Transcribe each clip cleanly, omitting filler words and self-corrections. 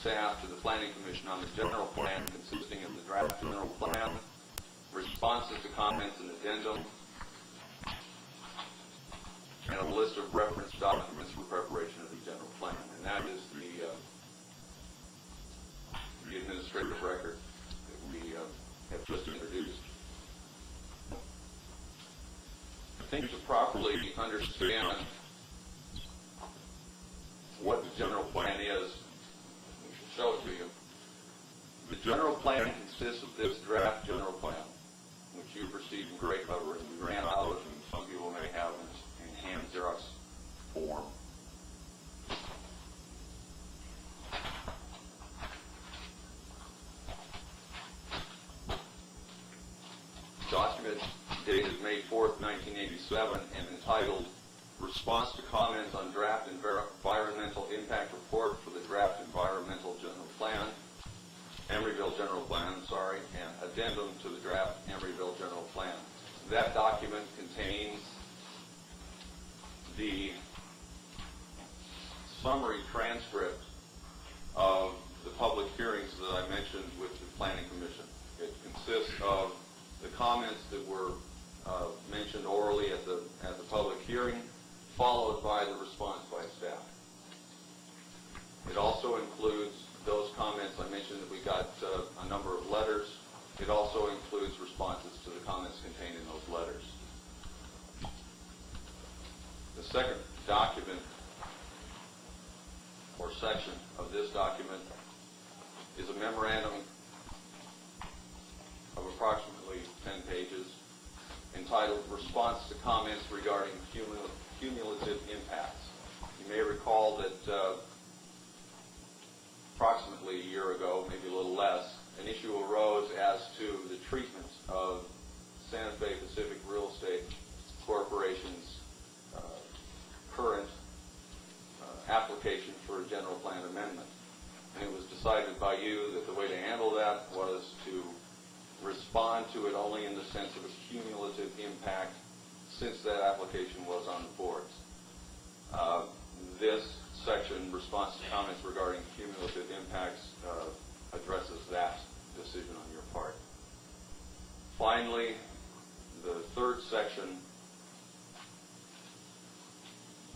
staff to the Planning Commission on the general plan consisting of the draft general plan, responses to comments and addendum, and a list of reference documents for preparation of the general plan. And that is the administrative record that we have just introduced. I think to properly understand what the general plan is, we should show it to you. The general plan consists of this draft general plan, which you've received in gray cover, and we ran out of, and some people may have in hand Xerox form. Document dated May 4th, 1987, and entitled Response to Comments on Draft Environmental Impact Report for the Draft Environmental General Plan, Emeryville General Plan, and Addendum to the Draft Emeryville General Plan. That document contains the summary transcript of the public hearings that I mentioned with the Planning Commission. It consists of the comments that were mentioned orally at the public hearing, followed by the response by staff. It also includes those comments. I mentioned that we got a number of letters. It also includes responses to the comments contained in those letters. The second document or section of this document is a memorandum of approximately 10 pages entitled Response to Comments Regarding Cumulative Impacts. You may recall that approximately a year ago, maybe a little less, an issue arose as to the treatment of Santa Fe Pacific Real Estate Corporation's current application for a general plan amendment. And it was decided by you that the way to handle that was to respond to it only in the sense of a cumulative impact since that application was on the boards. This section, response to comments regarding cumulative impacts, addresses that decision on your part. Finally, the third section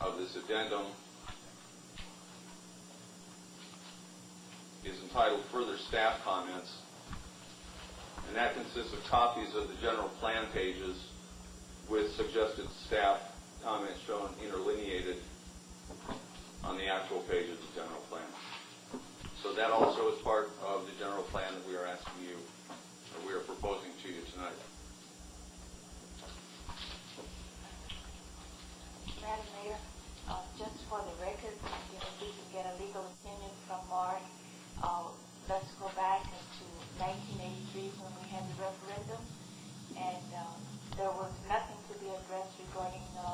of this addendum is entitled Further Staff Comments, and that consists of copies of the general plan pages with suggested staff comments shown interlineated on the actual page of the general plan. So that also is part of the general plan that we are asking you, or we are proposing to you tonight. Madam Mayor, just for the record, we can get a legal opinion from Mark. Let's go back to 1983 when we had the referendum, and there was nothing to be addressed regarding the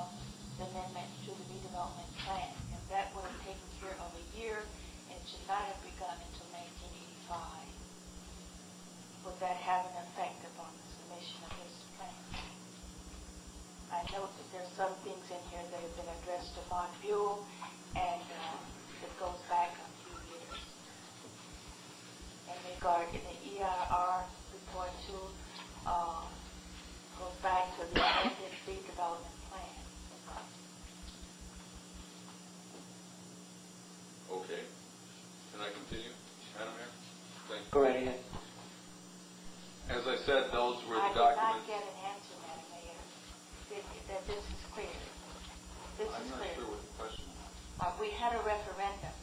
amendment to the redevelopment plan, and that would have taken care of a year and should not have begun until 1985. Would that have an effect upon the submission of this plan? I note that there's some things in here that have been addressed to Mark Buell, and it goes back a few years. In regard to the EIR report too, goes back to the amended redevelopment plan. Okay. Can I continue, Madam Mayor? Thank you. Go right ahead. As I said, those were the I did documents. not get an answer, Madam Mayor. That this is clear. This I'm is not clear. sure what the question is. We had a referendum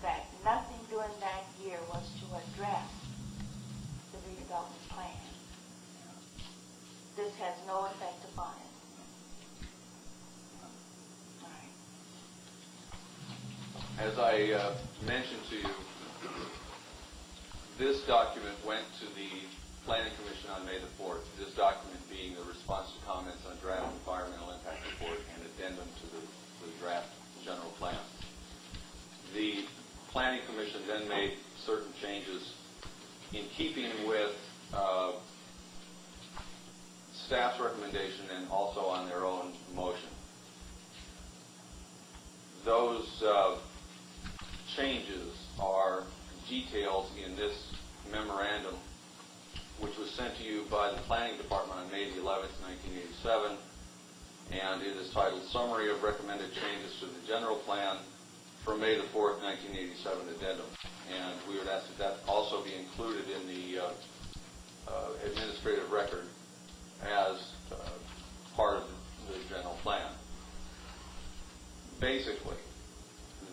that nothing during that year was to address the redevelopment plan. This has no effect upon it. All right. As I mentioned to you, this document went to the Planning Commission on May the 4th, this document being the response to comments on draft environmental impact report and addendum to the draft general plan. The Planning Commission then made certain changes in keeping with staff's recommendation and also on their own motion. Those changes are details in this memorandum, which was sent to you by the Planning Department on May the 11th, 1987, and it is titled Summary of Recommended Changes to the General Plan from May the 4th, 1987 Addendum. And we would ask that that also be included in the administrative record as part of the general plan. Basically,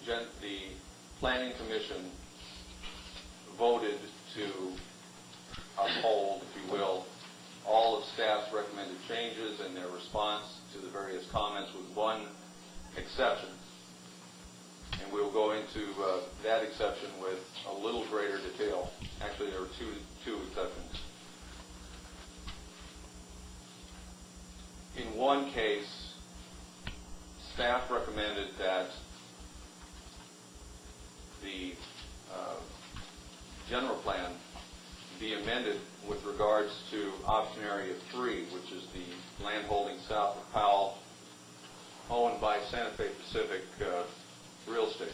the Planning Commission voted to uphold, if you will, all of staff's recommended changes and their response to the various comments with one exception. And we'll go into that exception with a little greater detail. Actually, there were two exceptions. In one case, staff recommended that the general plan be amended with regards to option area 3, which is the land holding south of Powell, owned by Santa Fe Pacific Real Estate.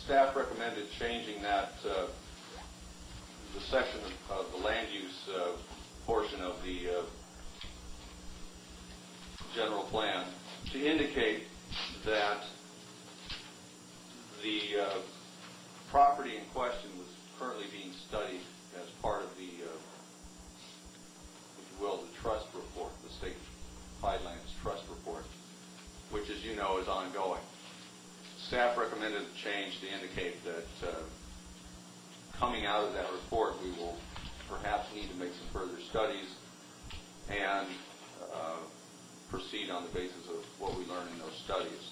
Staff recommended changing that, the section of the land use portion of the general plan to indicate that the property in question was currently being studied as part of the, if you will, the trust report, the State Pipelands Trust Report, which, as you know, is ongoing. Staff recommended a change to indicate that coming out of that report, we will perhaps need to make some further studies and proceed on the basis of what we learn in those studies.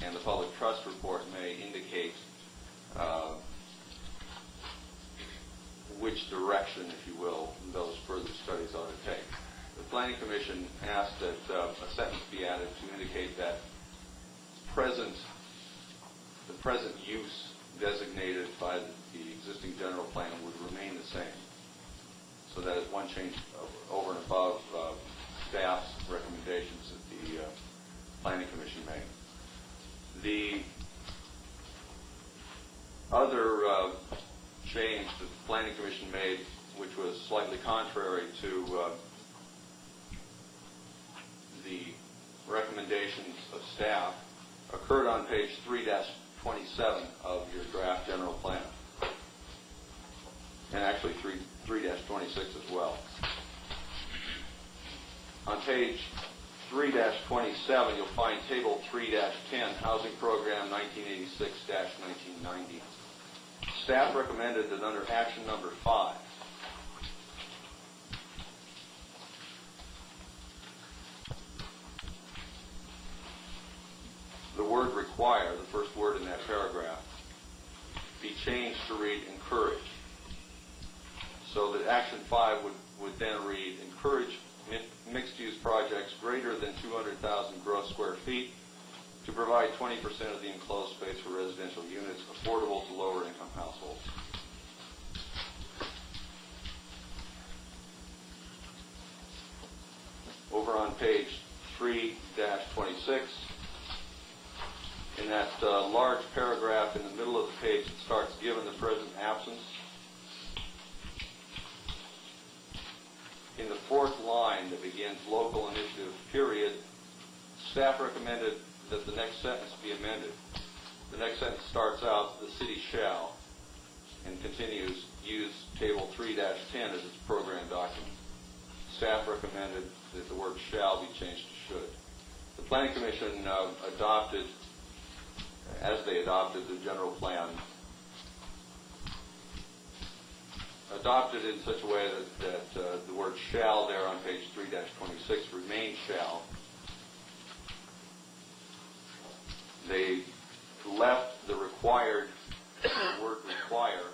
And the public trust report may indicate which direction, if you will, those further studies ought to take. The Planning Commission asked that a sentence be added to indicate that the present use designated by the existing general plan would remain the same. So that is one change over and above staff's recommendations that the Planning Commission made. The other change that the Planning Commission made, which was slightly contrary to the recommendations of staff, occurred on page 3-27 of your draft general plan, and actually 3-26 as well. On page 3-27, you'll find Table 3-10, Housing Program 1986-1990. Staff recommended that under action number 5, the word require, the first word in that paragraph, be changed to read encourage. So that action 5 would then read encourage mixed-use projects greater than 200,000 gross square feet to provide 20% of the enclosed space for residential units affordable to lower-income households. Over on page 3-26, in that large paragraph in the middle of the page, it starts, given the present absence. In the fourth line that begins local initiative, period, staff recommended that the next sentence be amended. The next sentence starts out, the city shall, and continues, use table 3-10 as its program document. Staff recommended that the word shall be changed to should. The Planning Commission adopted, as they adopted the general plan, adopted in such a way that the word shall there on page 3-26 remains shall. They left the required word require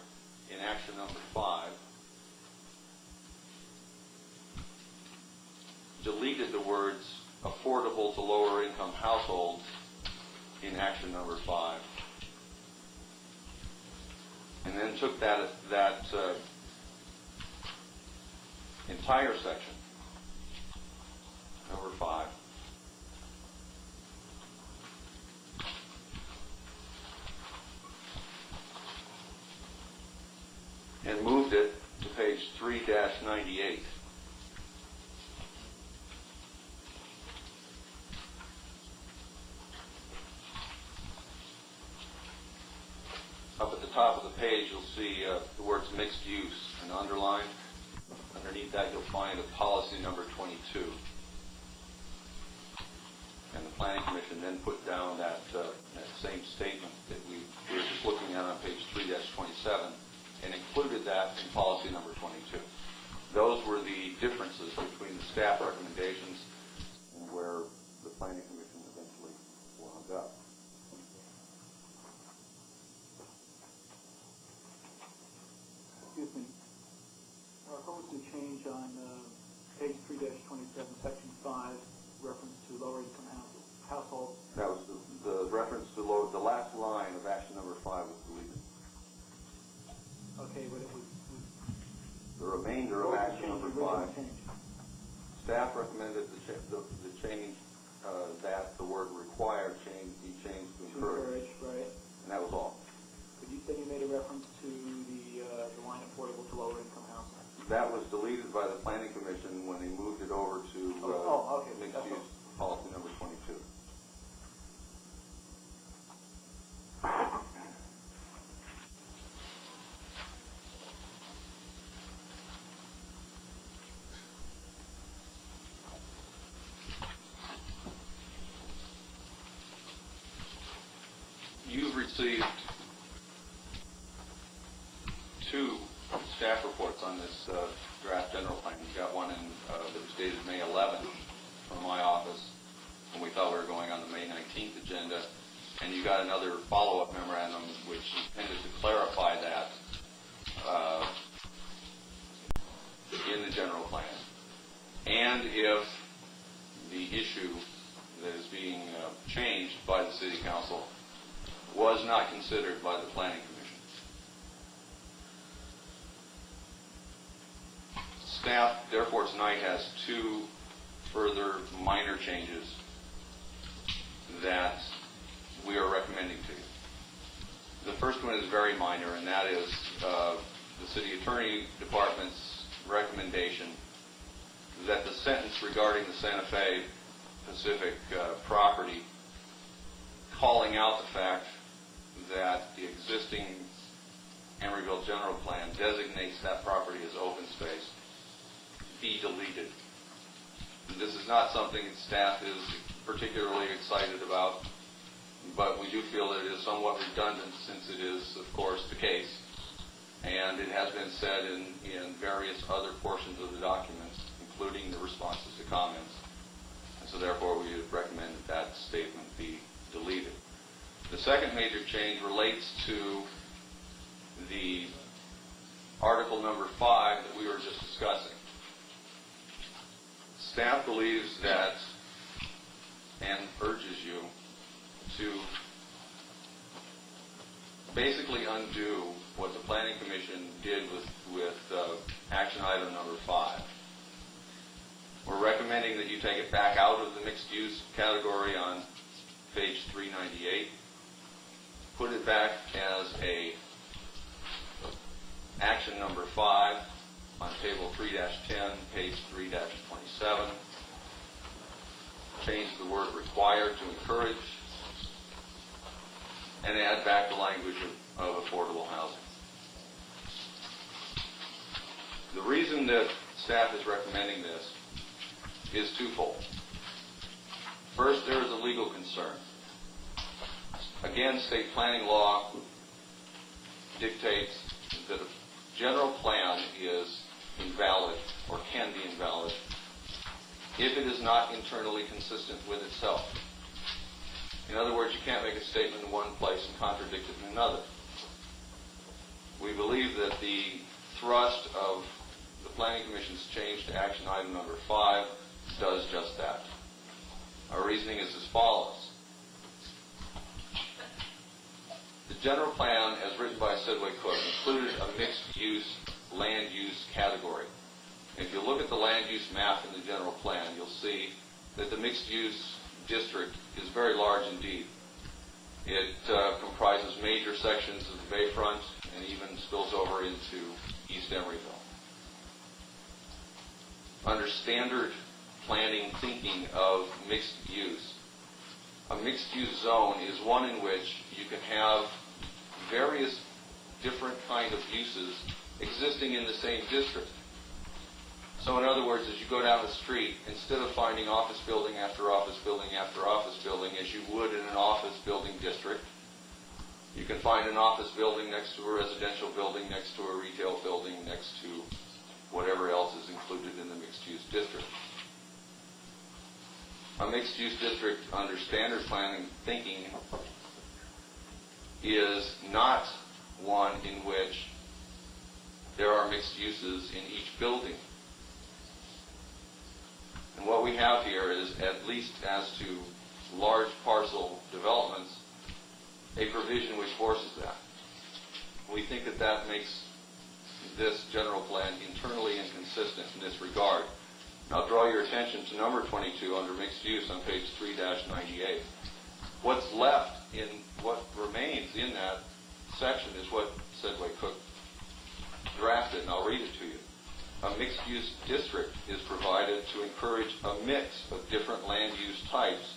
in action number 5, deleted the words affordable to lower income households in action number 5, and then took that entire section, over page 3-98. Up at the top of the page, you'll see the words mixed use and underlined. Underneath that, you'll find a policy number 22. And the Planning Commission then put down that same statement that we were just looking at on page 3-27 and included that in policy number 22. Those were the differences between the staff recommendations and where the Planning Commission eventually wound up. Excuse me. What was the change on page 3-27, section 5, reference to lower-income households? That was the reference to the last line of action number 5 was deleted. Okay, but it was... The remainder of action number 5, staff recommended the change that the word required be changed to encourage. Right. And that was all. But you said you made a reference to the line affordable to lower-income households. That was deleted by the Planning Commission when they moved it over to mixed use policy number 22. You've received 2 staff reports on this draft general plan. You got one that was dated May 11th from my office when we thought we were going on the May 19th agenda, and you got another follow-up memorandum which intended to clarify that in the general plan. And if the issue that is being changed by the City Council was not considered by the Planning Commission. Staff, therefore, tonight has 2 further minor changes that we are recommending to you. The first one is very minor, and that is the City Attorney Department's recommendation that the sentence regarding the Santa Fe Pacific property, calling out the fact that the existing Emeryville general plan designates that property as open space, be deleted. This is not something that staff is particularly excited about, but we do feel that it is somewhat redundant since it is, of course, the case. And it has been said in various other portions of the documents, including the responses to comments. And so therefore we would recommend that that statement be deleted. The second major change relates to the article number 5 that we were just discussing. Staff believes that, and urges you, to basically undo what the Planning Commission did with action item number 5. We're recommending that you take it back out of the mixed use category on page 398. Put it back as a action number 5 on table 3-10, page 3-27. Change the word required to encourage, and add back the language of affordable housing. The reason that staff is recommending this is twofold. First, there is a legal concern. Again, state planning law dictates that a general plan is invalid or can be invalid if it is not internally consistent with itself. In other words, you can't make a statement in one place and contradict it in another. We believe that the thrust of the Planning Commission's change to action item number 5 does just that. Our reasoning is as follows. The general plan, as written by Sidway Cook, included a mixed-use land use category. If you look at the land use map in the general plan, you'll see that the mixed-use district is very large indeed. It comprises major sections of the bayfront and even spills over into East Emeryville. under standard planning thinking of mixed use. A mixed-use zone is one in which you can have various different kind of uses existing in the same district. So in other words, as you go down the street, instead of finding office building after office building after office building as you would in an office building district, you can find an office building next to a residential building, next to a retail building, next to whatever else is included in the mixed-use district. A mixed-use district under standard planning thinking is not one in which there are mixed uses in each building. And what we have here is, at least as to large parcel developments, a provision which forces that. We think that that makes this general plan internally inconsistent in this regard. And I'll draw your attention to number 22 under mixed use on page 3-98. What's left in what remains in that section is what Sedway Cook drafted, and I'll read it to you. A mixed-use district is provided to encourage a mix of different land use types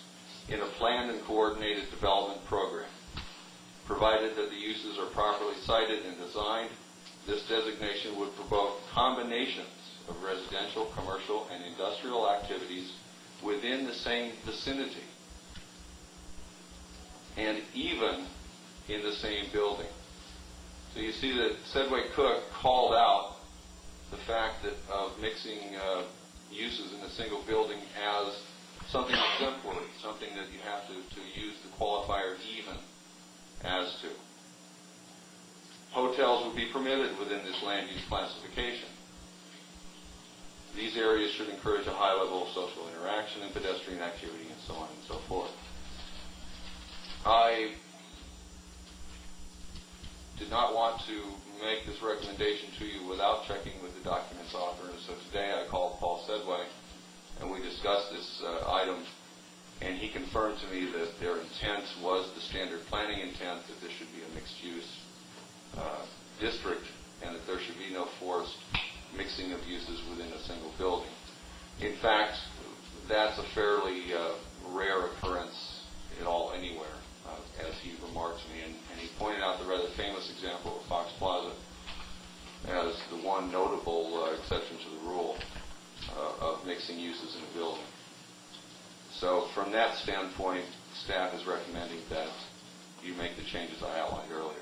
in a planned and coordinated development program. Provided that the uses are properly cited and designed, this designation would provoke combinations of residential, commercial, and industrial activities within the same vicinity, and even in the same building. So you see that Sedway Cook called out the fact that of mixing uses in a single building as something exemplary, something that you have to use the qualifier even as to. Hotels would be permitted within this land use classification. These areas should encourage a high level of social interaction and pedestrian activity and so on and so forth. I did not want to make this recommendation to you without checking with the document's author, and so today I called Paul Sedway and we discussed this item, and he confirmed to me that their intent was the standard planning intent, that this should be a mixed-use district and that there should be no forced mixing of uses within a single building. In fact, that's a fairly rare occurrence at all anywhere, as he remarked to me, and he pointed out the rather famous example of Fox Plaza as the one notable exception to the rule of mixing uses in a building. So from that standpoint, staff is recommending that you make the changes I outlined earlier.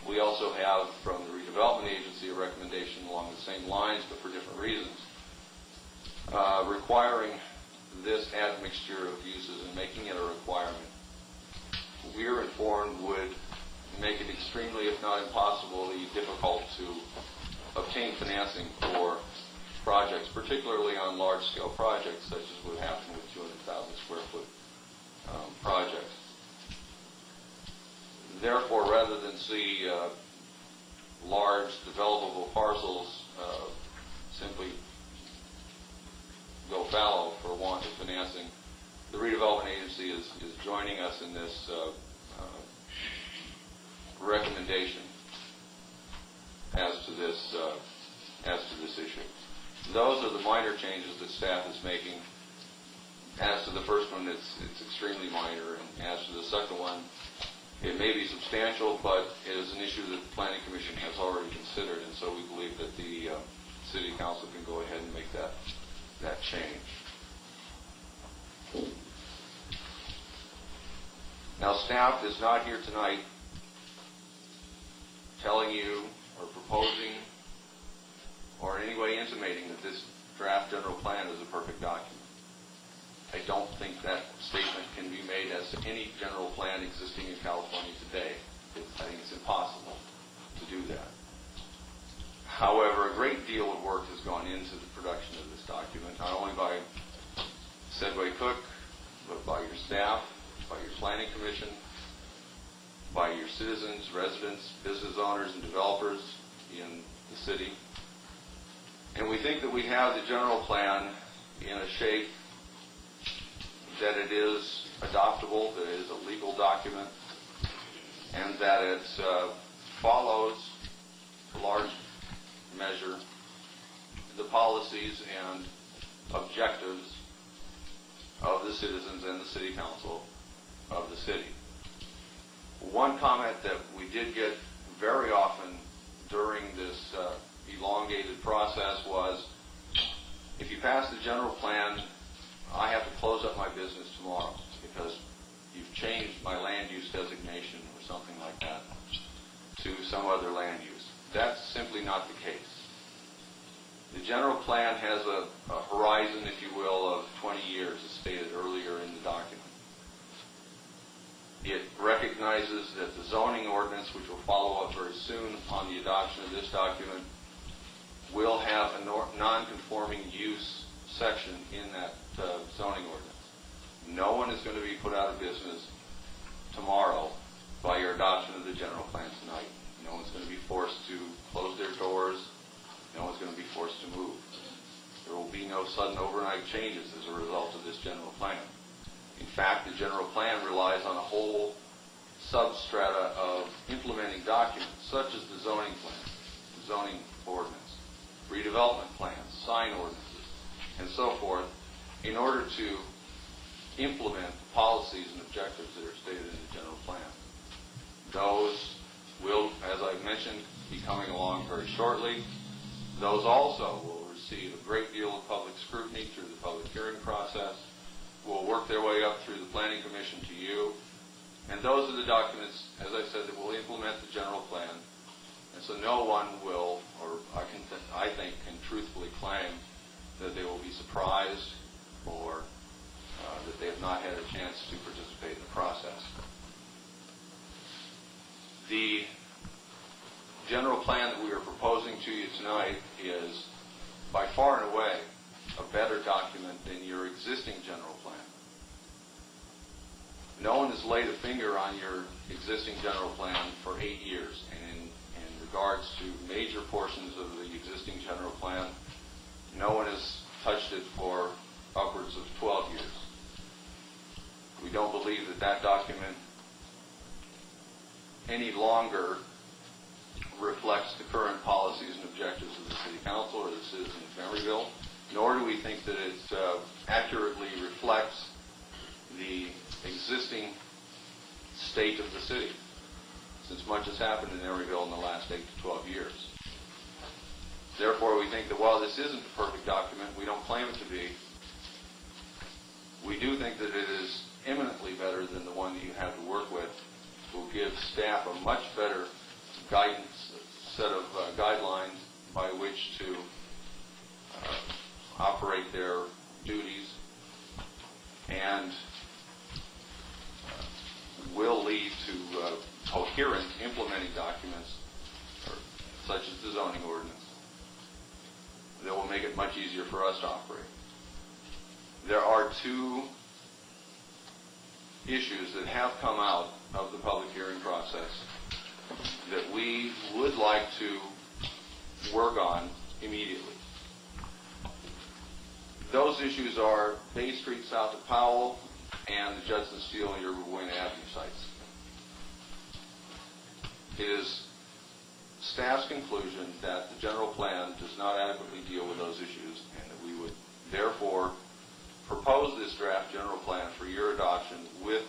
We also have from the redevelopment agency a recommendation along the same lines, but for different reasons, requiring this admixture of uses and making it a requirement. We're informed would make it extremely, if not impossibly, difficult to obtain financing for projects, particularly on large-scale projects such as would happen with 200,000 square foot projects. Therefore, rather than see large developable parcels simply go fallow for want of financing, the redevelopment agency is joining us in this recommendation as to this issue. Those are the minor changes that staff is making. As to the first one, it's extremely minor, and as to the second one, it may be substantial, but it is an issue that the Planning Commission has already considered, and so we believe that the City Council can go ahead and make that change. Now, staff is not here tonight telling you or proposing or in any way intimating that this draft general plan is a perfect document. I don't think that statement can be made as to any general plan existing in California today. I think it's impossible to do that. However, a great deal of work has gone into the production of this document, not only by Sedway Cook, but by your staff, by your Planning Commission, by your citizens, residents, business owners, and developers in the city. And we think that we have the general plan in a shape that it is adoptable, that it is a legal document, and that it follows, in large measure, the policies and objectives of the citizens and the city council of the city. One comment that we did get very often during this elongated process was, if you pass the general plan, I have to close up my business tomorrow because you've changed my land use designation or something like that to some other land use. That's simply not the case. The general plan has a horizon, if you will, of 20 years, as stated earlier in the document. It recognizes that the zoning ordinance, which will follow up very soon upon the adoption of this document, will have a non-conforming use section in that zoning ordinance. No one is going to be put out of business tomorrow by your adoption of the general plan tonight. No one's going to be forced to close their doors. No one's going to be forced to move. There will be no sudden overnight changes as a result of this general plan. In fact, the general plan relies on a whole substrata of implementing documents, such as the zoning plan, the zoning ordinance, redevelopment plans, sign ordinances, and so forth, in order to implement the policies and objectives that are stated in the general plan. Those will, as I've mentioned, be coming along very shortly. Those also will receive a great deal of public scrutiny through the public hearing process, will work their way up through the Planning Commission to you, and those are the documents, as I said, that will implement the general plan. And so no one will, or I think, can truthfully claim that they will be surprised or that they have not had a chance to participate in the process. The general plan that we are proposing to you tonight is by far and away a better document than your existing general plan. No one has laid a finger on your existing general plan for 8 years, and in regards to major portions of the existing general plan, no one has touched it for upwards of 12 years. We don't believe that that document any longer reflects the current policies and objectives of the City Council or the citizens of Emeryville, nor do we think that it accurately reflects the existing state of the city, since much has happened in Emeryville in the last 8 to 12 years. Therefore, we think that while this isn't a perfect document, we don't claim it to be, we do think that it is eminently better than the one that you have to work with. It will give staff a much better guidance, set of guidelines by which to operate their duties, and will lead to coherent implementing documents such as the zoning ordinance that will make it much easier for us to operate. There are two issues that have come out of the public hearing process that we would like to work on immediately. Those issues are Bay Street south of Powell and the Judson Steele and Yerba-Buena Avenue sites. It is staff's conclusion that the general plan does not adequately deal with those issues, and that we would therefore propose this draft general plan for your adoption with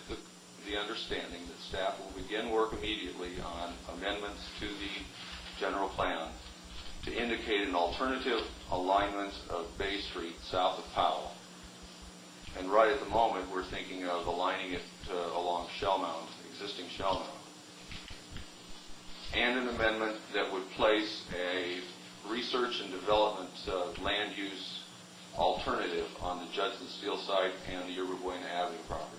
the understanding that staff will begin work immediately on amendments to the general plan to indicate an alternative alignment of Bay Street south of Powell. And right at the moment, we're thinking of aligning it along Shellmound, existing Shellmound. And an amendment that would place a research and development land use alternative on the Judson Steele site and the Yerba-Buena Avenue property.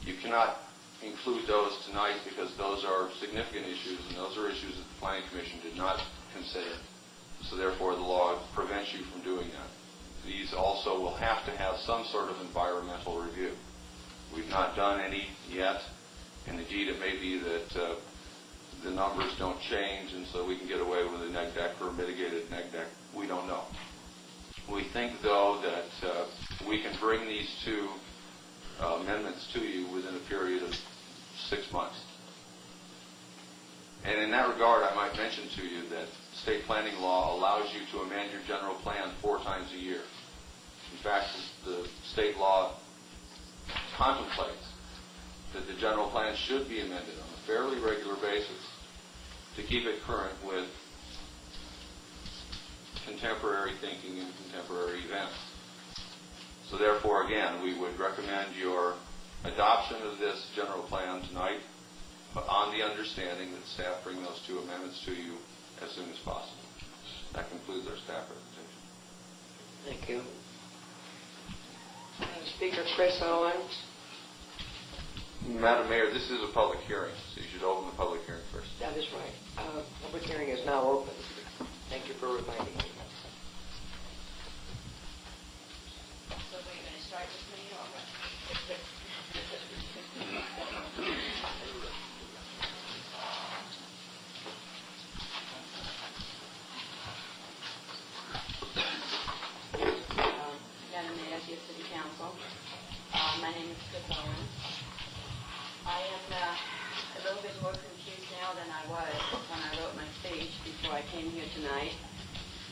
You cannot include those tonight because those are significant issues, and those are issues that the Planning Commission did not consider. So therefore, the law prevents you from doing that. These also will have to have some sort of environmental review. We've not done any yet, and indeed it may be that the numbers don't change, and so we can get away with a neg deck or a mitigated neg deck. We don't know. We think, though, that we can bring these two amendments to you within a period of 6 months. And in that regard, I might mention to you that state planning law allows you to amend your general plan 4 times a year. In fact, the state law contemplates that the general plan should be amended on a fairly regular basis to keep it current with contemporary thinking and contemporary events. So therefore, again, we would recommend your adoption of this general plan tonight, but on the understanding that staff bring those 2 amendments to you as soon as possible. That concludes our staff presentation. Thank you. Speaker Chris Owen. Madam Mayor, this is a public hearing, so you should open the public hearing first. That is right. Public hearing is now open. Thank you for reminding me. So we're going to start this meeting or Madam Mayor, dear City Council, my name is Chris Owen. I am a little bit more confused now than I was when I wrote my speech before I came here tonight.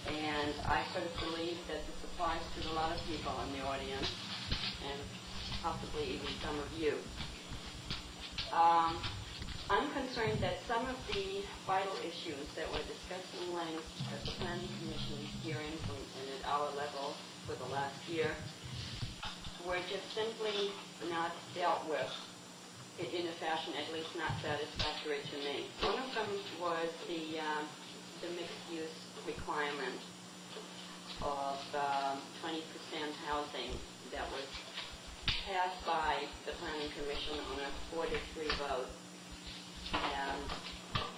And I sort of believe that this applies to a lot of people in the audience, and possibly even some of you. I'm concerned that some of the vital issues that were discussed in length at the Planning Commission hearings and at our level for the last year were just simply not dealt with in a fashion at least not satisfactory to me. One of them was the mixed-use requirement of 20% housing that was passed by the Planning Commission on a 4-3 vote. And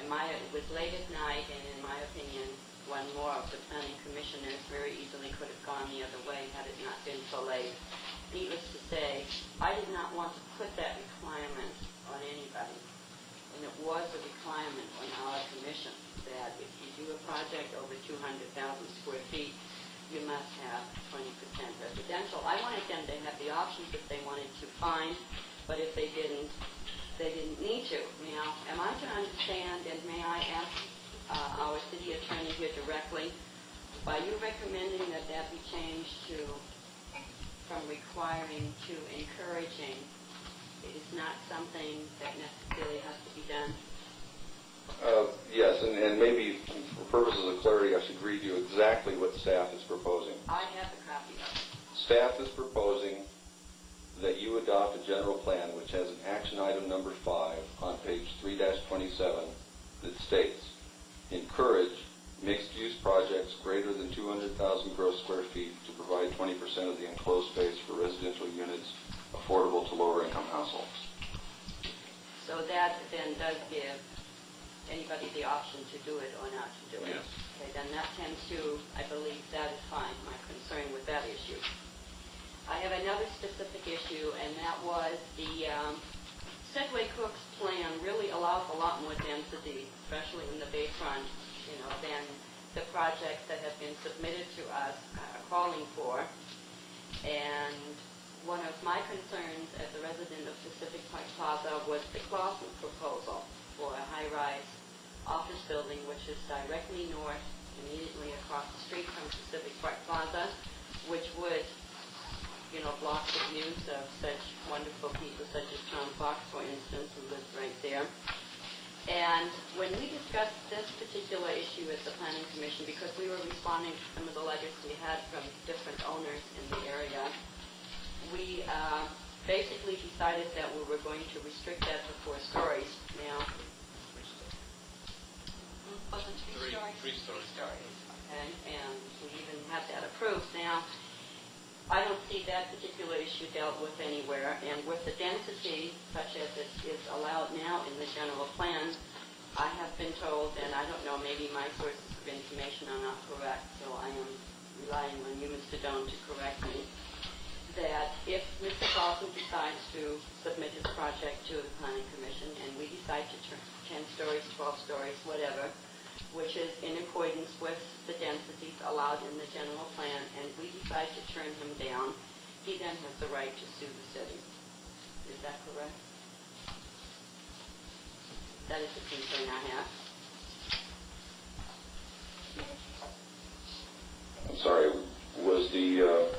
it was late at night, and in my opinion, one more of the Planning Commissioners very easily could have gone the other way had it not been so late. Needless to say, I did not want to put that requirement on anybody. And it was a requirement on our commission that if you do a project over 200,000 square feet, you must have 20% residential. I wanted them to have the options if they wanted to find, but if they didn't need to. Now, am I to understand, and may I ask our city attorney here directly, by you recommending that that be changed from requiring to encouraging, it is not something that necessarily has to be done? Yes, and maybe for purposes of clarity, I should read you exactly what staff is proposing. I have a copy of it. Staff is proposing that you adopt a general plan which has an action item number 5 on page 3-27 that states, encourage mixed-use projects greater than 200,000 gross square feet to provide 20% of the enclosed space for residential units affordable to lower-income households. So that then does give anybody the option to do it or not to do it. Yes. Okay, then that tends to, I believe, satisfy my concern with that issue. I have another specific issue, and that was the Sedgwick Cook's plan really allows a lot more density, especially in the bayfront, than the projects that have been submitted to us are calling for. And one of my concerns as a resident of Pacific Park Plaza was the Clausen proposal for a high-rise office building, which is directly north, immediately across the street from Pacific Park Plaza, which would block the views of such wonderful people such as Tom Fox, for instance, who lives right there. And when we discussed this particular issue at the Planning Commission, because we were responding to some of the letters we had from different owners in the area, we basically decided that we were going to restrict that to 4 stories. Now, was it 3 stories? 3 stories. Okay, and we even had that approved. Now, I don't see that particular issue dealt with anywhere, and with the density, such as it is allowed now in the general plan, I have been told, and I don't know, maybe my sources of information are not correct, so I am relying on you, Mr. Doan, to correct me, that if Mr. Carlson decides to submit his project to the Planning Commission, and we decide to turn 10 stories, 12 stories, whatever, which is in accordance with the densities allowed in the general plan, and we decide to turn him down, he then has the right to sue the city. Is that correct? That is the concern I have. I'm sorry, was the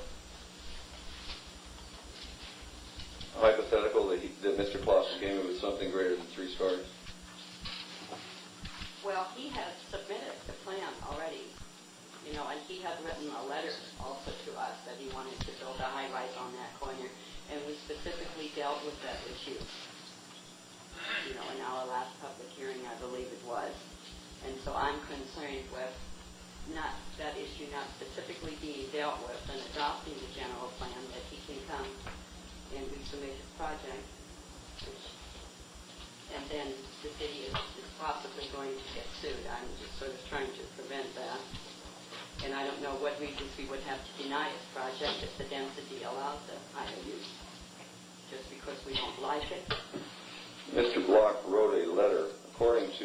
hypothetical that Mr. Clausen gave me was something greater than 3 stories? Well, he has submitted the plan already, you know, and he had written a letter also to us that he wanted to build a high-rise on that corner, and we specifically dealt with that issue, you know, in our last public hearing, I believe it was. And so I'm concerned with not that issue not specifically being dealt with and adopting the general plan, that he can come and resubmit his project, and then the city is possibly going to get sued. I'm just sort of trying to prevent that. And I don't know what reasons we would have to deny his project if the density allows the higher use, just because we don't like it. Mr. Block wrote a letter, according to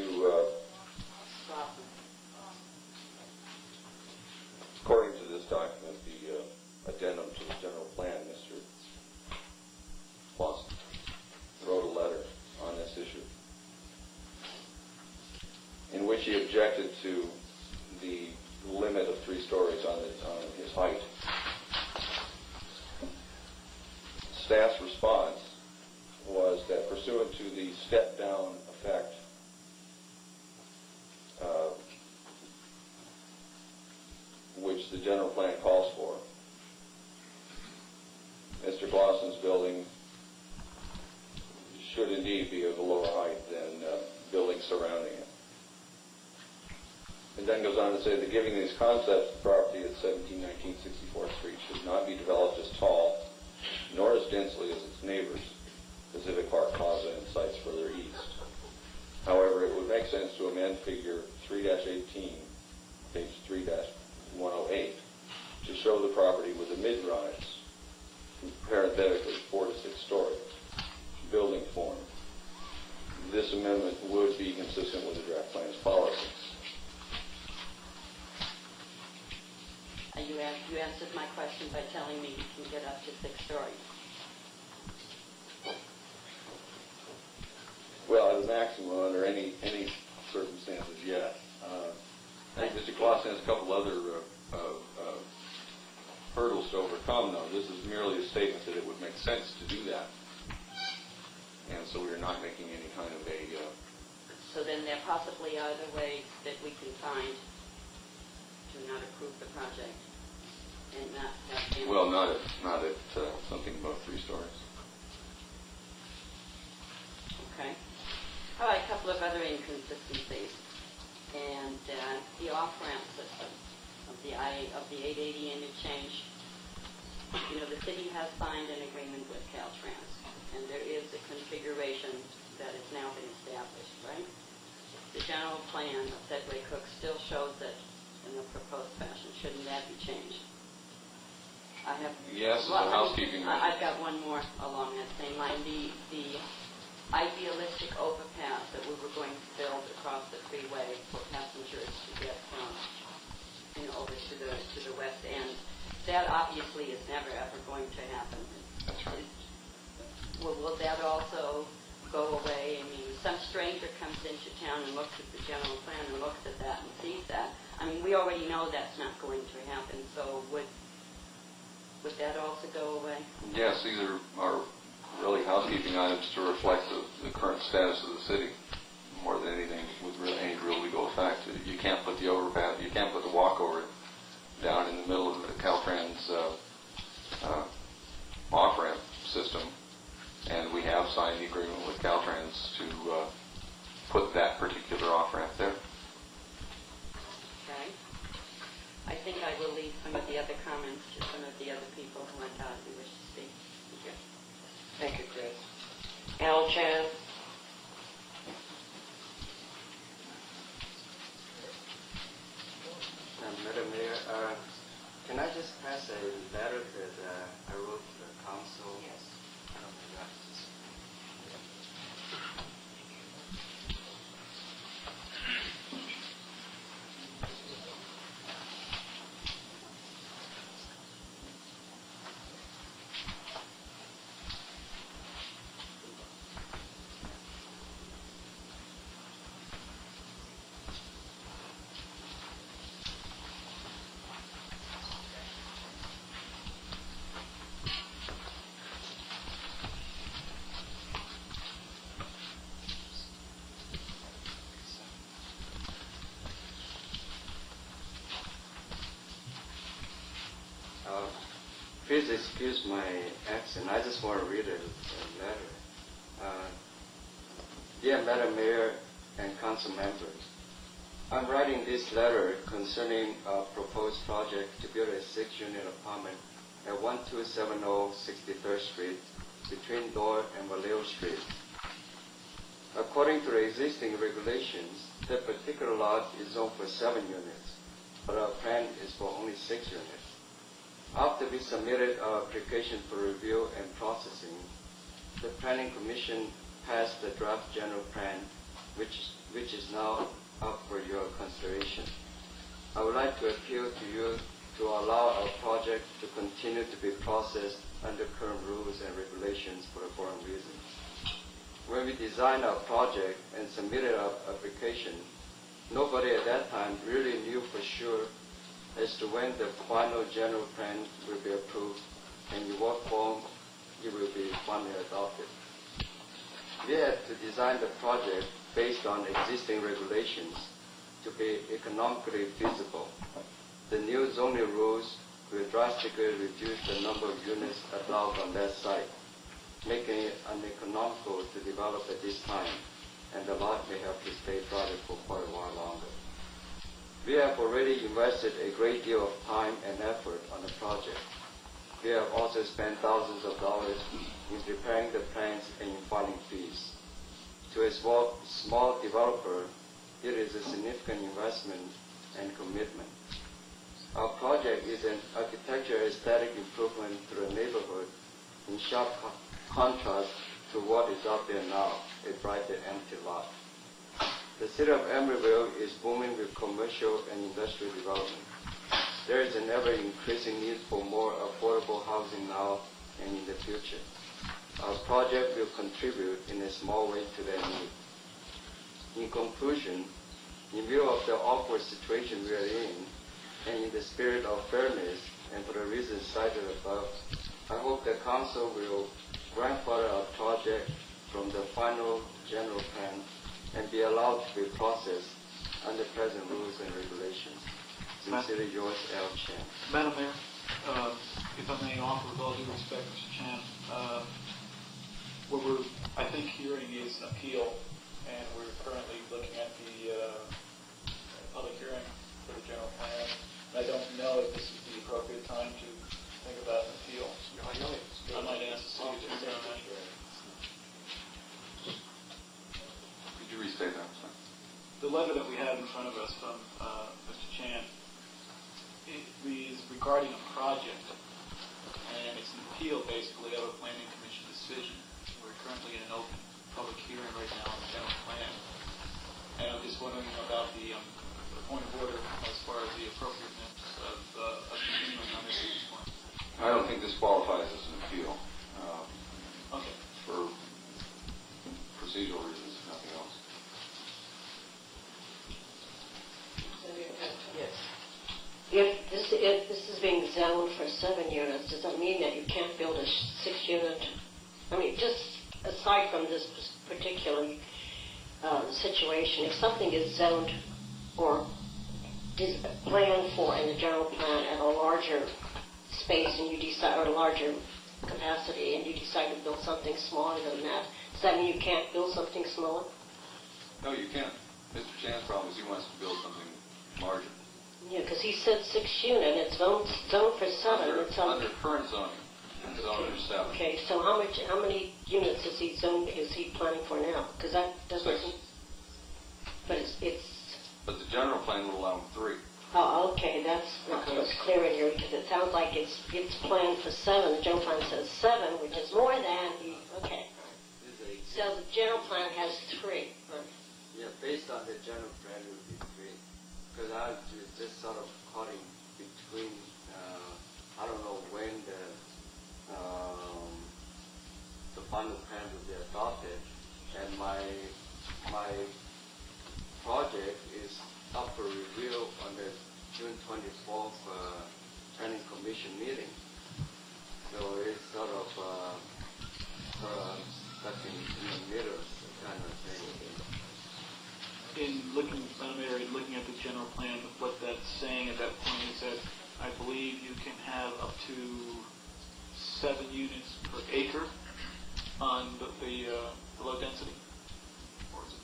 this document, the addendum to the general plan. Mr. Clausen wrote a letter on this issue, in which he objected to the limit of 3 stories on his height. Staff's response was that pursuant to the step-down effect which the general plan calls for, Mr. Clausen's building should indeed be of a lower height than buildings surrounding it. And then goes on to say that giving these concepts, the property at 1719 64th Street should not be developed as tall nor as densely as its neighbors, Pacific Park Plaza and sites further east. However, it would make sense to amend figure 3-18, page 3-108, to show the property with a mid-rise, parenthetically 4 to 6 story building form. This amendment would be consistent with the draft plan's policy. You answered my question by telling me you can get up to 6 stories. Well, as a maximum under any circumstances, yes. I think Mr. Clausen has a couple other hurdles to overcome, though. This is merely a statement that it would make sense to do that. And so we are not making any kind of a... So then there possibly are other ways that we can find to not approve the project and not have him... Well, not at something above 3 stories. Okay. All right, a couple of other inconsistencies. And the off-ramp system of the 880 interchange. You know, the city has signed an agreement with Caltrans, and there is a configuration that has now been established, right? The general plan of Sedgwick Cook still shows it in the proposed fashion. Shouldn't that be changed? Yes, it's a housekeeping matter. I've got one more along that same line. The idealistic overpass that we were going to build across the freeway for passengers to get from, you know, over to the west end. That obviously is never ever going to happen. That's right. Will that also go away? I mean, some stranger comes into town and looks at the general plan and looks at that and sees that. I mean, we already know that's not going to happen. So would that also go away? Yes, these are really housekeeping items to reflect the current status of the city more than anything with any real legal effect. You can't put the overpass, you can't put the walkover down in the middle of the Caltrans off-ramp system, and we have signed the agreement with Caltrans to put that particular off-ramp there. Okay. I think I will leave some of the other comments to some of the other people who I thought we wish to speak. Thank you. Thank you, Chris. Al Chan. Madam Mayor, can I just pass a letter that I wrote to the council? Yes. Please excuse my accent. I just want to read a letter. Dear Madam Mayor and council members, I'm writing this letter concerning a proposed project to build a 6-unit apartment at 1270 63rd Street between Door and Vallejo Street. According to the existing regulations, that particular lot is zoned for 7 units, but our plan is for only 6 units. After we submitted our application for review and processing, the Planning Commission passed the draft general plan, which is now up for your consideration. I would like to appeal to you to allow our project to continue to be processed under current rules and regulations for the following reasons. When we designed our project and submitted our application, nobody at that time really knew for sure as to when the final general plan will be approved and in what form it will be finally adopted. We had to design the project based on existing regulations to be economically feasible. The new zoning rules will drastically reduce the number of units allowed on that site, making it uneconomical to develop at this time, and the lot may have to stay private for quite a while longer. We have already invested a great deal of time and effort on the project. We have also spent thousands of dollars in preparing the plans and in filing fees. To a small developer, it is a significant investment and commitment. Our project is an architectural aesthetic improvement to the neighborhood in sharp contrast to what is out there now, a bright and empty lot. The city of Emeryville is booming with commercial and industrial development. There is an ever-increasing need for more affordable housing now and in the future. Our project will contribute in a small way to that need. In conclusion, in view of the awkward situation we are in, and in the spirit of fairness and for the reasons cited above, I hope the council will grandfather our project from the final general plan and be allowed to be processed under present rules and regulations. Sincerely yours, L. Chan. Madam Mayor, if I may offer with all due respect, Mr. Chan, what we're, I think, hearing is an appeal, and we're currently looking at the public hearing for the general plan. I don't know if this is the appropriate time to think about an appeal. I might ask the city attorney on that. Could you restate that? The letter that we have in front of us from Mr. Chan is regarding a project, and it's an appeal basically of a planning commission decision. We're currently in an open public hearing right now on the general plan, and I'm just wondering about the point of order as far as the appropriateness of continuing on this point. I don't think this qualifies as an appeal. Okay. For procedural reasons, nothing else. Yes. If this is being zoned for 7 units, does that mean that you can't build a 6-unit? I mean, just aside from this particular situation, if something is zoned or planned for in the general plan at a larger space and you decide, or a larger capacity, and you decide to build something smaller than that, does that mean you can't build something smaller? No, you can't. Mr. Chan's problem is he wants to build something larger. Yeah, because he said 6-unit, and it's zoned for 7. Under current zoning, it's zoned for 7. Okay, so how many units is he planning for now? Because that doesn't. 6. But it's. But the general plan would allow 3. Oh, okay, that's not what's clear in here, because it sounds like it's planned for 7. The general plan says 7, which is more than. Okay. So the general plan has 3. Yeah, based on the general plan, it would be 3. Because I was just sort of caught in between, I don't know when the final plan will be adopted, and my project is up for review on the June 24th Planning Commission meeting. So it's sort of stuck in the middle kind of thing. In looking, Madam Mayor, in looking at the general plan, what that's saying at that point is that I believe you can have up to 7 units per acre on the low density? Or is it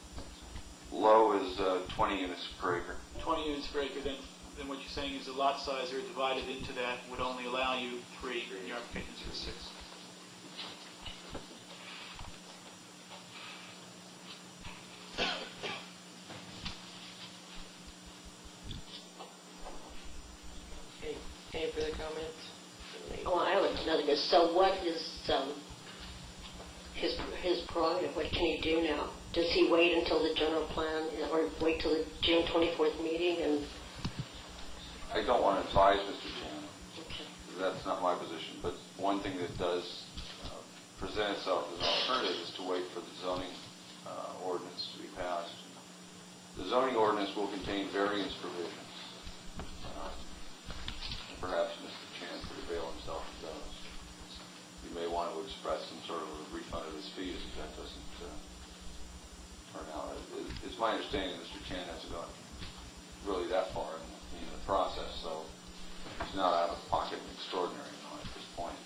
Low is 20 units per acre. 20 units per acre? Then what you're saying is the lot size are divided into that would only allow you 3, and your application's for 6. Any further comments? Oh, I have another question. So what is his prerogative? What can he do now? Does he wait until the general plan, or wait till the June 24th meeting? And I don't want to advise Mr. Chan. okay. That's not my position, but one thing that does present itself as an alternative is to wait for the zoning ordinance to be passed. The zoning ordinance will contain variance provisions. Perhaps Mr. Chan could avail himself of those. You may want to express some sort of a refund of his fees if that doesn't turn out. It's my understanding Mr. Chan hasn't gone really that far in the process, so he's not out of pocket an extraordinary amount at this point.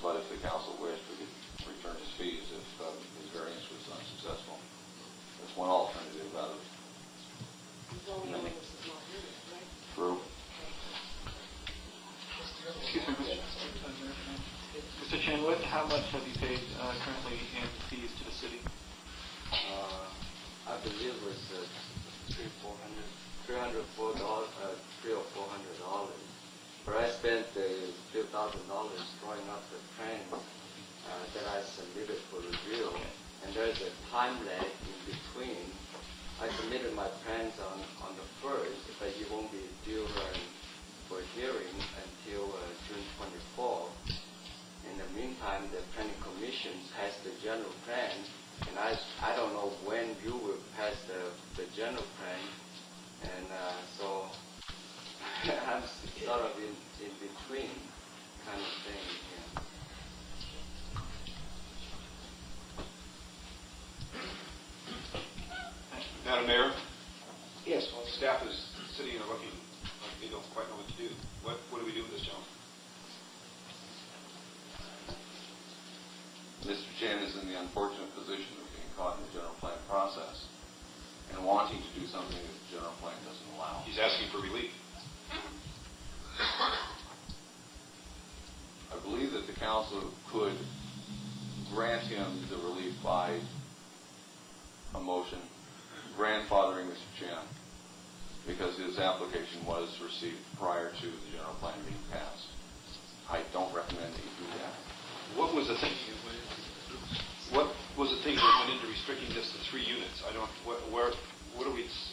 But if the council wished, we could return his fees if his variance was unsuccessful. That's one alternative out of True. Excuse me, Mr. Chen, how much have you paid currently in fees to the city? I believe it was $300 or $400. But I spent a few $1,000 drawing up the plans that I submitted for review, and there's a time lag in between. I submitted my plans on the 1st, but it won't be due for hearing until June 24th. In the meantime, the planning commission passed the general plan, and I don't know when you will pass the general plan, and so I'm sort of in between kind of thing. Yeah. Madam Mayor, Yes. staff is sitting and looking like they don't quite know what to do. What do we do with this gentleman? Mr. Chan is in the unfortunate position of being caught in the general plan process and wanting to do something that the general plan doesn't allow. He's asking for relief. I believe that the council could grant him the relief by a motion grandfathering Mr. Chan because his application was received prior to the general plan being passed. I don't recommend that you do that. What was the thinking? What was the thinking that went into restricting this to 3 units? I don't.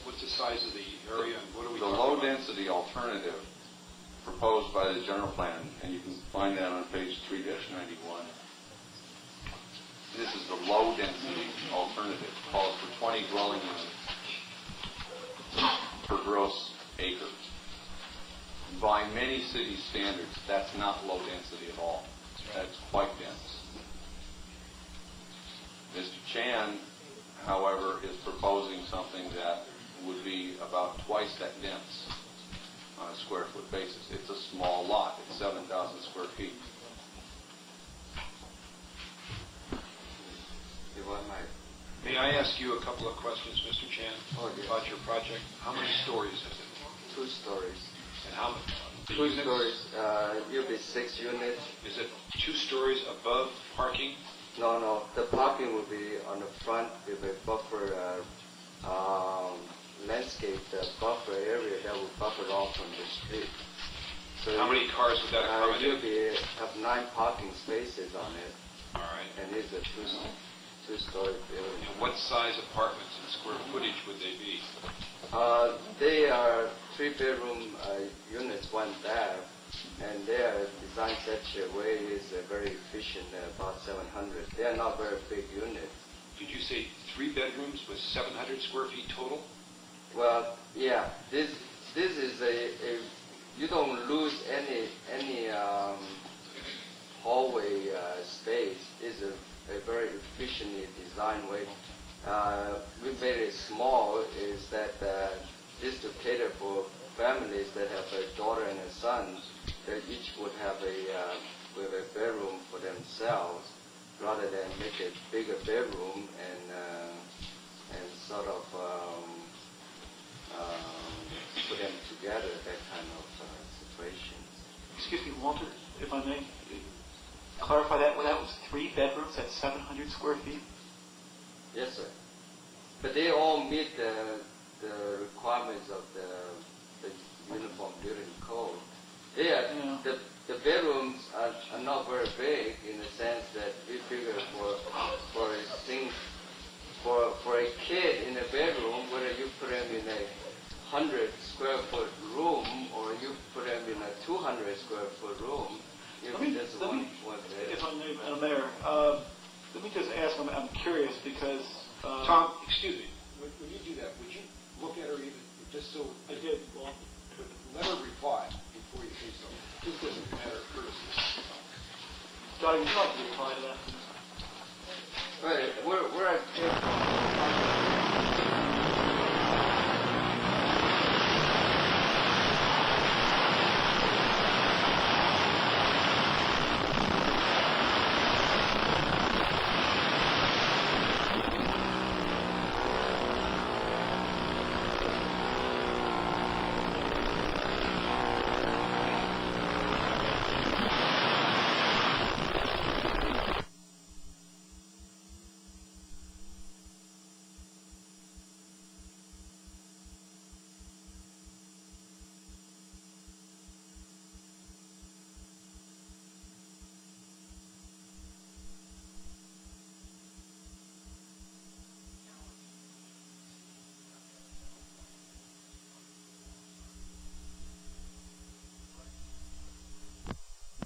What's the size of the area, and what are we? The low density alternative proposed by the general plan, and you can find that on page 3-91. This is the low density alternative. Calls for 20 dwelling units per gross acre. By many city standards, that's not low density at all. That's quite dense. Mr. Chan, however, is proposing something that would be about twice that dense on a square foot basis. It's a small lot. It's 7,000 square feet. May I ask you a couple of questions, Mr. Chan, about your project? How many stories is it? 2 stories. And how many? 2 stories. It'll be 6 units. Is it 2 stories above parking? No. The parking will be on the front with a buffer, landscape buffer area that will buffer off from the street. So How many cars would that accommodate? You'll have 9 parking spaces on it, All right. and it's a 2-story building. And what size apartments and square footage would they be? They are 3-bedroom units, 1 bath, and they are designed such a way is very efficient, about 700. They are not very big units. Did you say 3 bedrooms with 700 square feet total? Well, yeah. This is a you don't lose any hallway space. It's a very efficiently designed way. We made it small. Is that this to cater for families that have a daughter and a son. That each would have a bedroom and make a bigger bedroom and sort of put them together, that kind of situation. Excuse me, Walter, if I may, clarify that. Well, that was 3 bedrooms at 700 square feet? Yes, sir. But they all meet the requirements of the Uniform Building Code. Yeah. The bedrooms are not very big in the sense that we figure for a kid in a bedroom, whether you put them in a 100 square foot room or you put them in a 200 square foot room, If I may, Madam Mayor, let me just ask, I'm curious because... Tom, excuse me, when you do that, would you look at her even, just so, I did, well, let her reply before you say something. This doesn't matter courtesy. Dottie, would you like to reply to that? We're at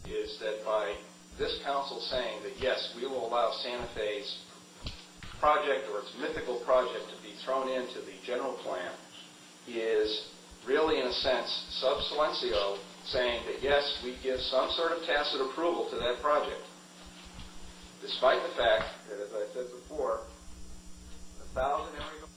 is that by this council saying that, yes, we will allow Santa Fe's project or its mythical project to be thrown into the general plan, is really, in a sense, sub silencio, saying that, yes, we give some sort of tacit approval to that project, despite the fact that, as I said before, 1,000 Emeryville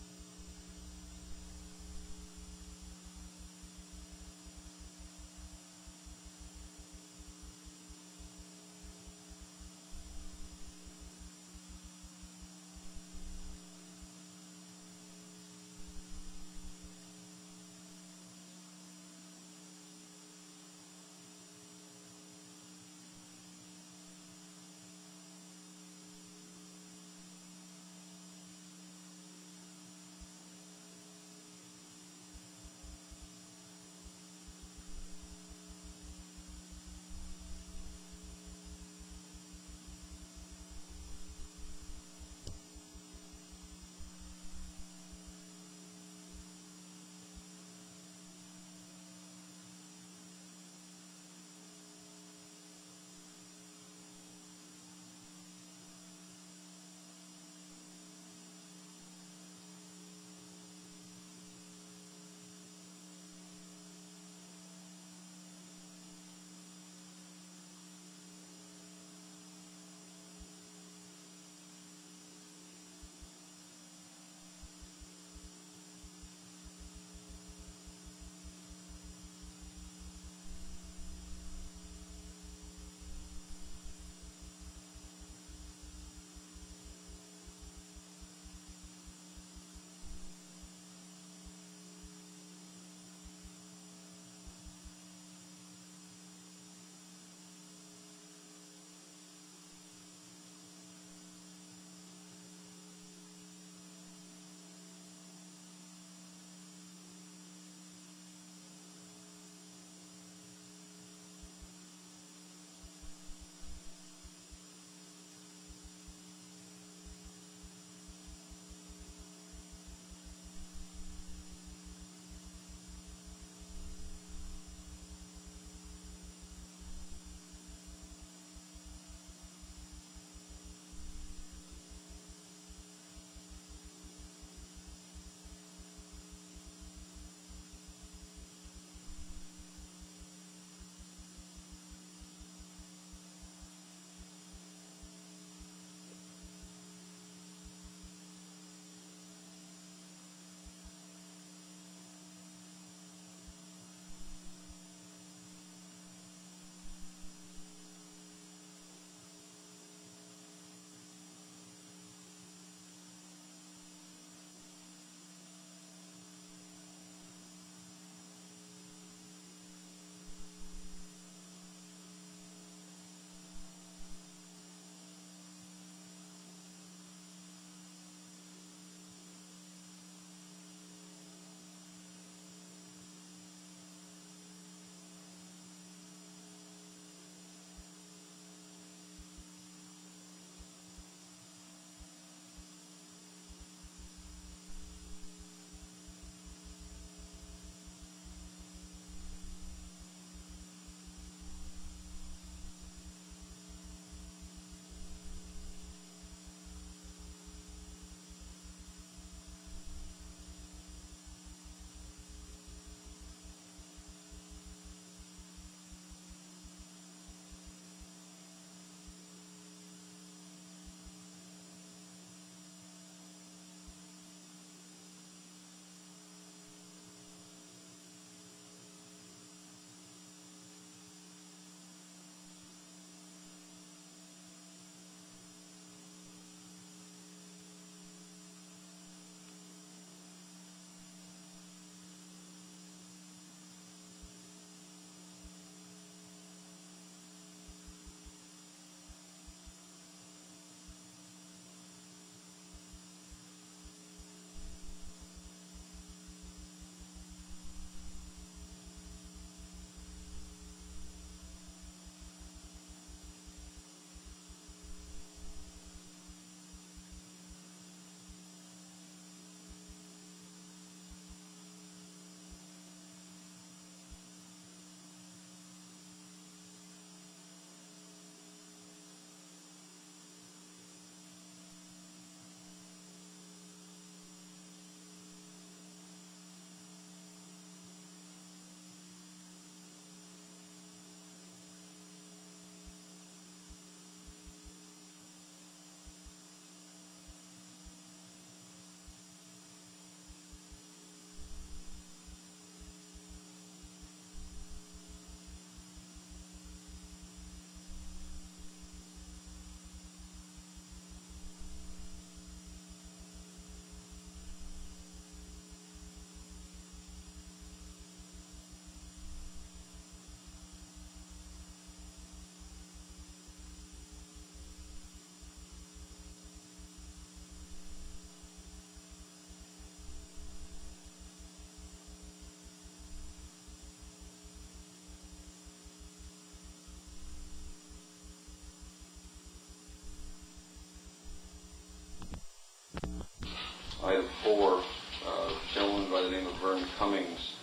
Item 4, a gentleman by the name of Vern Cummings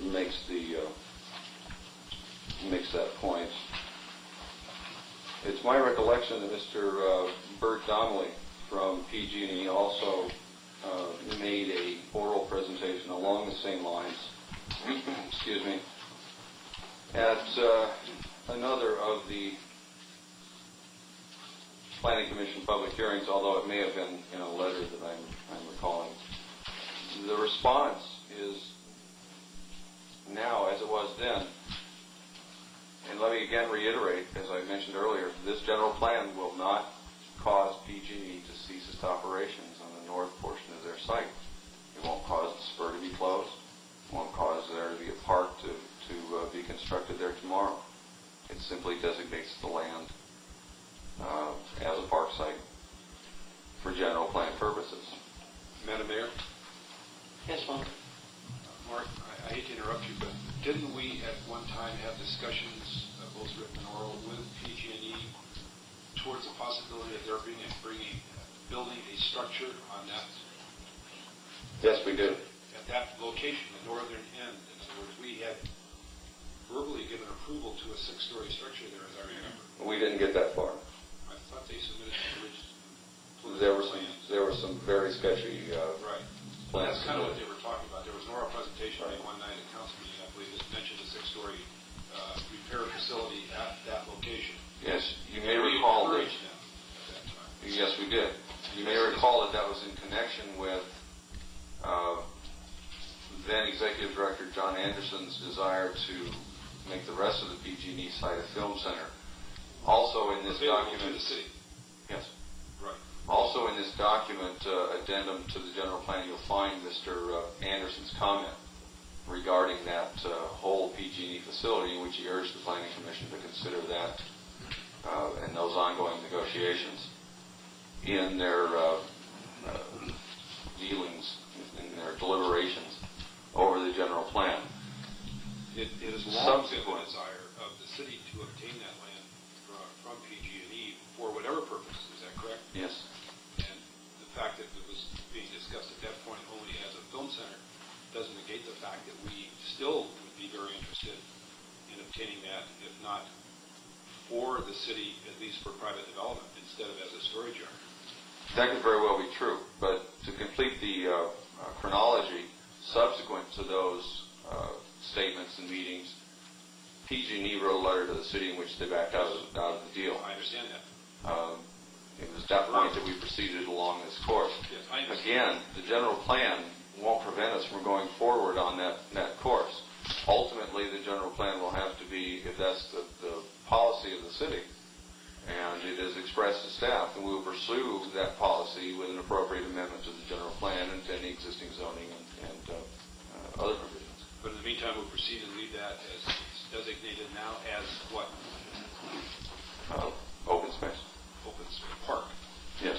makes that point. It's my recollection that Mr. Bert Donnelly from PG&E also made a oral presentation along the same lines, excuse me, at another of the Planning Commission public hearings, although it may have been in a letter that I'm recalling. The response is now as it was then. And let me again reiterate, as I mentioned earlier, this general plan will not cause PG&E to cease its operations on the north portion of their site. It won't cause the spur to be closed. It won't cause there to be a park to be constructed there tomorrow. It simply designates the land as a park site for general plan purposes. Madam Mayor? Yes, Mark. Mark, I hate to interrupt you, but didn't we at one time have discussions, both written and oral, with PG&E towards the possibility of their building a structure on that? Yes, we did. At that location, the northern end. In other words, we had verbally given approval to a 6-story structure there, as I remember. We didn't get that far. I thought they submitted There were some very sketchy right. plans. That's kind of what they were talking about. There was an oral presentation made one night at council meeting, I believe, that mentioned a 6-story repair facility at that location. Yes, you may recall that. Encouraged them at that time. Yes, we did. You may recall that that was in connection with then Executive Director John Anderson's desire to make the rest of the PG&E site a film center. Also in this Available document, to the city. yes. Right. Also in this document, addendum to the general plan, you'll find Mr. Anderson's comment regarding that whole PG&E facility, in which he urged the Planning Commission to consider that and those ongoing negotiations in their dealings, in their deliberations over the general plan. It is long been the desire of the city to obtain that land from PG&E for whatever purpose. Is that correct? Yes. And the fact that it was being discussed at that point only as a film center doesn't negate the fact that we still would be very interested in obtaining that, if not for the city, at least for private development, instead of as a storage yard. That could very well be true, but to complete the chronology subsequent to those statements and meetings, PG&E wrote a letter to the city in which they backed out of the deal. I understand that. It was at that point that we proceeded along this course. Yes, I understand. Again, the general plan won't prevent us from going forward on that course. Ultimately, the general plan will have to be, if that's the policy of the city, and it is expressed to staff, and we will pursue that policy with an appropriate amendment to the general plan and to any existing zoning and other provisions. But in the meantime, we'll proceed and leave that as it's designated now as what? Open space. Open space park. Yes.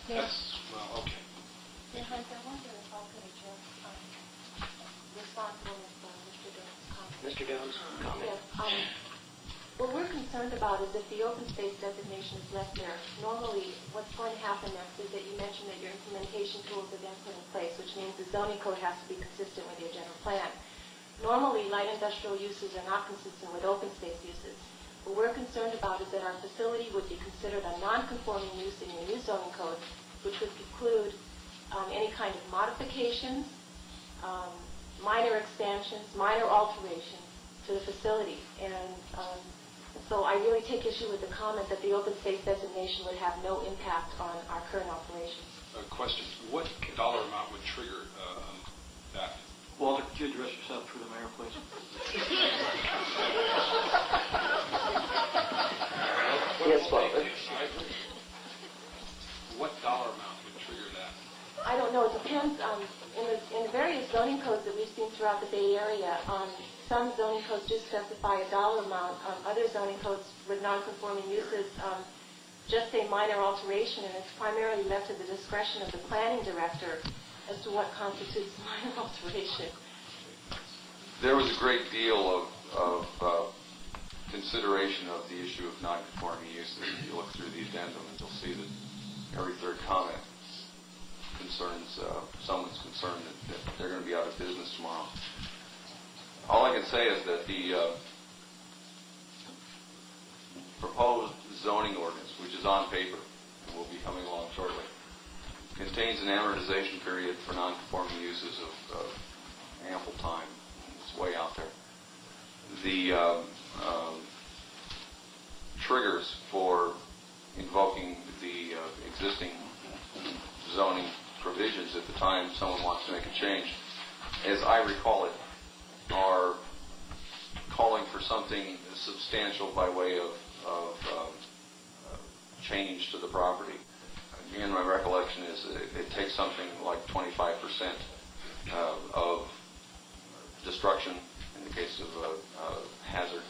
That's, well, okay. Hans, I wonder if I could address responsible for Mr. Dillon's comment. Mr. Dillon's comment. Yes. What we're concerned about is if the open space designation is left there. Normally, what's going to happen next is that you mentioned that your implementation tools are then put in place, which means the zoning code has to be consistent with your general plan. Normally, light industrial uses are not consistent with open space uses. What we're concerned about is that our facility would be considered a non-conforming use in your new zoning code, which would include any kind of modifications, minor expansions, minor alterations to the facility. And so I really take issue with the comment that the open space designation would have no impact on our current operations. Question. What dollar amount would trigger that? Walter, could you address yourself through the mayor, please? Yes, Walter. What dollar amount would trigger that? I don't know. It depends. In the various zoning codes that we've seen throughout the Bay Area, some zoning codes do specify a dollar amount. Other zoning codes with non-conforming uses just say minor alteration, and it's primarily left to the discretion of the planning director as to what constitutes minor alteration. There was a great deal of consideration of the issue of non-conforming uses. If you look through the addendum, you'll see that every third comment concerns, someone's concerned that they're going to be out of business tomorrow. All I can say is that the proposed zoning ordinance, which is on paper and will be coming along shortly, contains an amortization period for non-conforming uses of ample time. It's way out there. The triggers for invoking the existing zoning provisions at the time someone wants to make a change, as I recall it, are calling for something substantial by way of change to the property. Again, my recollection is that it takes something like 25% of destruction in the case of a hazard,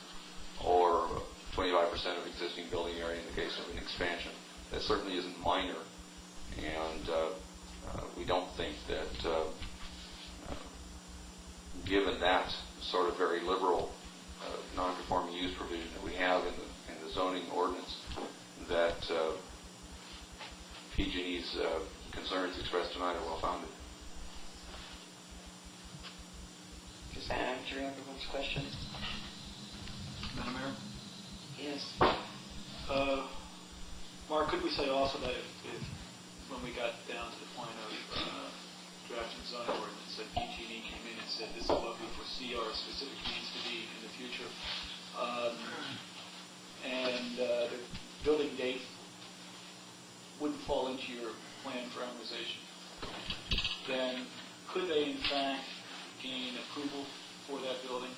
or 25% of existing building area in the case of an expansion. That certainly isn't minor, and we don't think that given that sort of very liberal non-conforming use provision that we have in the zoning ordinance, that PG&E's concerns expressed tonight are well-founded. Does that answer everyone's question? Madam Mayor? Yes. Mark, could we say also that if when we got down to the point of drafting the zoning ordinance, that PG&E came in and said this is what we foresee our specific needs to be in the future, and the building date wouldn't fall into your plan for amortization, then could they in fact gain approval for that building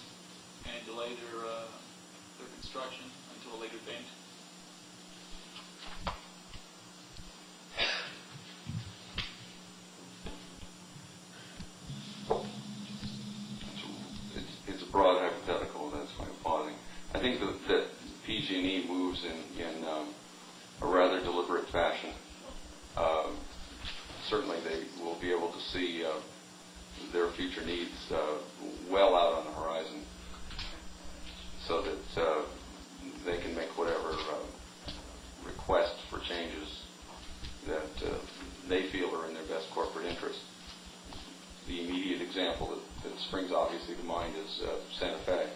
and delay their construction until a later date? It's a broad hypothetical, that's why I'm pausing. I think that PG&E moves in a rather deliberate fashion. Certainly they will be able to see their future needs well out on the horizon, so that they can make whatever requests for changes that they feel are in their best corporate interest. The immediate example that springs obviously to mind is Santa Fe,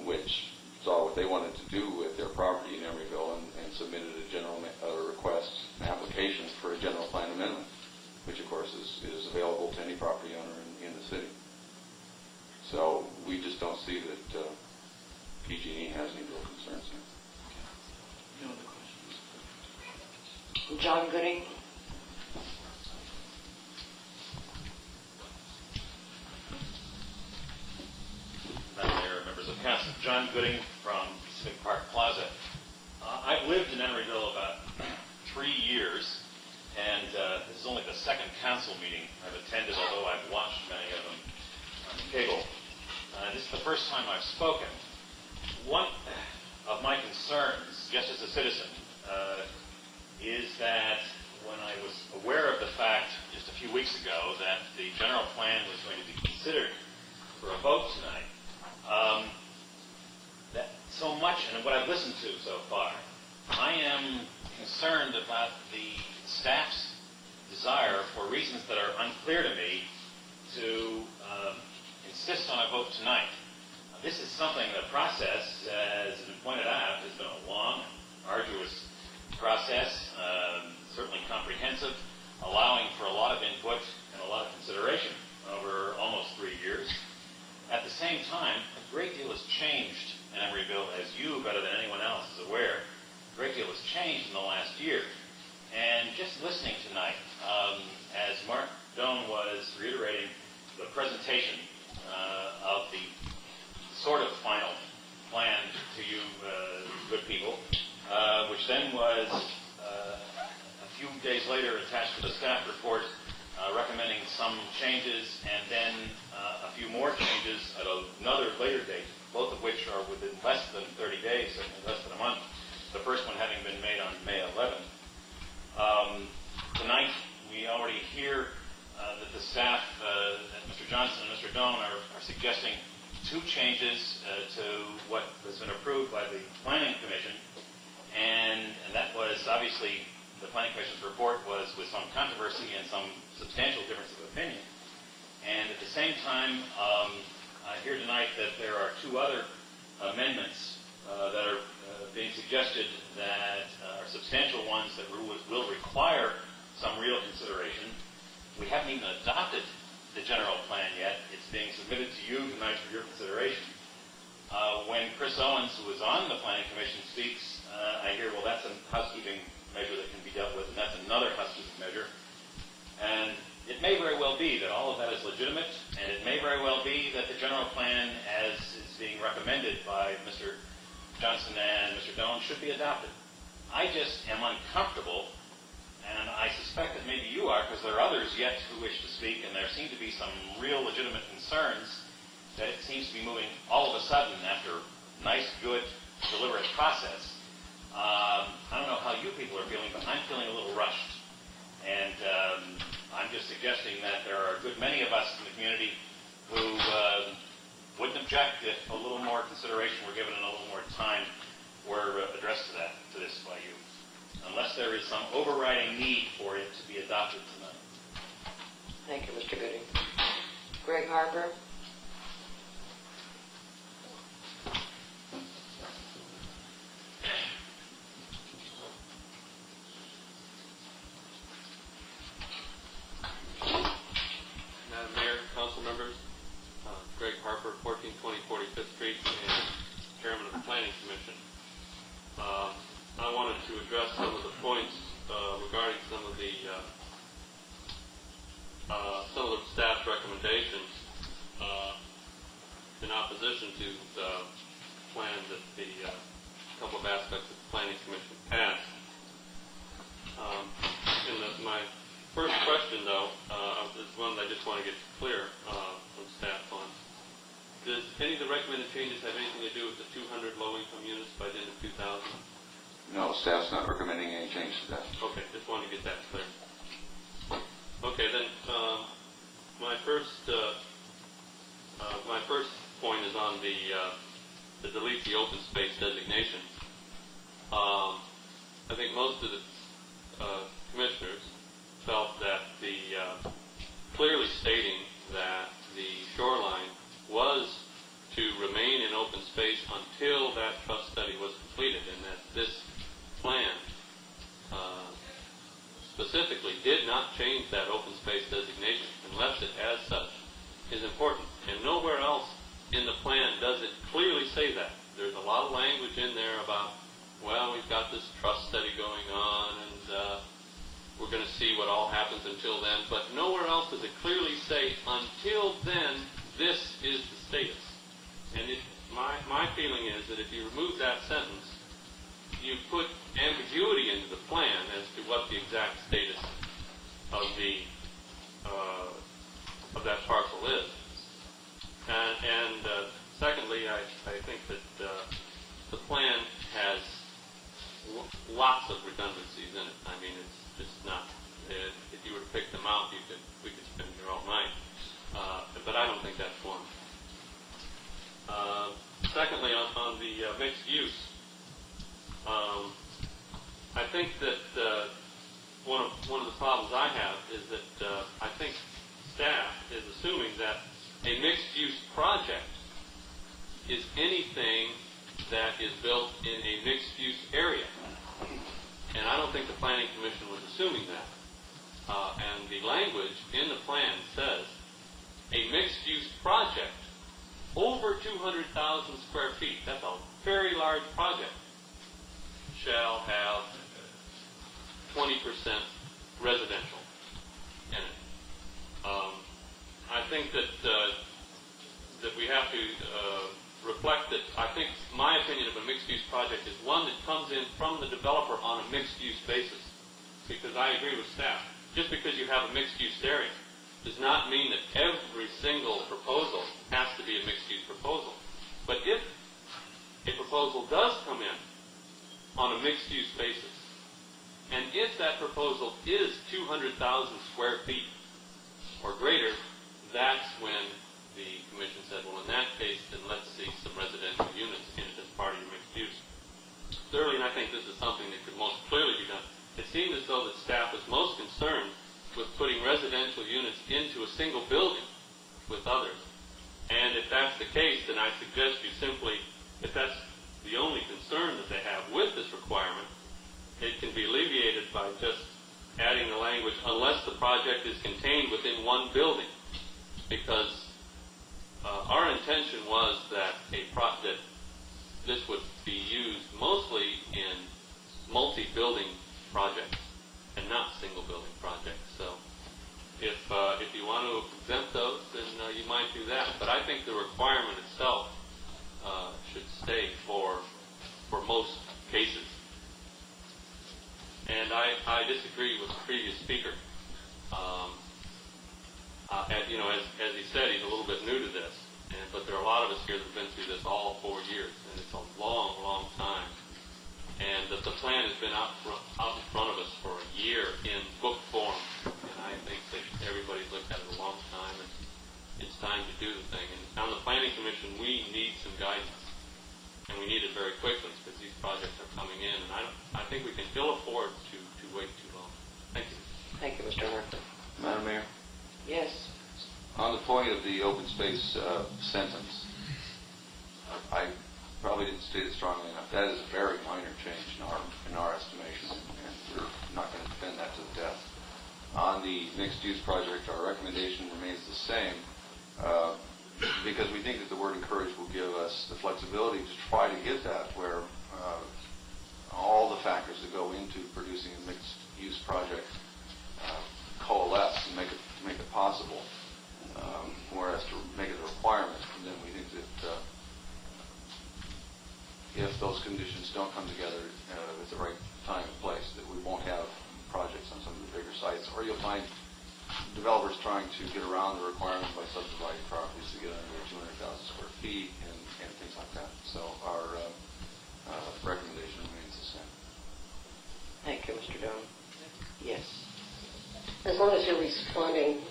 which saw what they wanted to do with their property in Emeryville and submitted a general request, an application for a general plan amendment, which of course is available to any property owner in the city. So we just don't see that PG&E has any real concerns there. No other questions? John Gooding? Madam Mayor, members of council, John Gooding from Pacific Park Plaza. I've lived in Emeryville about 3 years, and this is only the second council meeting I've attended, although I've watched many of them on cable. This is the first time I've spoken. One of my concerns, just as a citizen, is that when I was aware of the fact just a few weeks ago that the general plan was going to be considered for a vote tonight, that so much, and what I've listened to so far, I am concerned about the staff's desire, for reasons that are unclear to me, to insist on a vote tonight. This is something, the process, as has been pointed out, has been a long, arduous process, certainly comprehensive, allowing for a lot of input and a lot of consideration over almost 3 years. At the same time, a great deal has changed in Emeryville, as you, better than anyone else, is aware. A great deal has changed in the last year. And just listening tonight, as Mark Doan was reiterating the presentation of the sort of final plan to you good people, which then was a few days later attached to the staff report recommending some changes, and then a few more changes at another later date, both of which are within less than 30 days, certainly less than a month, the first one having been made on May 11th. Tonight, we already hear that the staff, that Mr. Johnson and Mr. Doan are suggesting two changes to what has been approved by the Planning Commission, and that was obviously the Planning Commission's report was with some controversy and some substantial difference of opinion. And at the same time, I hear tonight that there are two other amendments that are being suggested that are substantial ones that will require some real consideration. We haven't even adopted the general plan yet. It's being submitted to you tonight for your consideration. When Chris Owens, who was on the Planning Commission, speaks, I hear, well, that's a housekeeping measure that can be dealt with, and that's another housekeeping measure. And it may very well be that all of that is legitimate, and it may very well be that the general plan, as is being recommended by Mr. Johnson and Mr. Doan, should be adopted. I just am uncomfortable, and I suspect that maybe you are, because there are others yet who wish to speak, and there seem to be some real legitimate concerns that it seems to be moving all of a sudden after nice, good, deliberate process. I don't know how you people are feeling, but I'm feeling a little rushed. And I'm just suggesting that there are a good many of us in the community who wouldn't object if a little more consideration were given and a little more time were addressed to this by you, unless there is some overriding need for it to be adopted tonight. Thank you, Mr. Gooding. Greg Harper. Madam Mayor, council members, Greg Harper, 1420 45th Street, and Chairman of the Planning Commission. I wanted to address some of the points regarding some of the staff's recommendations in opposition to the plan that the couple of aspects of the Planning Commission passed. My first question, though, is one that I just want to get clear from staff on. Does any of the recommended changes have anything to do with the 200 low-income units by the end of 2000? No, staff's not recommending any change to that. Okay, just wanted to get that clear. Okay, then my first point is on the delete the open space designation. I think most of the commissioners felt that clearly stating that the shoreline was to remain in open space until that trust study was completed, and that this plan specifically did not change that open space designation and left it as such is important. And nowhere else in the plan does it clearly say that. There's a lot of language in there about, well, we've got this trust study going on, and we're going to see what all happens until then, but nowhere else does it clearly say, until then, this is the status. And my feeling is that if you remove that sentence, you put ambiguity into the plan as to what the exact status of that parcel is. And secondly, I think that the plan has lots of redundancies in it. I mean, it's just not. If you were to pick them out, we could spend here all night. But I don't think that's one. Secondly, on the mixed use, I think that one of the problems I have is that I think staff is assuming that a mixed-use project is anything that is built in a mixed-use area. And I don't think the Planning Commission was assuming that. And the language in the plan says a mixed-use project over 200,000 square feet, that's a very large project, shall have 20% residential in it. I think that we have to reflect that. I think my opinion of a mixed-use project is one that comes in from the developer on a mixed-use basis, because I agree with staff. Just because you have a mixed-use area does not mean that every single proposal has to be a mixed-use proposal. But if a proposal does come in on a mixed-use basis, and if that proposal is 200,000 square feet or greater, that's when the commission said, well, in that case, then case, then I suggest you simply, if that's the only concern that they have with this requirement, it can be alleviated by just adding the language, unless the project is contained within one building. Because our intention was that that this would be used mostly in multi-building projects and not single-building projects. So if you want to exempt those, then you might do that. But I think the requirement itself should stay for most cases. And I disagree with the previous speaker. As he said, he's a little bit new to this, but there are a lot of us here that have been through this all 4 years, and it's a long, long time. And the plan has been out in front of us for a year in book form, and I think that everybody's looked at it a long time, and it's time to do the thing. And on the Planning Commission, we need some guidance, and we need it very quickly because these projects are coming in, and I think we can still afford to wait too long. Thank you. Thank you, Mr. Murphy. Madam Mayor? Yes. On the point of the open space sentence, I probably didn't state it strongly enough. That is a very minor change in our estimation, and we're not going to defend that to the death. On the mixed-use project, our recommendation remains the same because we think that the word encourage will give us the flexibility to try to get that where all the factors that go into producing a mixed-use project coalesce and make it possible. Whereas to make it a requirement, and then we think that if those conditions don't come together at the right time and place, that we won't have projects on some of the bigger sites. Or you'll find developers trying to get around the requirement by subdividing properties to get under 200,000 square feet and things like that. So our recommendation remains the same. Thank you, Mr. Dunn. Yes. As long as you're responding,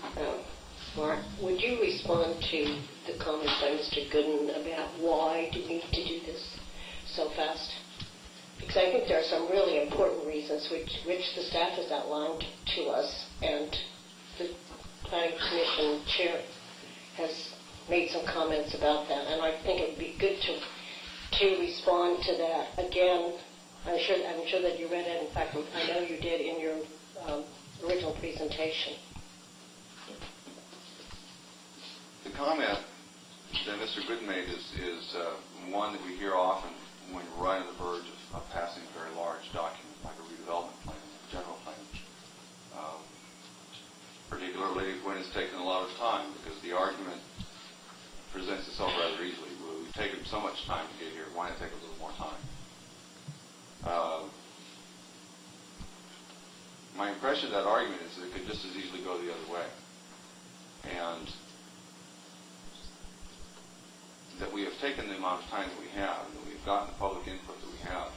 Mark, would you respond to the comments by Mr. Gooden about why do we need to do this so fast? Because I think there are some really important reasons which the staff has outlined to us, and the Planning Commission chair has made some comments about that, and I think it would be good to respond to that. Again, I'm sure that you read it. In fact, I know you did in your original presentation. The comment that Mr. Gooden made is one that we hear often when we're right on the verge of passing a very large document like a redevelopment plan, a general plan. Particularly when it's taken a lot of time, because the argument presents itself rather easily. We've taken so much time to get here, why not take a little more time? My impression of that argument is that it could just as easily go the other way. And that we have taken the amount of time that we have, and that we've gotten the public input that we have,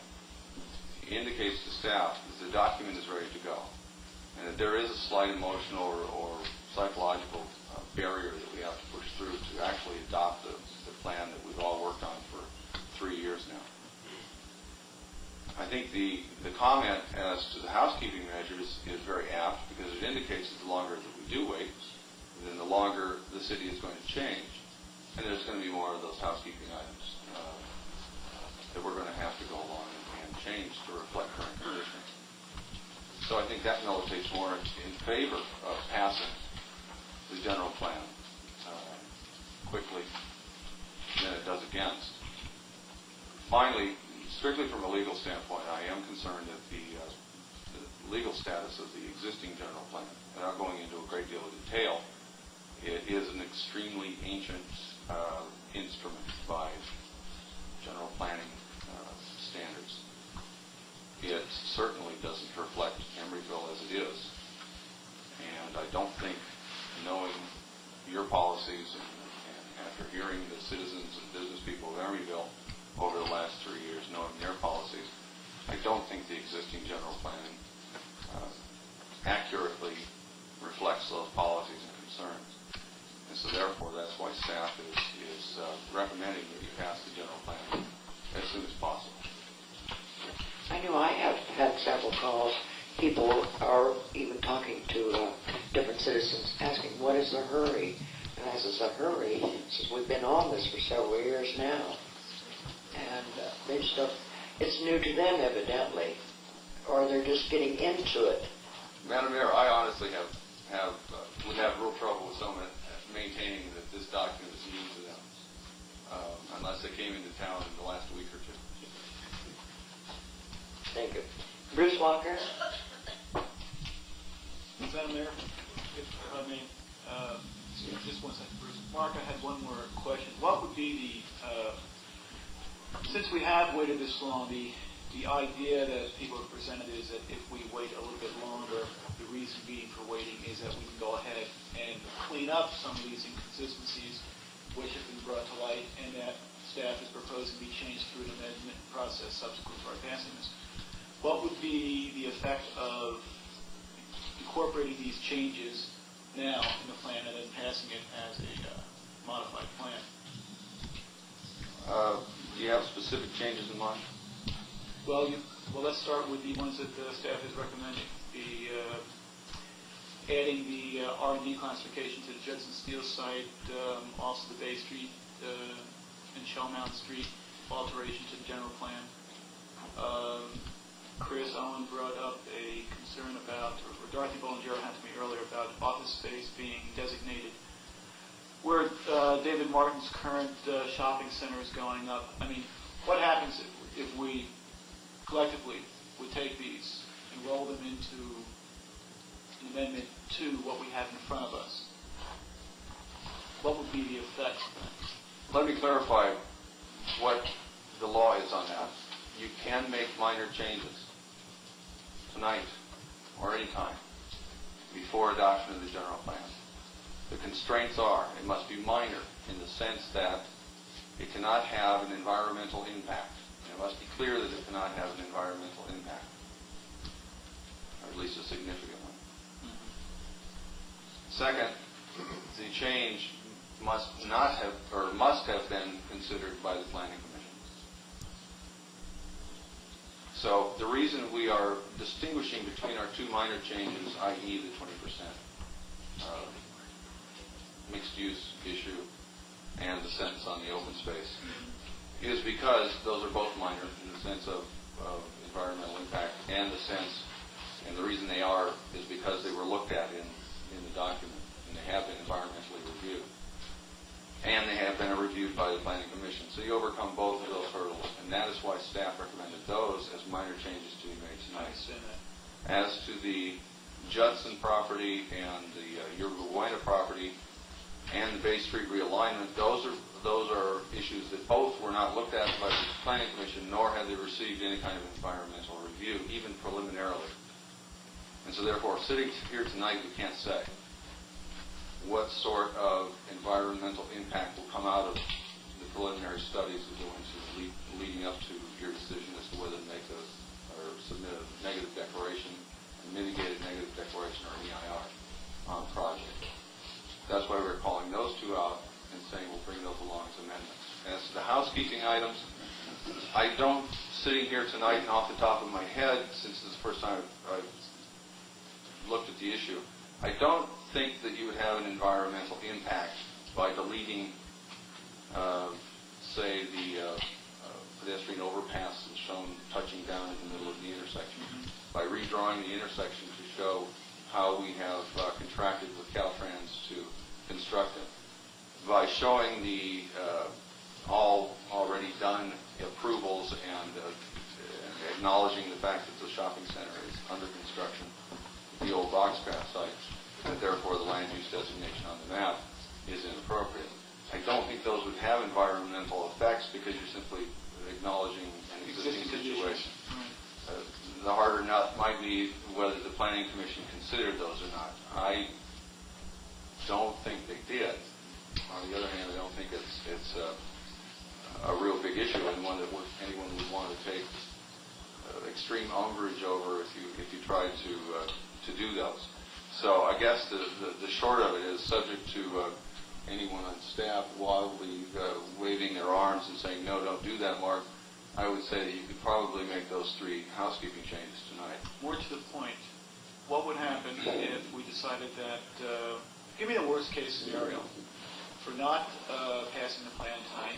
indicates to staff that the document is ready to go. And that there is a slight emotional or psychological barrier that we have to push through to actually adopt the plan that we've all worked on for 3 years now. I think the comment as to the housekeeping measures is very apt because it indicates that the longer that we do wait, then the longer the city is going to change. And there's going to be more of those housekeeping items that we're going to have to go along and change to reflect current conditions. So I think that militates more in favor of passing the general plan quickly than it does against. Finally, strictly from a legal standpoint, I am concerned that the legal status of the existing general plan, without going into a great deal of detail, it is an extremely ancient instrument by general planning standards. It certainly doesn't reflect Emeryville as it is. And I don't think, knowing your policies and after hearing the citizens and business people of Emeryville over the last 3 years, knowing their policies, I don't think the existing general plan accurately reflects those policies and concerns. And so therefore, that's why staff is recommending that you pass the general plan as soon as possible. I know I have had several calls. People are even talking to different citizens, asking, what is the hurry? has us a hurry, since we've been on this for several years now. And they just don't, it's new to them evidently, or they're just getting into it. Madam Mayor, I honestly would have real trouble with someone maintaining that this document is new to them, unless they came into town in the last week or two. Thank you. Bruce Walker? Madam Mayor, if I may, just one second, Bruce. Mark, I had one more question. What would be since we have waited this long, the idea that people have presented is that if we wait a little bit longer, the reason being for waiting is that we can go ahead and clean up some of these inconsistencies which have been brought to light, and that staff is proposing to be changed through an amendment process subsequent to our passing this. What would be the effect of incorporating these changes now in the plan and then passing it as a modified plan? Do you have specific changes in mind? Well, let's start with the ones that the staff is recommending. Adding the R&D classification to the Judson Steel site, also the Bay Street and Shell Mountain Street alteration to the general plan. Chris Owen brought up a concern about, or Dorothy Bollinger had to me earlier, about office space being designated where David Martin's current shopping center is going up. I mean, what happens if we collectively would take these and roll them into an amendment to what we have in front of us? What would be the effect? Let me clarify what the law is on that. You can make minor changes tonight or any time before adoption of the general plan. The constraints are, it must be minor in the sense that it cannot have an environmental impact. And it must be clear that it cannot have an environmental impact, or at least a significant one. Second, the change must not have, or must have been considered by the Planning Commission. So the reason we are distinguishing between our two minor changes, i.e. the 20% mixed-use issue and the sentence on the open space, is because those are both minor in the sense of environmental impact, and the reason they are is because they were looked at in the document, and they have been environmentally reviewed. And they have been reviewed by the Planning Commission. So you overcome both of those hurdles, and that is why staff recommended those as minor changes to be made tonight. As to the Judson property and the Yerba Buena property and the Bay Street realignment, those are issues that both were not looked at by the Planning Commission, nor have they received any kind of environmental review, even preliminarily. And so therefore, sitting here tonight, we can't say what sort of environmental impact will come out of the preliminary studies that go into leading up to your decision as to whether to make or submit a negative declaration, a mitigated negative declaration, or an EIR on the project. That's why we're calling those two out and saying we'll bring those along as amendments. As to the housekeeping items, I don't, sitting here tonight and off the top of my head, since this is the first time I've looked at the issue, I don't think that you would have an environmental impact by deleting, say, the pedestrian overpass that's shown touching down in the middle of the intersection, by redrawing the intersection to show how we have contracted with Caltrans to construct it, by showing the all already done approvals and acknowledging the fact that the shopping center is under construction, the old Boxcraft site, and therefore the land use designation on the map is inappropriate. I don't think those would have environmental effects because you're simply acknowledging an existing situation. The harder nut might be whether the Planning Commission considered those or not. I don't think they did. On the other hand, I don't think it's a real big issue and one that anyone would want to take extreme umbrage over if you tried to do those. So I guess the short of it is, subject to anyone on staff wildly waving their arms and saying, no, don't do that, Mark, I would say that you could probably make those three housekeeping changes tonight. More to the point, what would happen if we decided that, give me the worst case scenario, for not passing the plan tonight,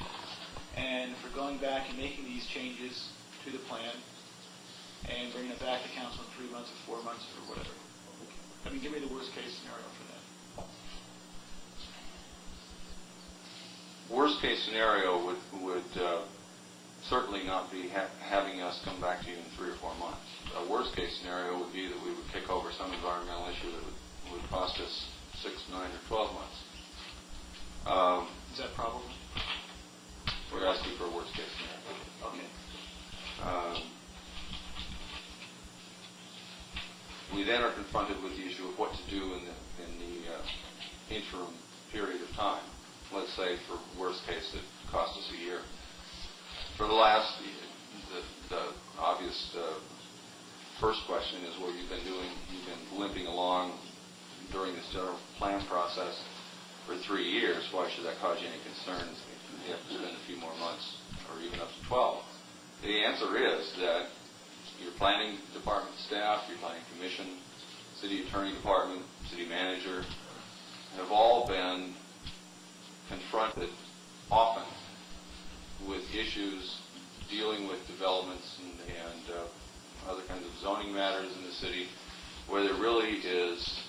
and for going back and making these changes to the plan, and bringing it back to council in 3 months or 4 months or whatever. I mean, give me the worst case scenario for that. Worst case scenario would certainly not be having us come back to you in 3 or 4 months. A worst case scenario would be that we would kick over some environmental issue that would cost us 6, 9, or 12 months. Is that probable? We're asking for a worst case scenario. Okay. We then are confronted with the issue of what to do in the interim period of time. Let's say, for worst case, it cost us a year. For the last, the obvious first question is what you've been doing. You've been limping along during this general plan process for 3 years. Why should that cause you any concerns? You have to spend a few more months, or even up to 12. The answer is that your planning department staff, your planning commission, city attorney department, city manager, have all been confronted often with issues dealing with developments and other kinds of zoning matters in the city, where there really is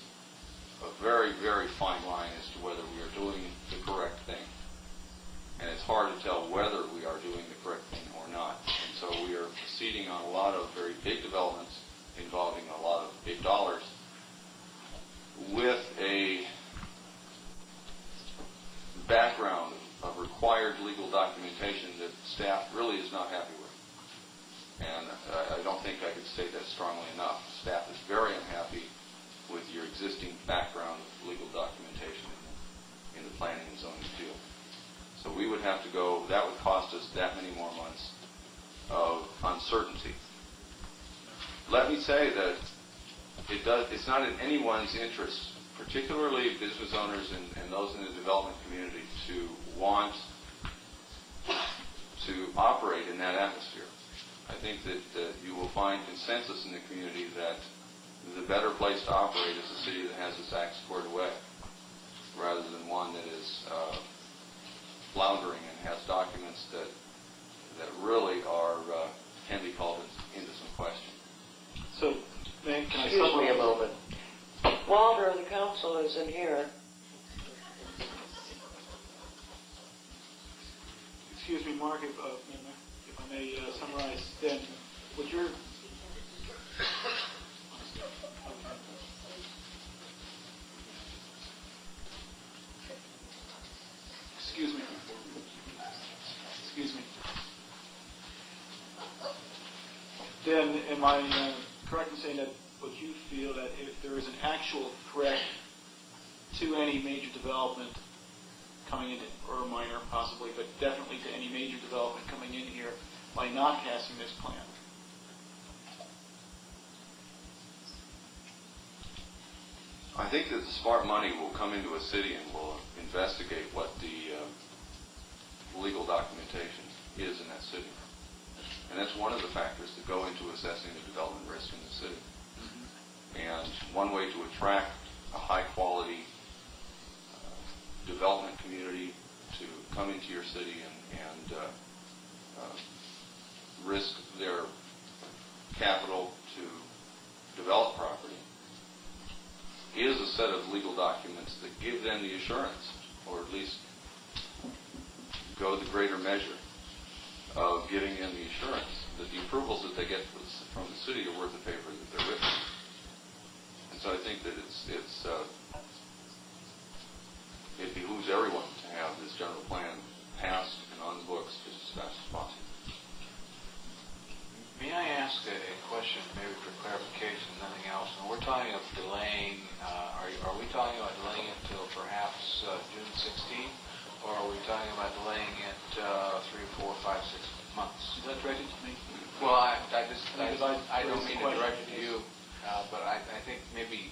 a very, very fine line as to whether we are doing the correct thing. And it's hard to tell whether we are doing the correct thing or not. And so we are proceeding on a lot of very big developments involving a lot of big dollars with a background of required legal documentation that staff really is not happy with. And I don't think I could state that strongly enough. Staff is very unhappy with your existing background of legal documentation in the planning and zoning field. So we would have to go, that would cost us that many more months of uncertainty. Let me say that it's not in anyone's interest, particularly business owners and those in the development community, to want to operate in that atmosphere. I think that you will find consensus in the community that the better place to operate is a city that has its act squared away, rather than one that is floundering and has documents that really can be called into some question. So, man, can I Excuse me a moment. Walter, the council isn't here. Excuse me, Mark, if I may summarize, then what you're... Excuse me. Then, am I correct in saying that what you feel that if there is an actual threat to any major development coming in, or minor possibly, but definitely to any major development coming in here by not passing this plan? I think that the smart money will come into a city and will investigate what the legal documentation is in that city. And that's one of the factors that go into assessing the development risk in the city. And one way to attract a high-quality development community to come into your city and risk their capital to develop property is a set of legal documents that give them the assurance, or at least go the greater measure of giving them the assurance that the approvals that they get from the city are worth the paper that they're written. And so I think that it behooves everyone to have this general plan passed and on the books just as fast as possible. May I ask a question, maybe for clarification, nothing else? When we're talking of delaying, are we talking about delaying it until perhaps June 16th, or are we talking about delaying it 3, 4, 5, 6 months? Is that directed to me? Well, I don't mean to direct it to you, but I think maybe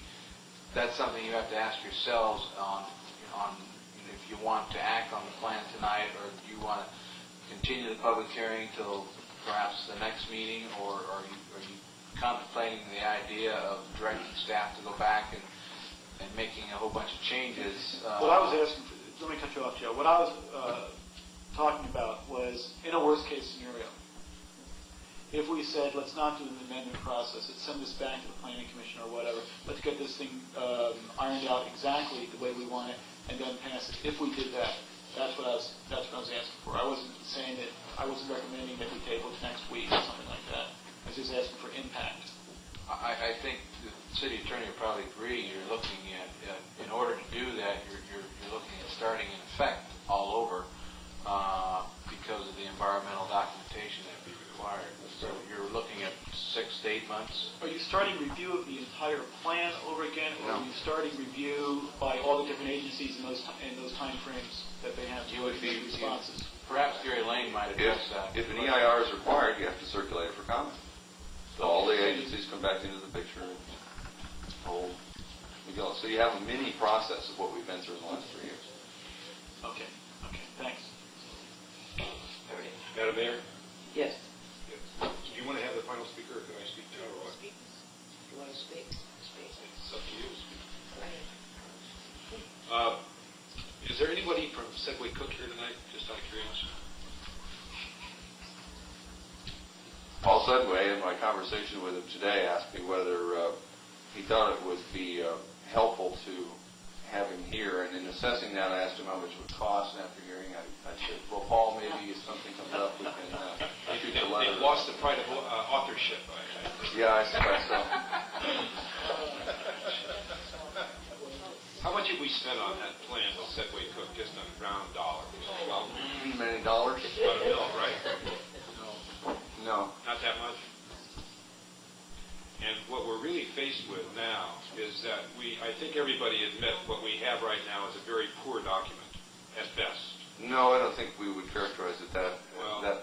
that's something you have to ask yourselves on if you want to act on the plan tonight, or do you want to continue the public hearing till perhaps the next meeting, or are you contemplating the idea of directing staff to go back and making a whole bunch of changes? Well, I was asking let me cut you off, Joe. What I was talking about was in a worst-case scenario. If we said, let's not do an amendment process, let's send this back to the planning commission or whatever, let's get this thing ironed out exactly the way we want it, and then pass it. If we did that, that's what I was asking for. I wasn't saying that, I wasn't recommending that we table it next week or something like that. I was just asking for impact. I think the city attorney would probably agree. You're looking at, in order to do that, you're looking at starting in effect all over because of the environmental documentation that would be required. So you're looking at 6 to 8 months. Are you starting review of the entire plan over again, or are you starting review by all the different agencies in those time frames that they have to make responses? Perhaps Gary Lane might address that. If an EIR is required, you have to circulate it for comment. So all the agencies come back into the picture and we go. So you have a mini process of what we've been through in the last 3 years. Okay, thanks. Madam Mayor, Yes. do you want to have the final speaker, or can I speak now, or what? You want to speak? Speak. It's up to you. Is there anybody from Segway Cook here tonight, just out of curiosity? Paul Sedway, in my conversation with him today, asked me whether he thought it would be helpful to have him here. And in assessing that, I asked him how much it would cost. And after hearing, I said, well, Paul, maybe if something comes up, we can shoot the letter. They've lost the pride of authorship. Yeah, I suppose so. How much have we spent on that plan with Segway Cook, just on round dollars? Well, Many about dollars? a mill, right? No. Not that much? And what we're really faced with now is that I think everybody admits what we have right now is a very poor document, at best. No, I don't think we would characterize it that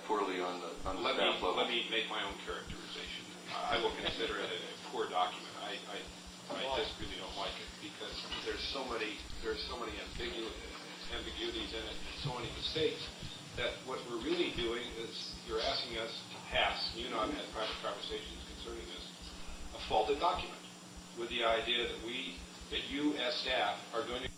poorly on the staff level. Let me make my own characterization. I will consider it a poor document. I just really don't like it because there's so many ambiguities in it and so many mistakes that what we're really doing is you're asking us to pass, you and I have had private conversations concerning this, a faulted document with the idea that you as staff are going to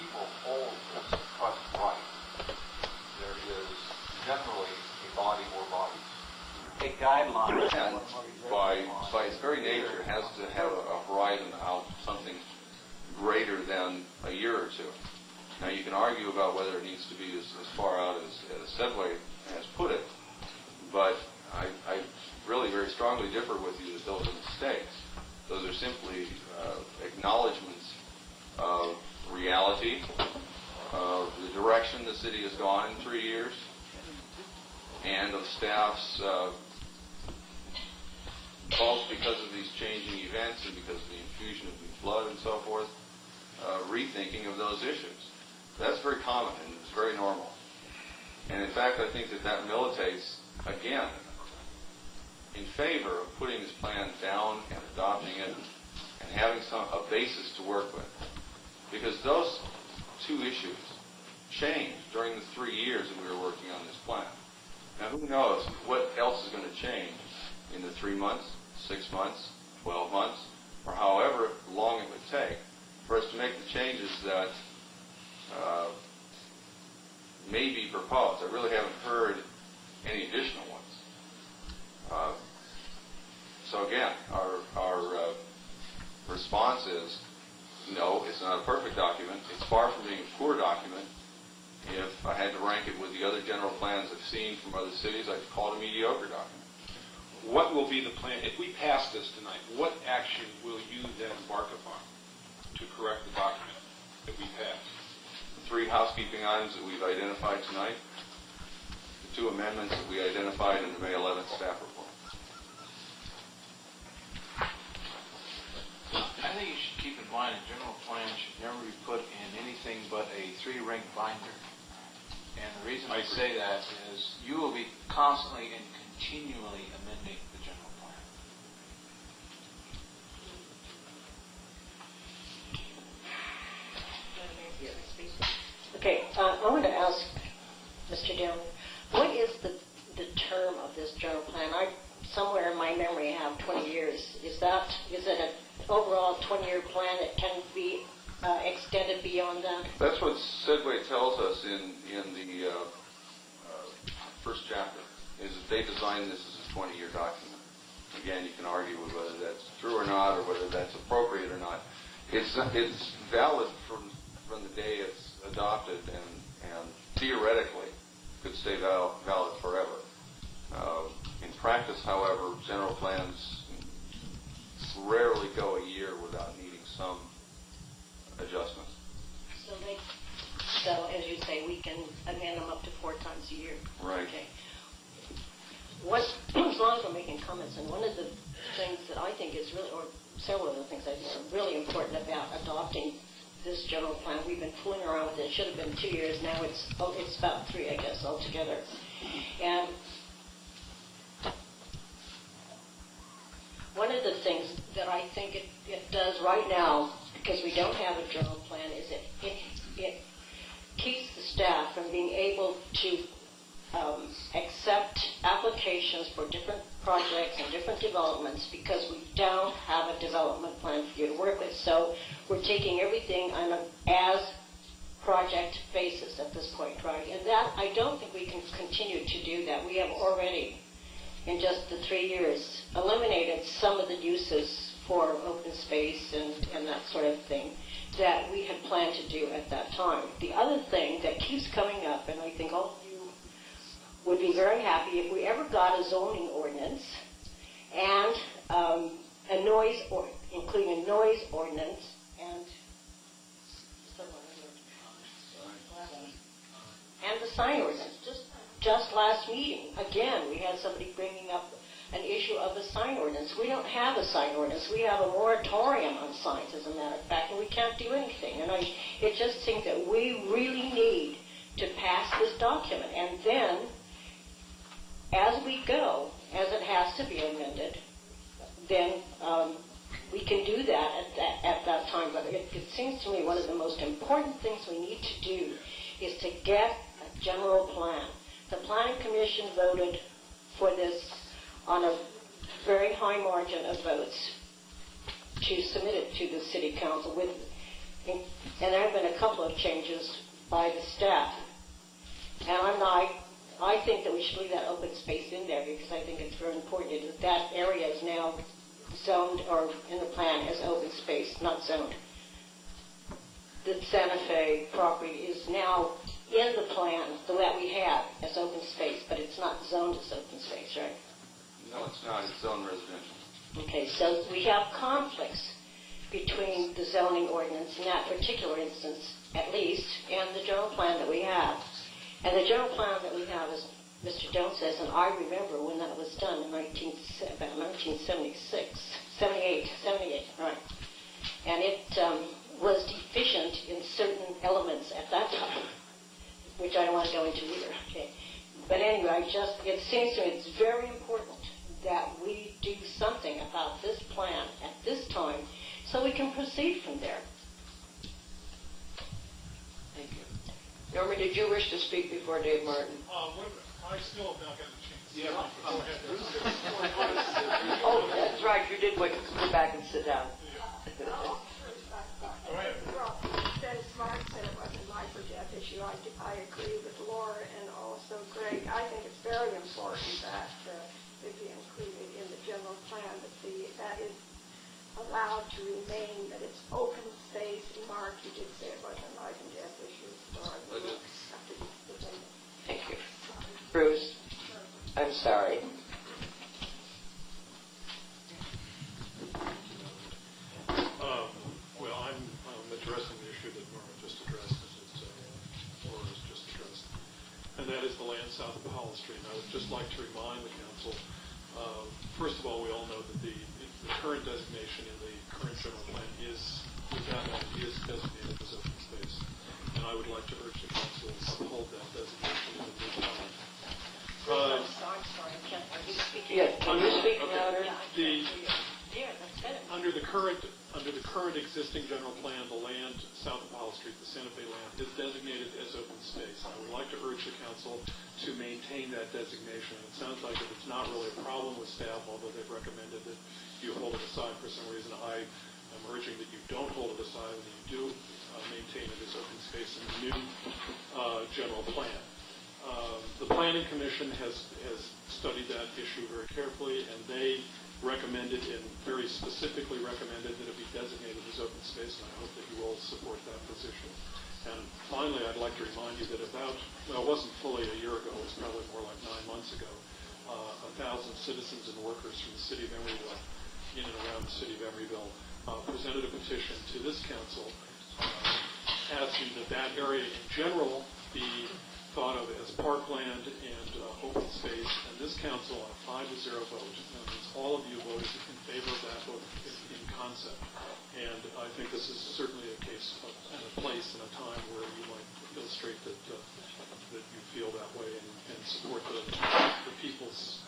people hold this trust right, there is generally a body or bodies. A guideline. And by its very nature, it has to have a horizon out something greater than a year or two. Now, you can argue about whether it needs to be as far out as Sedway has put it, but I really very strongly differ with you that those are mistakes. Those are simply acknowledgments of reality, of the direction the city has gone in 3 years, and of staff's, both because of these changing events and because of the infusion of new blood and so forth, rethinking of those issues. That's very common and it's very normal. And in fact, I think that militates, again, in favor of putting this plan down and adopting it and having a basis to work with. Because those two issues changed during the 3 years that we were working on this plan. Now, who knows what else is going to change in the 3 months, 6 months, 12 months, or however long it would take for us to make the changes that may be proposed. I really haven't heard any additional ones. So again, our response is, no, it's not a perfect document. It's far from being a poor document. If I had to rank it with the other general plans I've seen from other cities, I'd call it a mediocre document. What will be the plan? If we pass this tonight, what action will you then embark upon to correct the document that we passed? The 3 housekeeping items that we've identified tonight, the 2 amendments that we identified in the May 11th staff report. I think you should keep in mind a general plan should never be put in anything but a 3-ring binder. And the reason I say that is you will be constantly and continually amending the general plan. ask Mr. Dillon, what is the term of this general plan? I somewhere in my memory have 20 years. Is it an overall 20-year plan that can be extended beyond that? That's what Sedway tells us in the first chapter, is that they designed this as a 20-year document. Again, you can argue with whether that's true or not, or whether that's appropriate or not. It's valid from the day it's adopted, and theoretically could stay valid forever. In practice, however, general plans rarely go a year without needing some adjustments. So as you say, we can amend them up to 4 times a year. Right. Okay. As long as we're making comments, and one of the things that I think is really, or several of the things I think are really important about adopting this general plan, we've been fooling around with it. It should have been 2 years. Now it's about 3, I guess, altogether. And one of the things that I think it does right now, because we don't have a general plan, is it keeps the staff from being able to accept applications for different projects and different developments because we don't have a development plan for you to work with. So we're taking everything on an as-project basis at this point, right? And that, I don't think we can continue to do that. We have already, in just the 3 years, eliminated some of the uses for open space and that sort of thing that we had planned to do at that time. The other thing that keeps coming up, and I think all of you would be very happy if we ever got a zoning ordinance and including a noise ordinance and the sign ordinance. Just last meeting, again, we had somebody bringing up an issue of a sign ordinance. We don't have a sign ordinance. We have a moratorium on signs, as a matter of fact, and we can't do anything. And it just seems that we really need to pass this document. And then, as we go, as it has to be amended, then we can do that at that time. But it seems to me one of the most important things we need to do is to get a general plan. The Planning Commission voted for this on a very high margin of votes to submit it to the City Council and there have been a couple of changes by the staff. And I think that we should leave that open space in there because I think it's very important that area is now zoned or in the plan as open space, not zoned. The Santa Fe property is now in the plan that we have as open space, but it's not zoned as open space, right? No, it's not. It's zoned residential. Okay, so we have conflicts between the zoning ordinance in that particular instance, at least, and the general plan that we have. And the general plan that we have, as Mr. Jones says, and I remember when that was done in 1976, 78, right. And it was deficient in certain elements at that time, which I don't want to go into either. Okay. But anyway, it seems to me it's very important that we do something about this plan at this time so we can proceed from there. Thank you. Norman, did you wish to speak before Dave Martin? I still have not gotten a chance. Yeah. Oh, that's right. You did wait to come back and sit down. Dennis Martin said it wasn't my death issue. I agree with Laura and also Greg. I think it's very important that it be included in the general plan, that is allowed to remain, that it's open space. And Mark, you did say it wasn't life and death issue, so I will have to defend it. Thank you. Bruce, I'm sorry. Well, I'm addressing the issue that Norma just addressed, Laura's just addressed, and that is the land south of Powell Street. And I would just like to remind the council, first of all, we all know that the current designation in the current general plan is designated as open space, and I would like to urge the council to uphold that designation in the new plan. I'm sorry, are you speaking? Yes, can you speak louder? Under the current existing general plan, the land south of Powell Street, the Santa Fe land, is designated as open space. I would like urge the council to maintain that designation. It sounds like if it's not really a problem with staff, although they've recommended that you hold it aside for some reason, I am urging that you don't hold it aside and that you do maintain it as open space in the new general plan. The Planning Commission has studied that issue very carefully, and they recommended and very specifically recommended that it be designated as open space, and I hope that you all support that position. And finally, I'd like to remind you that it wasn't fully a year ago, it was probably more like 9 months ago, 1,000 citizens and workers from the city of Emeryville, in and around the city of Emeryville, presented a petition to this council asking that that area in general be thought of as parkland and open space, and this council on a 5-0 vote, that means all of you voted in favor of that vote in concept. And I think this is certainly a case of, and a place and a time where you might illustrate that you feel that way and support the people's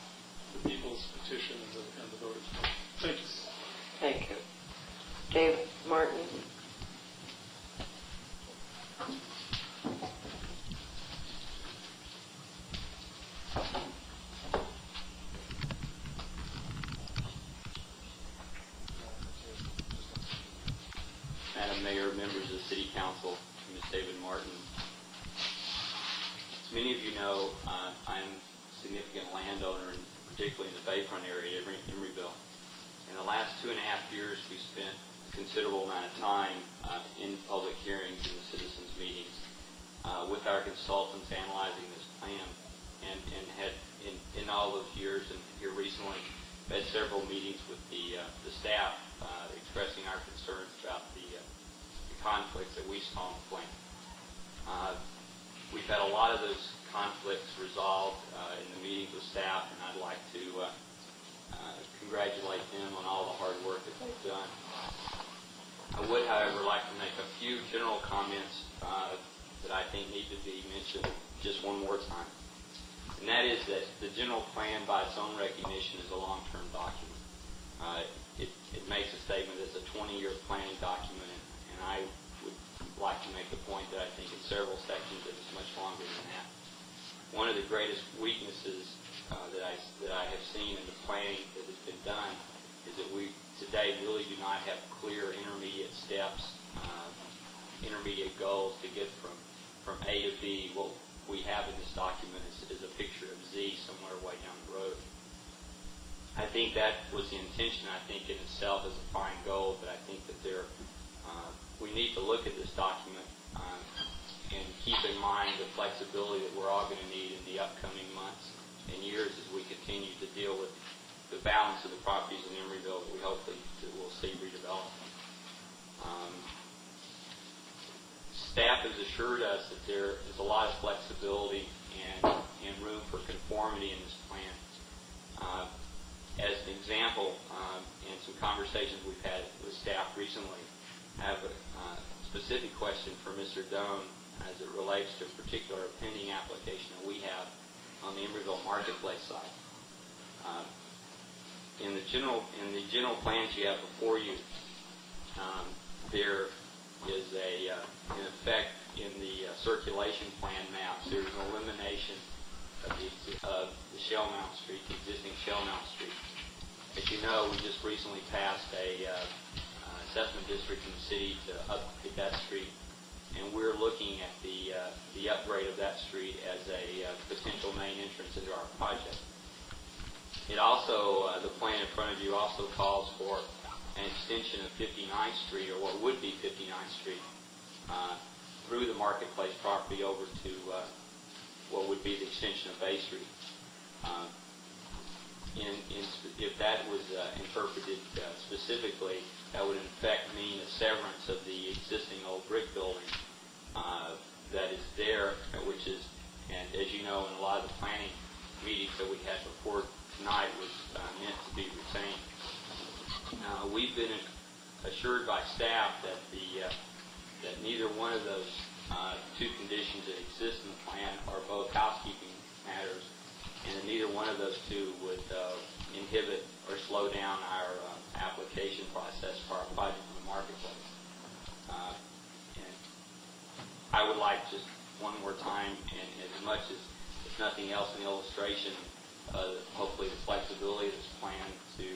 petition and the voters. Thank you. Thank you. Dave Martin. Madam Mayor, members of the City Council, Ms. David Martin. As many of you know, I'm a significant landowner, particularly in the Bayfront area of Emeryville. In the last 2.5 years, we spent a considerable amount of time in public hearings and the citizens' meetings with our consultants analyzing this plan, and had in all those years and here recently had several meetings with the staff expressing our concerns about the conflicts that we saw in the plan. We've had a lot of those conflicts resolved in the meetings with staff, and I'd like to congratulate them on all the hard work that they've done. I would, however, like to make a few general comments that I think need to be mentioned just one more time. And that is that the general plan, by its own recognition, is a long-term document. It makes a statement that it's a 20-year planning document, and I would like to make the point that I think in several sections that it's much longer than that. One of the greatest weaknesses that I have seen in the planning that has been done is that we today really do not have clear intermediate steps, intermediate goals to get from A to B. What we have in this document is a picture of Z somewhere way down the road. I think that was the intention. I think in itself is a fine goal, but I think that we need to look at this document and keep in mind the flexibility that we're all going to need in the upcoming months and years as we continue to deal with the balance of the properties in Emeryville that we hopefully will see redevelopment. Staff has assured us that there is a lot of flexibility and room for conformity in this plan. As an example, in some conversations we've had with staff recently, I have a specific question for Mr. Doan as it relates to a particular pending application that we have on the Emeryville Marketplace side. In the general plans you have before you, there is in effect, in the circulation plan maps, there's an elimination of the Shellmount Street, the existing Shellmount Street. As you know, we just recently passed a assessment district in the city to upgrade that street, and we're looking at the upgrade of that street as a potential main entrance into our project. It also, the plan in front of you also calls for an extension of 59th Street, or what would be 59th Street, through the Marketplace property over to what would be the extension of Bay Street. If that was interpreted specifically, that would in effect mean a severance of the existing old brick building that is there, which is, and as you know, in a lot of the planning meetings that we had before tonight, was meant to be retained. We've been assured by staff that that neither one of those two conditions that exist in the plan are both housekeeping matters, and that neither one of those two would inhibit or slow down our application process for our project in the Marketplace. And I would like just one more time, and as much as, if nothing else, an illustration of hopefully the flexibility of this plan to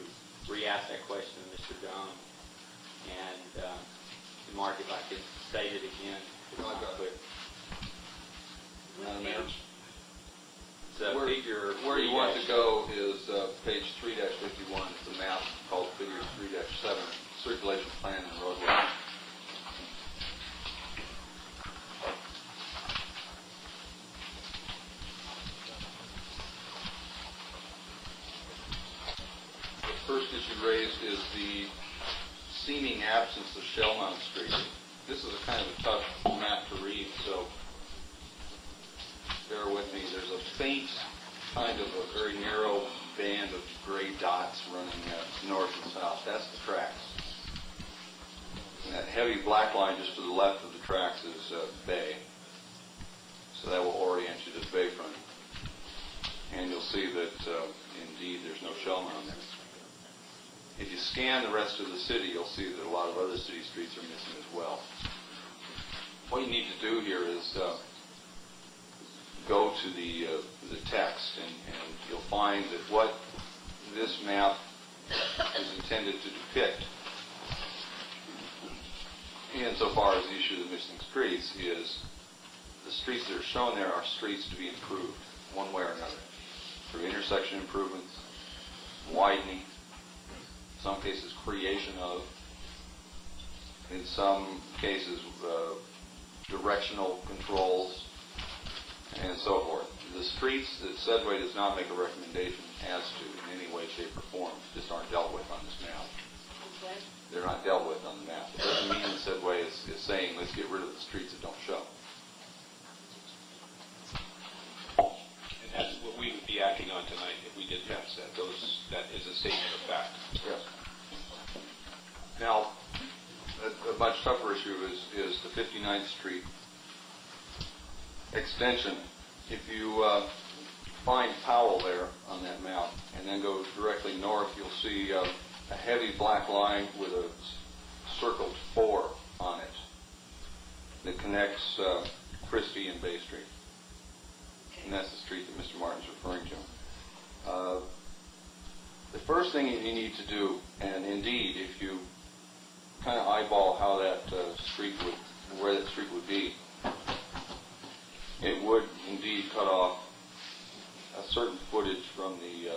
re-ask that question to Mr. Doan. And Mark, if I could state it again, it's not clear. Madam Mayor? So figure Where you want to go is page 3-51. It's a map called figure 3-7, circulation plan and roadway. The first issue raised is the seeming absence of Shell Mound Street. This is a kind of a tough map to read, so bear with me. There's a faint, kind of a very narrow band of gray dots running north and south. That's the tracks. And that heavy black line just to the left of the tracks is bay. So that will orient you to the bayfront. And you'll see that, indeed, there's no Shell Mound there. If you scan the rest of the city, you'll see that a lot of other city streets are missing as well. What you need to do here is go to the text, and you'll find that what this map is intended to depict, insofar as the issue of the missing streets, is the streets that are shown there are streets to be improved one way or another, through intersection improvements, widening, in some cases creation of, in some cases directional controls, and so forth. The streets that Sedway does not make a recommendation as to in any way, shape, or form just aren't dealt with on this map. Okay. They're not dealt with on the map. It doesn't mean that Sedway is saying let's get rid of the streets that don't show. And that's what we would be acting on tonight if we did pass that. That is a statement of fact. Yes. Now, a much tougher issue is the 59th Street extension. If you find Powell there on that map and then go directly north, you'll see a heavy black line with a circled 4 on it that connects Christie and Bay Street. And that's the street that Mr. Martin's referring to. The first thing you need to do, and indeed, if you kind of eyeball how that where that street would be, it would indeed cut off a certain footage from the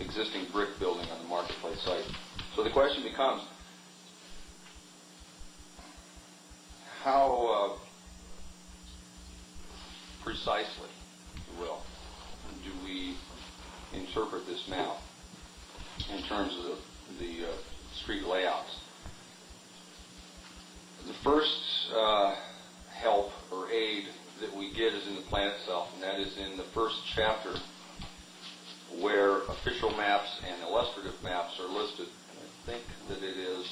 existing brick building on the Marketplace site. So the question becomes, how precisely, if you will, do we interpret this map in terms of the street layouts? The first help or aid that we get is in the plan itself, and that is in the first chapter where official maps and illustrative maps are listed. And I think that it is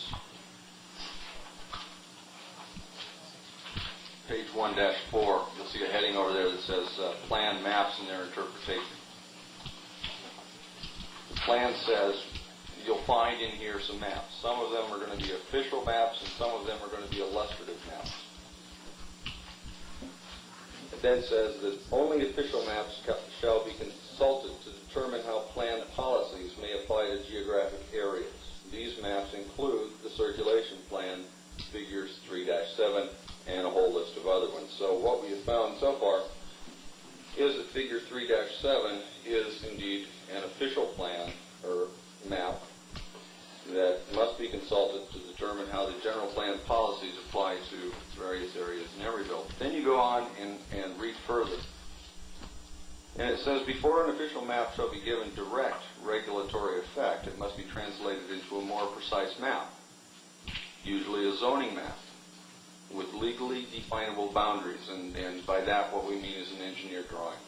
page 1-4. You'll see a heading over there that says plan maps and their interpretation. The plan says you'll find in here some maps. Some of them are going to be official maps and some of them are going to be illustrative maps. It then says that only official maps shall be consulted to determine how plan policies may apply to geographic areas. These maps include the circulation plan, figures 3-7, and a whole list of other ones. So what we have found so far is that figure 3-7 is indeed an official plan or map that must be consulted to determine how the general plan policies apply to various areas in Emeryville. Then you go on and read further. And it says, before an official map shall be given direct regulatory effect, it must be translated into a more precise map, usually a zoning map, with legally definable boundaries. And by that, what we mean is an engineer drawing,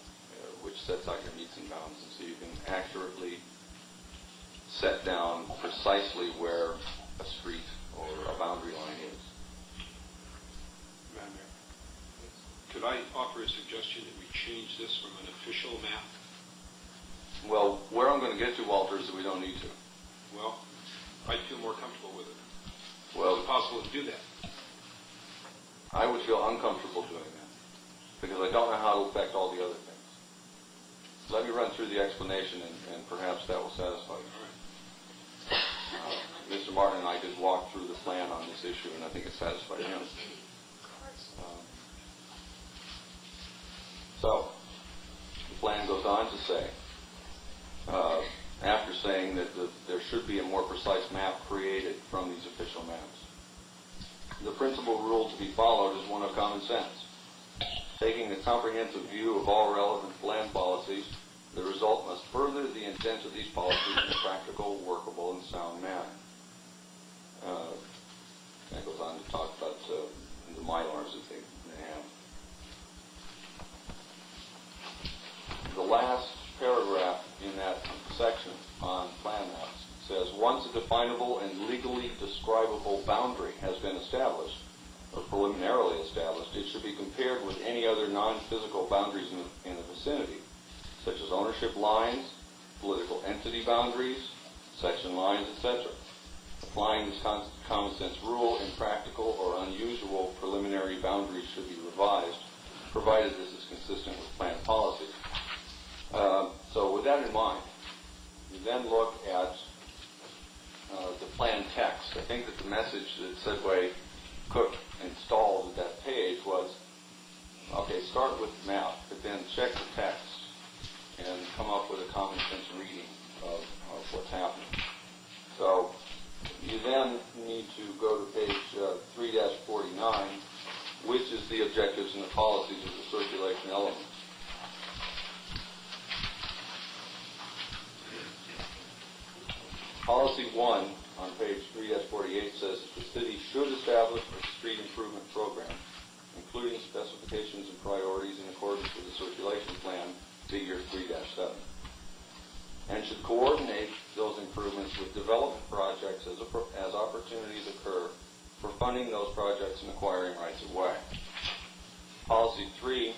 which sets out your meets and bounds, and so you can accurately set down precisely where a street or a boundary line is. Madam Mayor, could I offer a suggestion that we change this from an official map? Well, where I'm going to get to, Walter, is that we don't need to. Well, I'd feel more comfortable with it. Well, Is it possible to do that? I would feel uncomfortable doing that because I don't know how to affect all the other things. Let me run through the explanation, and perhaps that will satisfy you. Mr. Martin and I did walk through the plan on this issue, and I think it satisfied him. So, the plan goes on to say, after saying that there should be a more precise map created from these official maps, the principal rule to be followed is one of common sense. Taking a comprehensive view of all relevant land policies, the result must further the intent of these policies in a practical, workable, and sound manner. That goes on to talk about the Mylars that they have. The last paragraph in that section on plan maps says, once a definable and legally describable boundary has been established, or preliminarily established, it should be compared with any other non-physical boundaries in the vicinity, such as ownership lines, political entity boundaries, section lines, etc. Applying this common sense rule in practical or unusual preliminary boundaries should be revised, provided this is consistent with plan policy. So with that in mind, you then look at the plan text. I think that the message that Sedway Cook installed at that page was, okay, start with the map, but then check the text and come up with a common sense reading of what's happening. So you then need to go to page 3-49, which is the objectives and the policies of the circulation element. Policy 1 on page 3-48 says that the city should establish a street improvement program, including specifications and priorities in accordance with the circulation plan, figure 3-7, and should coordinate those improvements with development projects as opportunities occur for funding those projects and acquiring rights of way. Policy 3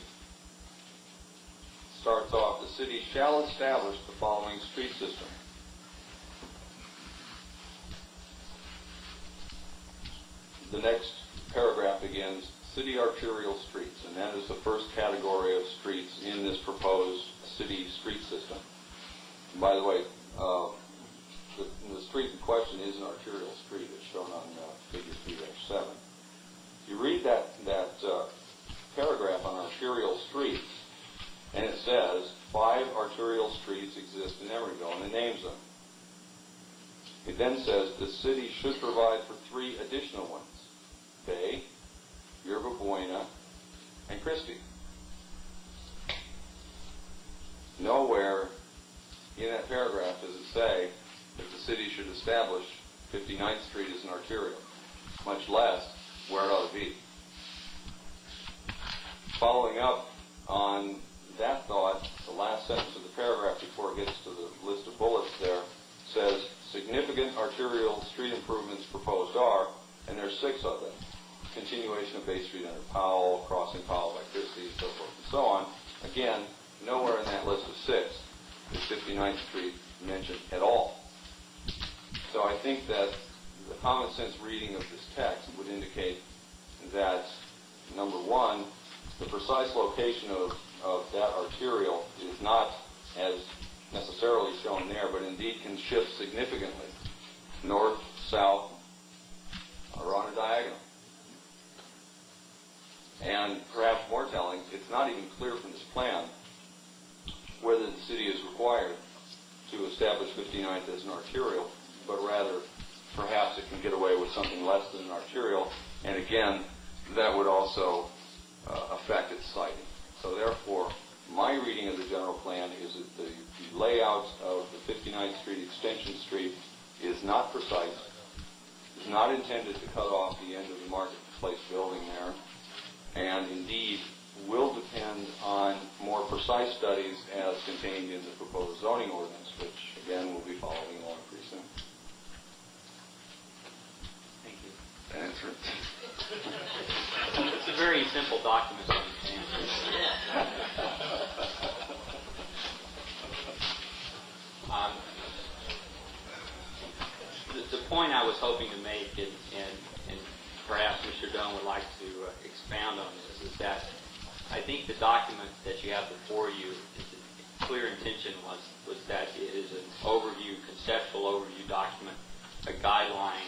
starts off, the city shall establish the following street system. The next paragraph begins, city arterial streets, and that is the first category of streets in this proposed city street system. And by the way, the street in question is an arterial street. It's shown on figure 3-7. If you read that paragraph on arterial streets, and it says 5 arterial streets exist in Emeryville, and it names them. It then says the city should provide for 3 additional ones: Bay, Yerba Buena, and Christie. Nowhere in that paragraph does it say that the city should establish 59th Street as an arterial, much less where it ought to be. Following up on that thought, the last sentence of the paragraph before it gets to the list of bullets there says significant arterial street improvements proposed are, and there's 6 of them. Continuation of Bay Street under Powell, crossing Powell by Christie, so forth and so on. Again, nowhere in that list of 6 is 59th Street mentioned at all. So I think that the common sense reading of this text would indicate that, number one, the precise location of that arterial is not as necessarily shown there, but indeed can shift significantly north, south, or on a diagonal. And perhaps more telling, it's not even clear from this plan whether the city is required to establish 59th as an arterial, but rather perhaps it can get away with something less than an arterial, and again, that would also affect its siting. So therefore, my reading of the general plan is that the layout of the 59th Street Extension Street is not precise, is not intended to cut off the end of the marketplace building there, and indeed will depend on more precise studies as contained in the proposed zoning ordinance, which again we'll be following along pretty soon. Thank you. That's it. It's a very simple document to understand. The point I was hoping to make, and perhaps Mr. Dunn Doan would like to expound on this, is that I think the document that you have before you, the clear intention was that it is an overview, conceptual overview document, a guideline,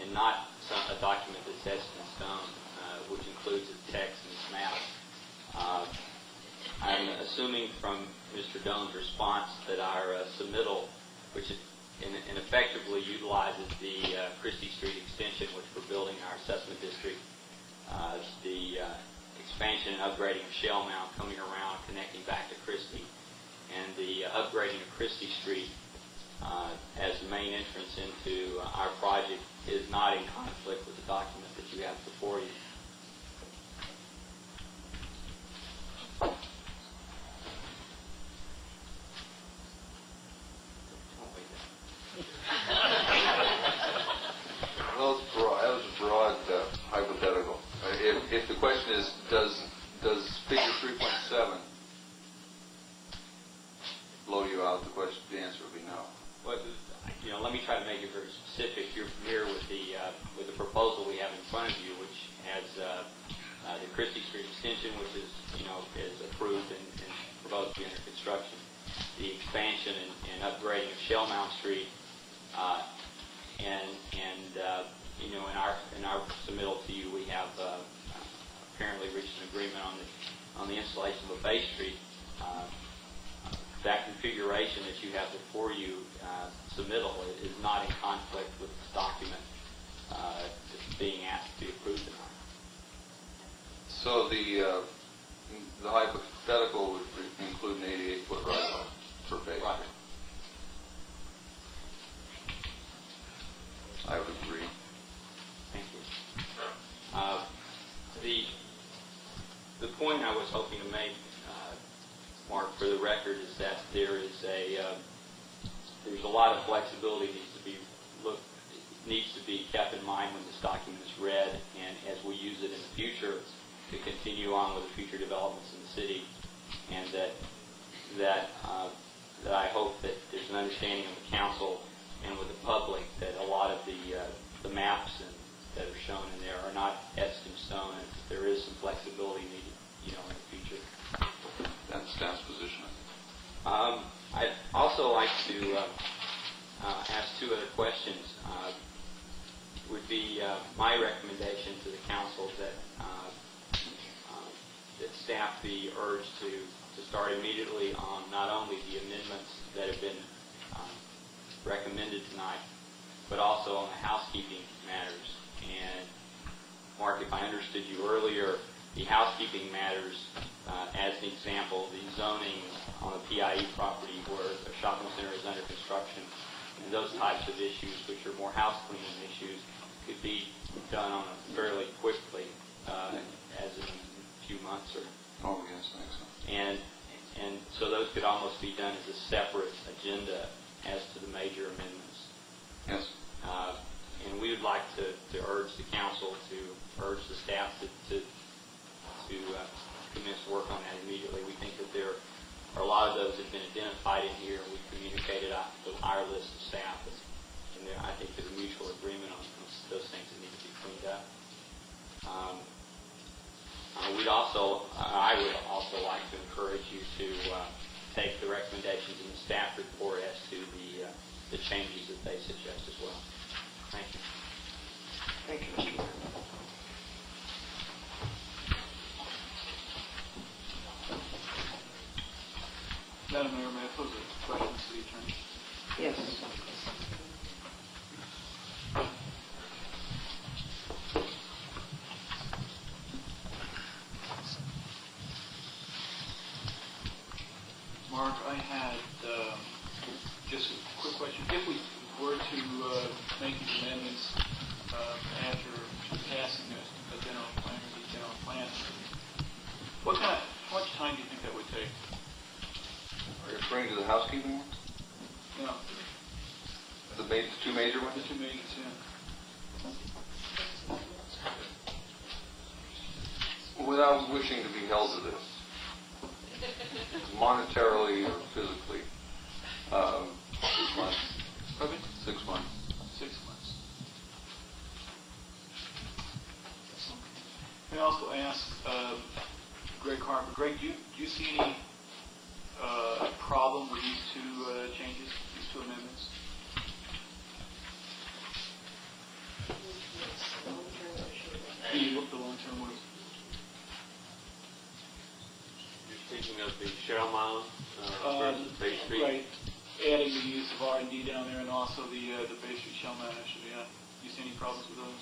and not a document that's etched in stone, which includes its text and its map. I'm assuming from Mr. Doan's response that our submittal, which and effectively utilizes the Christie Street extension, which we're building in our assessment district, the expansion and upgrading of Shell Mount coming around, connecting back to Christie, and the upgrading of Christie Street as the main entrance into our project is not in conflict with the document that you have before you. Well, that was a broad hypothetical. If the question is, does figure 3.7 blow you out, the answer would be no. Well, let me try to make it very specific. You're familiar with the proposal we have in front of you, which has the Christie Street extension, which is approved and proposed to be under construction. The expansion and upgrading of Shell Mount Street, in our submittal to you, we have apparently reached an agreement on the installation of a base street. That configuration that you have before you, submittal, is not in conflict with this document that's being asked to be approved tonight. So the hypothetical would include an 88-foot right for base. Right. I would agree. Thank you. The point I was hoping to make, Mark, for the record, is that there's a lot of flexibility needs to be kept in mind when this document is read, and as we use it in the future to continue on with the future developments in the city, and that I hope that there's an understanding of the council and with the public that a lot of the maps that are shown in there are not etched in stone, and there is some flexibility needed, in the future. That's staff's position. I'd also like to ask two other questions. Would be my recommendation to the council that staff be urged to start immediately on not only the amendments that have been recommended tonight, but also on the housekeeping matters. And Mark, if I understood you earlier, the housekeeping matters, as an example, the zoning on a PIE property where a shopping center is under construction, and those types of issues, which are more house cleaning issues, could be done on a fairly quickly, as in a few months or. Oh yes, I think so. And so those could almost be done as a separate agenda as to the major amendments. Yes. And we would like to urge the council to urge the staff to commence work on that immediately. We think that there are a lot of those that have been identified in here, and we've communicated our list of staff. And I think there's a mutual agreement on those things that need to be cleaned up. I would also like to encourage you to take the recommendations in the staff report as to the changes that they suggest as well. Thank you. Thank you, Mr. Mayor. Madam Mayor, may I pose a question to the attorney? Yes. Mark, I had just a quick question. If we were to make these amendments after passing a general plan or the general plan, how much time do you think that would take? Are you referring to the housekeeping ones? No. The two major ones? The two majors, yeah. Without wishing to be held to this, monetarily or physically, 6 months. Pardon me? 6 months. 6 months. I also ask Greg Harper. Greg, do you see any problem with these two changes, these two amendments? The long-term was. You're speaking of the Shell Mound versus Bay Street? Right. Adding the use of R&D down there and also the Bay Street Shell Mound issue, yeah. Do you see any problems with those?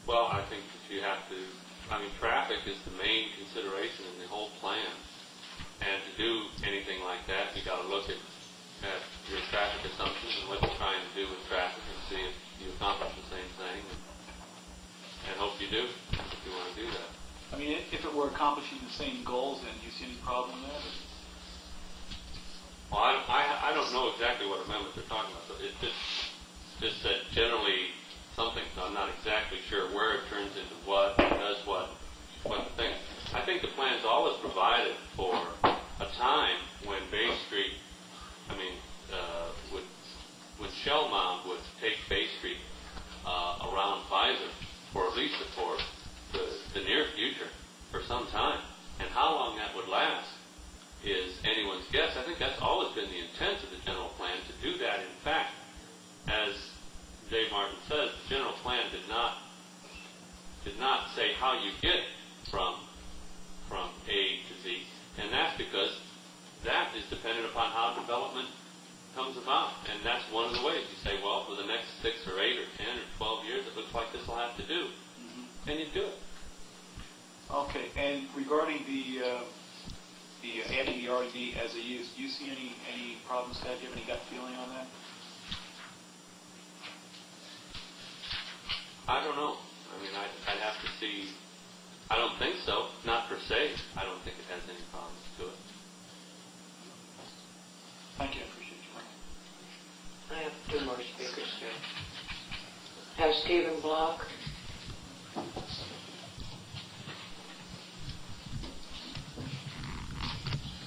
Well, I think that you have to, traffic is the main consideration in the whole plan. And to do anything like that, you got to look at your traffic assumptions and what you're trying to do with traffic and see if you accomplish the same thing. And hope you do, if you want to do that. If it were accomplishing the same goals, then do you see any problem with that? Well, I don't know exactly what amendment they're talking about. So it just said generally something, so I'm not exactly sure where it turns into what, does what the thing. I think the plan's always provided for a time when Bay Street, when Shell Mound would take Bay Street around Pfizer for at least for the near future, for some time. And how long that would last is anyone's guess. I think that's always been the intent of the general plan, to do that. In fact, as Dave Martin says, the general plan did not say how you get from A to Z, and that's because that is dependent upon how development comes about, and that's one of the ways. You say, well, for the next 6 or 8 or 10 or 12 years, it looks like this will have to do, and you do it. Okay, and regarding the adding the R&D as a use, do you see any problems with that? Do you have any gut feeling on that? I don't know. I'd have to see. I don't think so. Not per se. I don't think it has any problems to it. Thank you. I appreciate you. I have 2 more speakers here. Have Stephen Block.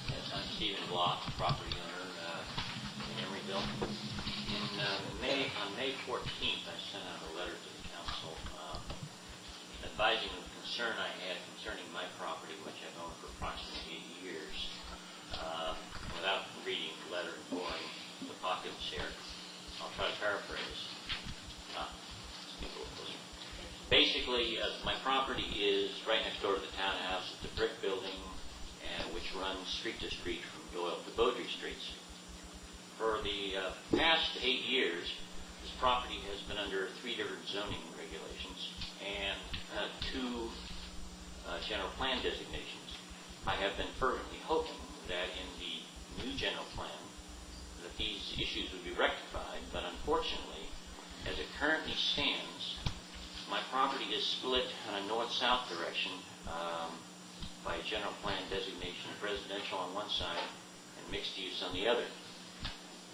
Yes, I'm Stephen Block, property owner in Emeryville. On May 14th, I sent out a letter to the council advising of concern I had concerning my property, which I've owned for approximately 8 years. Without reading the letter and boring the pockets here, I'll try to paraphrase. Basically, my property is right next door to the townhouse. It's a brick building which runs street to street from Doyle to Beaudry Streets. For the past 8 years, this property has been under 3 different zoning regulations and 2 general plan designations. I have been fervently hoping that in the new general plan that these issues would be rectified, but unfortunately, as it currently stands, my property is split in a north-south direction by a general plan designation of residential on one side and mixed use on the other.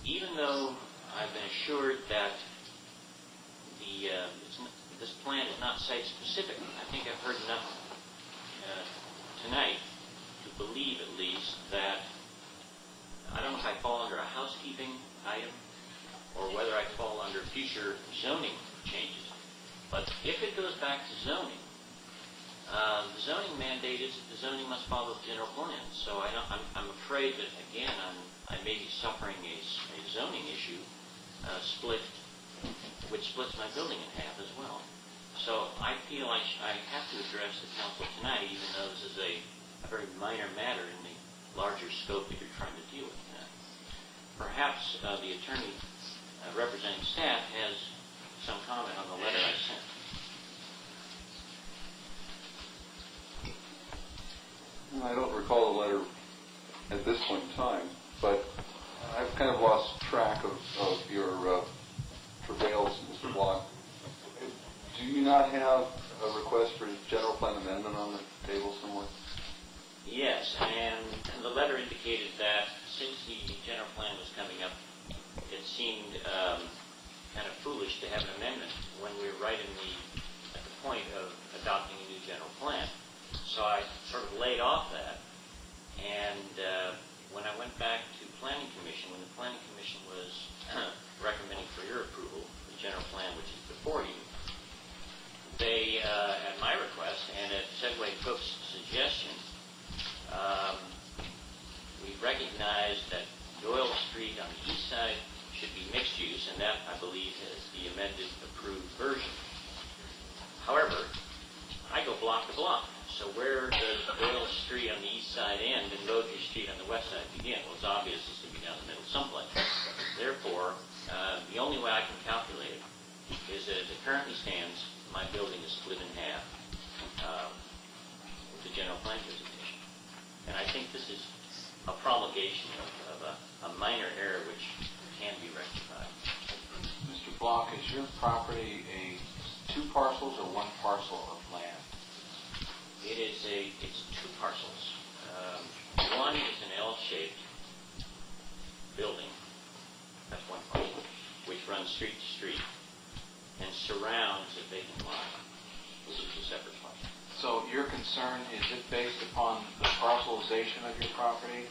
Even though I've been assured that this plan is not site-specific, I think I've heard enough tonight to believe, at least, that I don't know if I fall under a housekeeping item or whether I fall under future zoning changes. But if it goes back to zoning, the zoning mandate is that the zoning must follow the general plan. So I'm afraid that, again, I may be suffering a zoning issue which splits my building in half as well. So I feel I have to address the council tonight, even though this is a very minor matter in the larger scope that you're trying to deal with. Perhaps the attorney representing staff has some comment on the letter I sent. I don't recall the letter at this point in time, but I've kind of lost track of your travails, Mr. Block. Do you not have a request for general plan amendment on the table somewhere? Yes, and the letter indicated that since the general plan was coming up, it seemed kind of foolish to have an amendment when we were right at the point of adopting a new general plan. So I sort of laid off that, and when I went back to Planning Commission, when the Planning Commission was recommending for your approval the general plan which is before you, they, at my request, and at Segway Cook's suggestion, we recognized that Doyle Street on the east side should be mixed use, and that, I believe, is the amended approved version. However, I go block to block. So where does Doyle Street on the east side end and Beaudry Street on the west side begin? Well, it's obvious it's going to be down the middle someplace. Therefore, the only way I can calculate it is that as it currently stands, my building is split in half with the general plan presentation. And I think this is a promulgation of a minor error which can be rectified. Mr. Block, is your property two parcels or one parcel of land? It's two parcels. One is an L-shaped building, that's one parcel, which runs street to street and surrounds a vacant lot, which is a separate parcel. So your concern, is it based upon the parcelization of your property?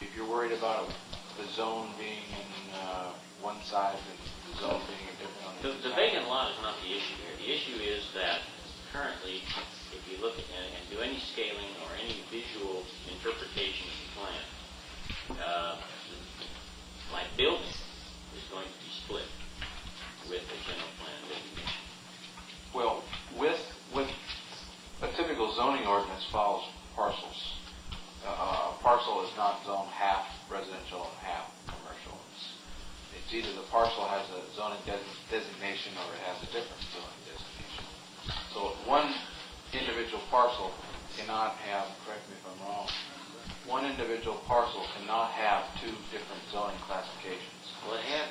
If you're worried about the zone being in one side and the zone being a different on the other The side? vacant lot is not the issue here. The issue is that currently, if you look at and do any scaling or any visual interpretation of the plan, my building is going to be split with the general plan designation. Well, with a typical zoning ordinance follows parcels. A parcel is not zoned half residential and half commercial. It's either the parcel has a zoning designation or it has a different zoning designation. So one individual parcel cannot have, correct me if I'm wrong, one individual parcel cannot have two different zoning classifications. Well, it had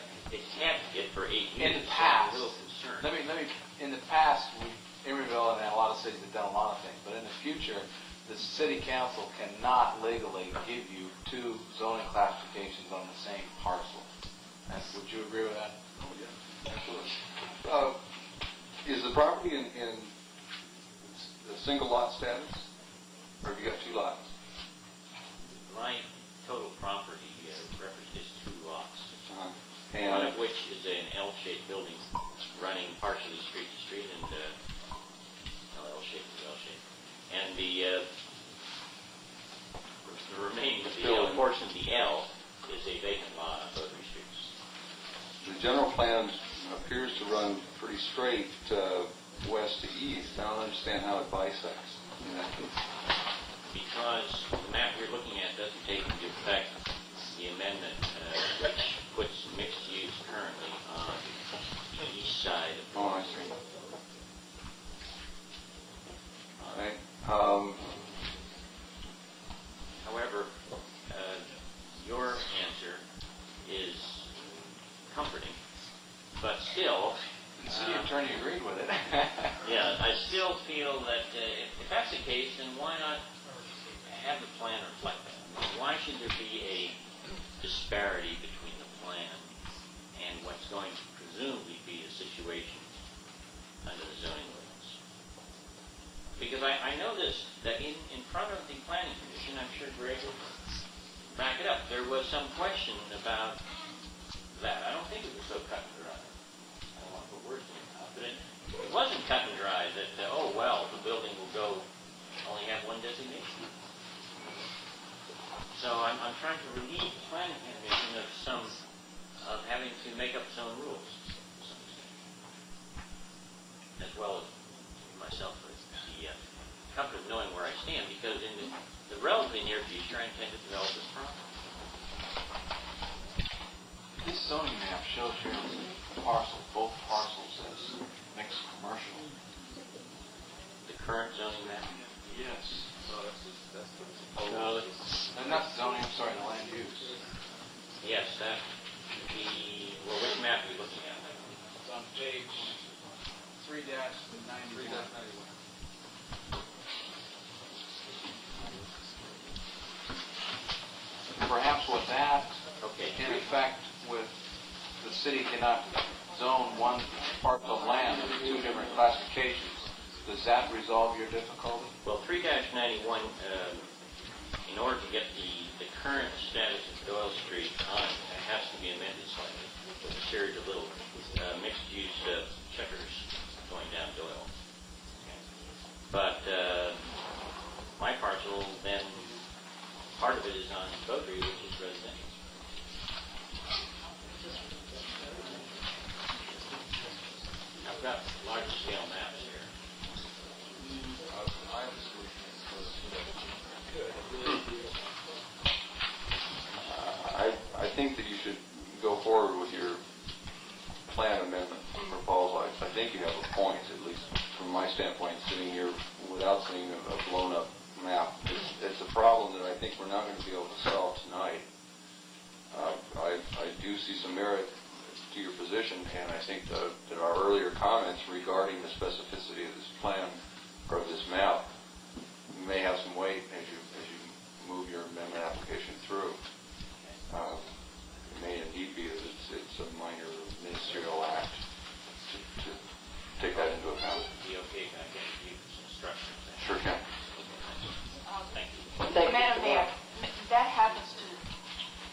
it for 8 years. In the past, so I'm a little concerned. in the past, Emeryville and a lot of cities have done a lot of things, but in the future, the city council cannot legally give you two zoning classifications on the same parcel. Would you agree with that? Oh, yeah, absolutely. Is the property in a single lot status, or have you got two lots? My total property represents two lots, And one of which is an L-shaped building running partially street to street and L-shaped is L-shaped. And the remaining portion of the L is a vacant lot on Beaudry Streets. the general plan appears to run pretty straight west to east. I don't understand how it bisects. Because the map you're looking at doesn't take into effect the amendment which puts mixed use currently on the east side of the Oh, I see. All right. However, your answer is comforting, but still... The city attorney agreed with it. Yeah, I still feel that if that's the case, then why not have the plan reflect that? Why should there be a disparity between the plan and what's going to presumably be a situation under the zoning ordinance? Because I know this, that in front of the planning commission, I'm sure Greg will back it up, there was some question about that. I don't think it was so cut and dry. I don't want to put words in your mouth, but it wasn't cut and dry that, oh, well, the building will only have one designation. So I'm trying to relieve the planning commission of having to make up its own rules, to some extent. As well as myself, the comfort of knowing where I stand, because in the relatively near future, I intend to develop this property. This zoning map shows your parcel, both parcels as mixed commercial. The current zoning map? Yes. No, Not zoning, I'm sorry, the land use. yes, well, which map are you looking at? It's on page 3-91. Perhaps with that, in effect, with the city cannot zone one parcel of land with two different classifications, does that resolve your difficulty? Well, 3-91, in order to get the current status of Doyle Street on it has to be amended slightly with a series of little mixed-use checkers going down Doyle. of it is on Beaudry, which is residential. I've got large scale maps here. I think that you should go forward with your plan amendment proposal. I think you have a point, at least from my standpoint, sitting here without seeing a blown-up map. It's a problem that I think we're not going to be able to solve tonight. I do see some merit to your position, and I think that our earlier comments regarding the specificity of this plan or this map may have some weight as you move your amendment application through. It may indeed be that it's a minor ministerial act to take that into account. Be okay if I get you some instructions? Sure can. Thank you. Madam Mayor, that happens to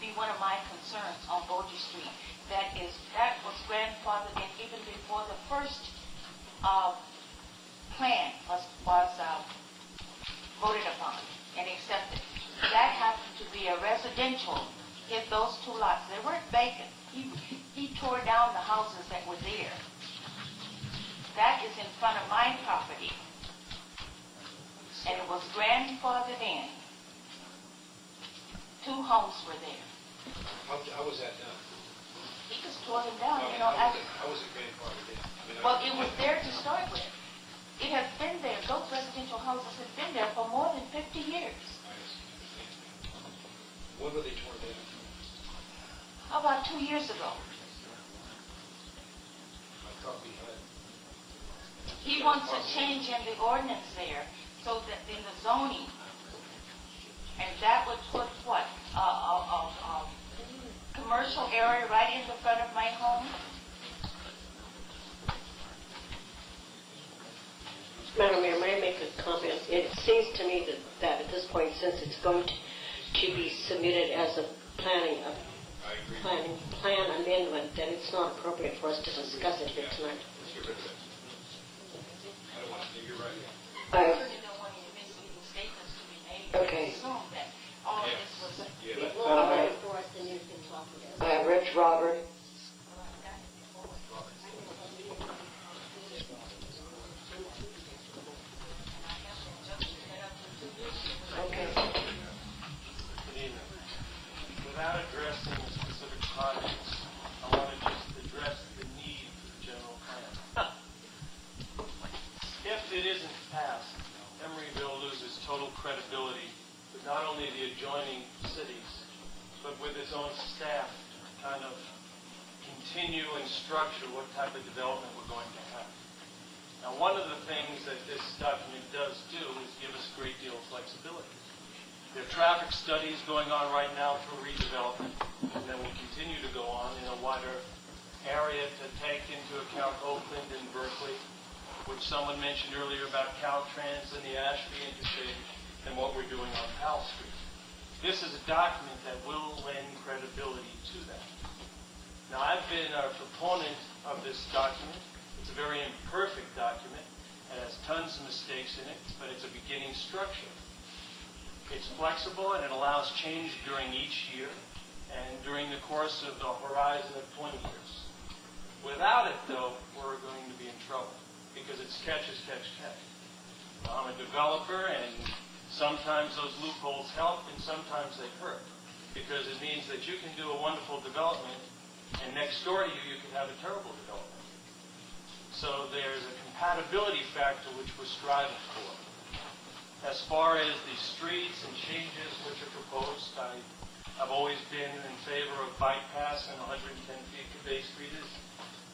be one of my concerns on Beaudry Street. That was grandfathered in even before the first plan was voted upon and accepted. That happened to be a residential. If those two lots, they weren't vacant. He tore down the houses that were there. That is in front of my property. And it was grandfathered in. 2 homes were there. How was that done? He just tore them down, How was it grandfathered in? Well, it was there to start with. It has been there. Those residential houses have been there for more than 50 years. When were they torn down? About 2 years ago. I thought we had. He wants a change in the ordinance there so that in the zoning, and that would put what? Commercial area right in the front of my home? Madam Mayor, may I make a comment? It seems to me that at this point, since it's going to be submitted as a plan amendment, that it's not appropriate for us to discuss it here tonight. Let's get rid of it. I don't want to, you're right. I really don't want any misleading statements to be made. Okay. Assume that all of this was Madam Mayor, Rich Robert. Okay. Without addressing the specific projects, I want to just address the need for the general plan. If it isn't passed, Emeryville loses total credibility with not only the adjoining cities, but with its own staff to kind of continue and structure what type of development we're going to have. Now, one of the things that this document does do is give us a great deal of flexibility. There are traffic studies going on right now for redevelopment, and then we continue to go on in a wider area to take into account Oakland and Berkeley, which someone mentioned earlier about Caltrans and the Ashby Interstate and what we're doing on Powell Street. This is a document that will lend credibility to that. Now, I've been a proponent of this document. It's a very imperfect document. It has tons of mistakes in it, but it's a beginning structure. It's flexible and it allows change during each year and during the course of the horizon of 20 years. Without it, though, we're going to be in trouble because it's catch as catch catch. Now, I'm a developer, and sometimes those loopholes help and sometimes they hurt because it means that you can do a wonderful development and next door to you, you can have a terrible development. So there's a compatibility factor which we're striving for. As far as the streets and changes which are proposed, I've always been in favor of bypass and 110 feet to Bay Street, as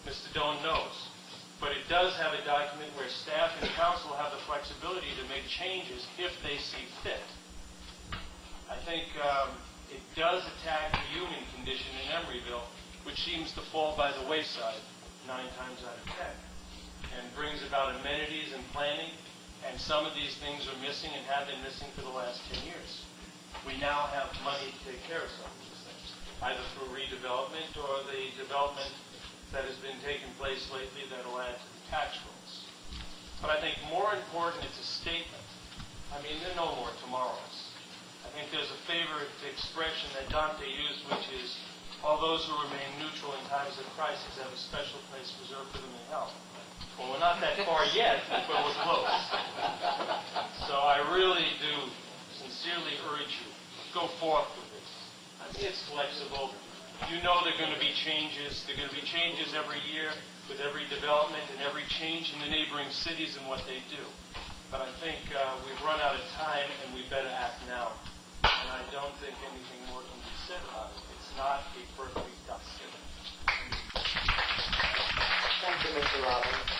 Mr. Doan knows. But it does have a document where staff and council have the flexibility to make changes if they see fit. I think it does attack the union condition in Emeryville, which seems to fall by the wayside 9 times out of 10, and brings about amenities and planning, and some of these things are missing and have been missing for the last 10 years. We now have money to take care of some of these things, either through redevelopment or the development that has been taking place lately that will add to the tax rolls. But I think more important, it's a statement. I mean, there are no more tomorrows. I I think there's a favorite expression that Dante used, which is, all those who remain neutral in times of crisis have a special place reserved for them in hell. Well, we're not that far yet, but we're close. So I really do sincerely urge you, go forth with this. I mean, it's flexible. You know there are going to be changes. There are going to be changes every year with every development and every change in the neighboring cities and what they do. But I think we've run out of time and we better act now. And I don't think anything more can be said about it. It's not a perfect duck. Thank you, Mr. Robbins.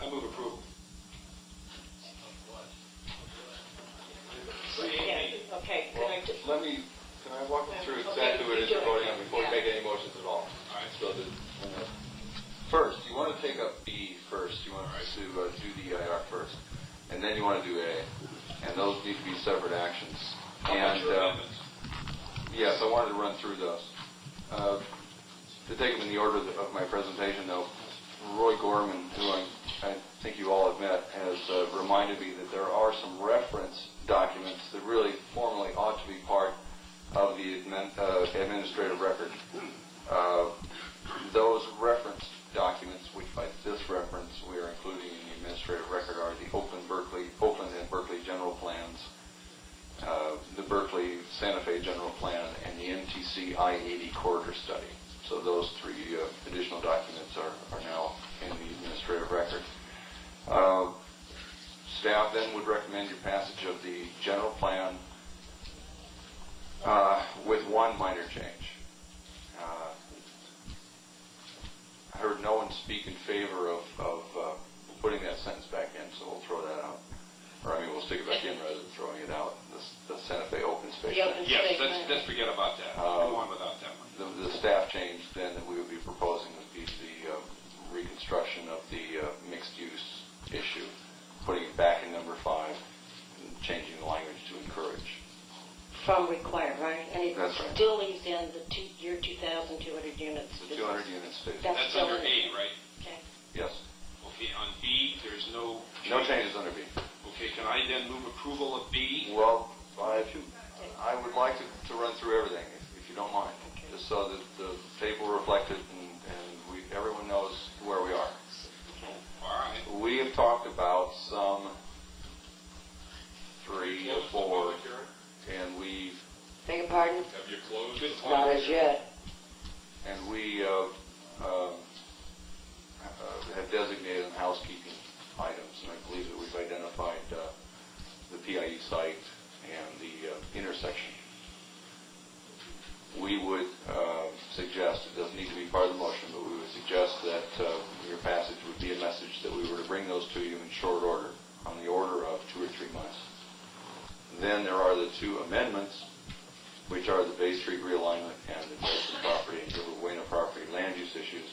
I move approval. Okay, Well, can I walk you through exactly what it is you're voting on before we make any motions at all? All right. So that, first, you want to take up B first. You want to do the EIR first. And then you want to do A. And those need to be separate actions. How much are amendments? Yes, I wanted to run through those. To take them in the order of my presentation, though, Roy Gorman, who I think you all have met, has reminded me that there are some reference documents that really formally ought to be part of the administrative record. Those reference documents, which by this reference we are including in the administrative record, are the Oakland and Berkeley general plans, the Berkeley Santa Fe general plan, and the MTC I-80 corridor study. So those three additional documents are now in the administrative record. Staff then would recommend your passage of the general plan with one minor change. I heard no one speak in favor of putting that sentence back in, so we'll throw that out. Or I mean, we'll stick it back in rather than throwing it out. The Santa Fe open space. Yes, let's forget about that. Go on without that one. The staff change then that we would be proposing would be the reconstruction of the mixed-use issue, putting it back in number 5, and changing the language to encourage. From required, right? And it That's right. still leaves in the year 2,200 units. The 200 units stays. That's under A, right? Okay. Yes. Okay, on B, there's no No changes under B. Okay, can I then move approval of B? Well, I would like to run through everything, if you don't mind, just so that the table reflected and everyone knows where we are. All right. We have talked about some 3 or 4, and we've... Beg your pardon? Have you closed it? Not as yet. And we have designated housekeeping items, and I believe that we've identified the PIE site and the intersection. We would suggest, it doesn't need to be part of the motion, but we would suggest that your passage would be a message that we were to bring those to you in short order, on the order of 2 or 3 months. Then there are the 2 amendments, which are the Bay Street realignment and the Jackson property and River Buena property land use issues.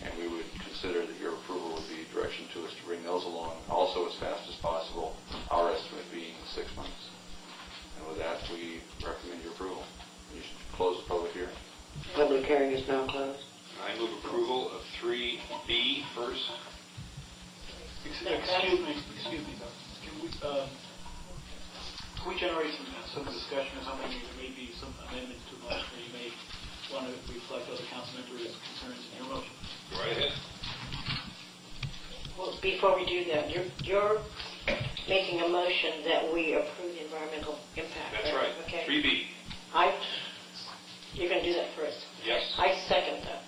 And we would consider that your approval would be direction to us to bring those along also as fast as possible, our estimate being 6 months. And with that, we recommend your approval. You should close the public hearing. Public hearing is now closed. I move approval of 3B first. Excuse me, can we generate some discussion or something? There may be some amendments to the motion, or you may want to reflect other council members' concerns in your motion. Go right ahead. Well, before we do that, you're making a motion that we approve the environmental impact. That's right. Okay. 3B. You're going to do that first. Yes. I second that.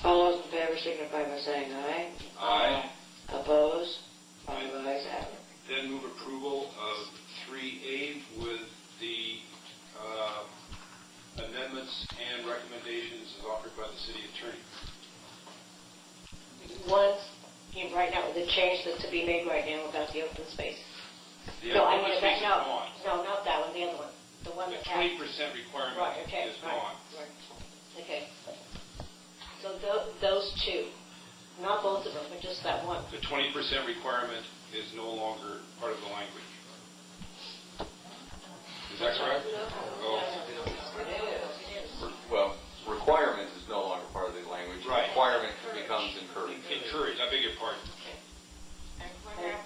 All those in favor signify by saying aye. Aye. Opposed? All the ayes have it. Then move approval of 3A with the amendments and recommendations as offered by the city attorney. Right now, the change that's to be made right now about the open space. The open space is no, gone. no, not that one, the other one. The one The that 20% requirement is gone. Right. Okay. So those 2, not both of them, but just that one. The 20% requirement is no longer part of the language. Is that correct? Oh. Well, requirement is no longer part of the language. Right. Requirement becomes encouraged. Encourage, I beg your pardon. And when they're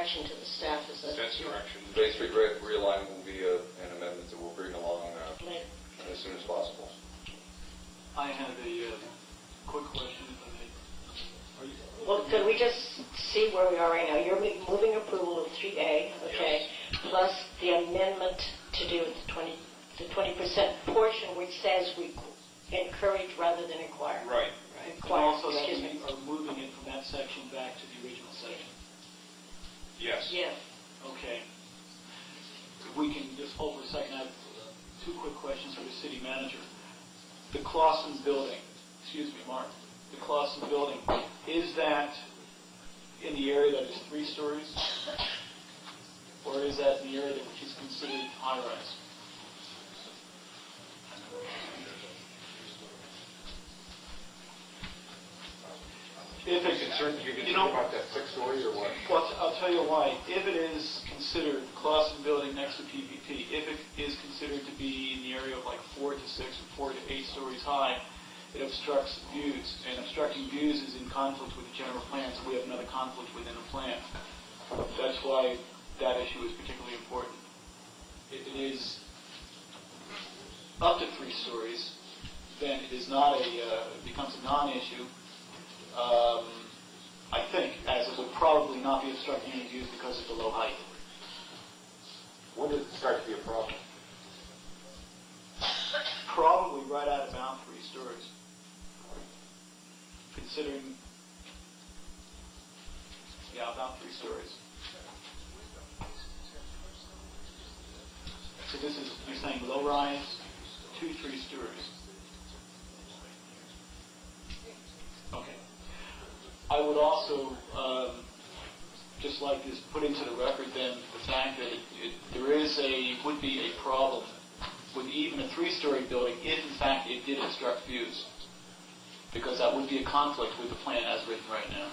direction to the staff? Is that That's direction. Bay Street realignment will be an amendment that we'll bring along as soon as possible. I have a quick question, if I may. Well, could we just see where we are right now? You're moving approval of 3A, okay, plus the amendment to do with the 20% portion, which says we encourage rather than require. Right. And Require, also that excuse we me. are moving it from that section back to the original section. Yes. Yes. Okay. If we can just hold for a second, I have two quick questions for the city manager. The Clausen building, excuse me, Mark, the Clausen building, is that in the area that is 3 stories? Or is that in the area which is considered high-rise? If it's concerned, you know about that 6-story or what? Well, I'll tell you why. If it is considered Clausen building next to PPP, if it is considered to be in the area of like 4 to 6 or 4 to 8 stories high, it obstructs views, and obstructing views is in conflict with the general plan, so we have another conflict within the plan. That's why that issue is particularly important. If it is up to 3 stories, then it is not it becomes a non-issue. I think, as it would probably not be obstructing any views because of the low height. When does it start to be a problem? Probably right at about 3 stories. Considering, about 3 stories. So this is, you're saying low rise, 2, 3 stories. Okay. I would also just like to put into the record then the fact that would be a problem with even a 3-story building if in fact it did obstruct views, because that would be a conflict with the plan as written right now.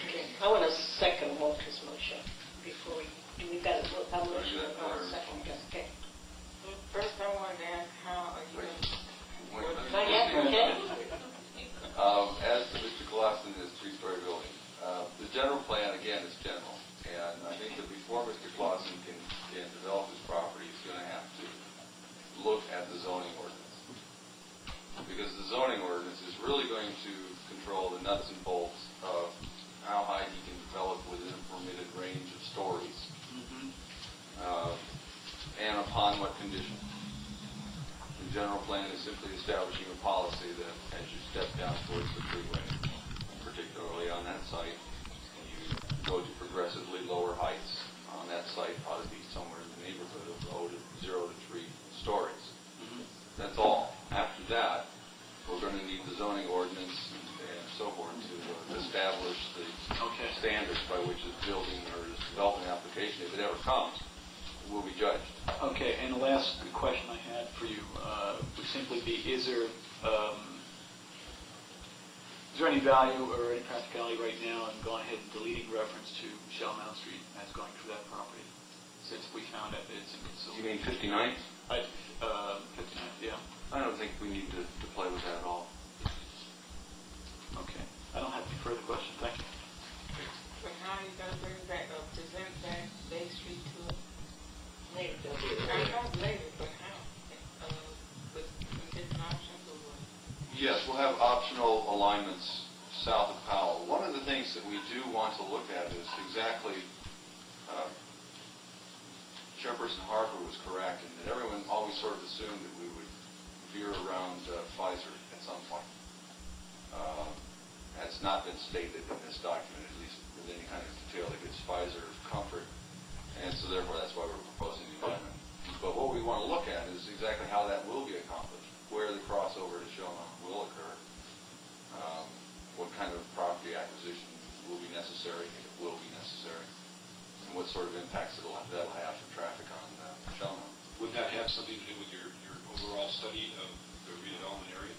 Okay. I want a second Walter's motion before we've got a motion on a second. Okay. First, I wanted to ask, how are you going to... Not yet, okay? As to Mr. Clausen, his 3-story building, the general plan, again, is general. And I think that before Mr. Clausen can develop his property, he's going to have to look at the zoning ordinance. Because the zoning ordinance is really going to control the nuts and bolts of how high he can develop within a permitted range of stories. And upon what conditions. The general plan is simply establishing a policy that as you step down towards the freeway, particularly on that site, you go to progressively lower heights. On that site ought to be somewhere in the neighborhood of 0 to 3 stories. That's all. After that, we're going to need the zoning ordinance and so forth to establish the standards by which this building or this development application, if it ever comes, will be judged. Okay, and the last question I had for you would simply be, is there any value or any practicality right now in going ahead and deleting reference to Shell Mound Street as going through that property, since we found that it's inconsistent? You mean 59th? 59th, yeah. I don't think we need to play with that at all. Okay. I don't have any further questions. Thank you. But how are you going to present back Bay Street to us? Later. I know later, but how? With different options or what? Yes, we'll have optional alignments south of Powell. One of the things that we do want to look at is exactly, Chairperson Harper was correct in that everyone always sort of assumed that we would veer around Pfizer at some point. Has not been stated in this document, at least with any kind of detail that gives Pfizer comfort. And so therefore, that's why we're proposing the amendment. But what we want to look at is exactly how that will be accomplished, where the crossover to Shellmount will occur, what kind of property acquisition will be necessary, if it will be necessary, and what sort of impacts that'll have for traffic on Shellmount. Would that have something to do with your overall study of the redevelopment area?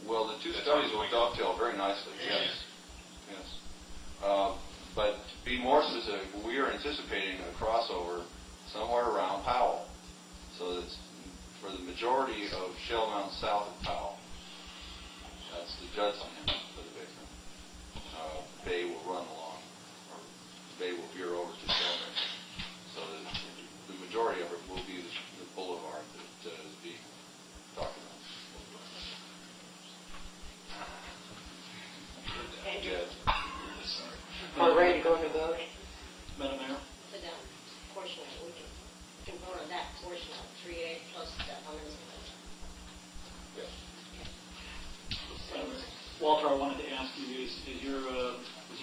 Well, the two studies will dovetail very nicely, yes. But to be more specific, we are anticipating a crossover somewhere around Powell. So that's for the majority of Shell Mound south of Powell. judson for the basement. Bay will run along, or bay will veer over to the center. So the majority of it will be the boulevard that is being talked about. Andrew. We're ready to go to vote. Madam Mayor? Sit down. Portion of it, we can vote on that portion of 3A plus that one. Walter, I wanted to ask you, is your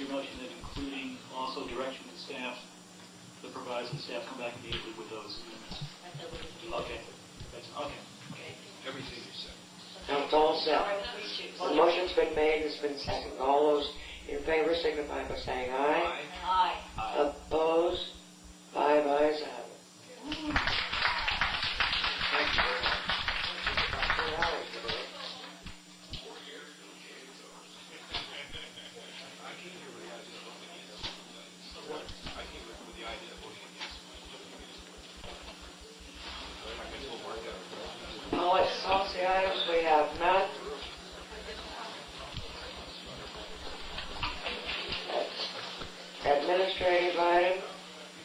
motion then including also direction to staff that provides that staff come back immediately with those amendments? Okay. Okay. Everything you said. Now it's all set. The motion's been made, it's been seconded. All those in favor signify by saying aye. Aye. Opposed? 5 ayes have it. Thank you very much. Policy items, we have none. Administrative item,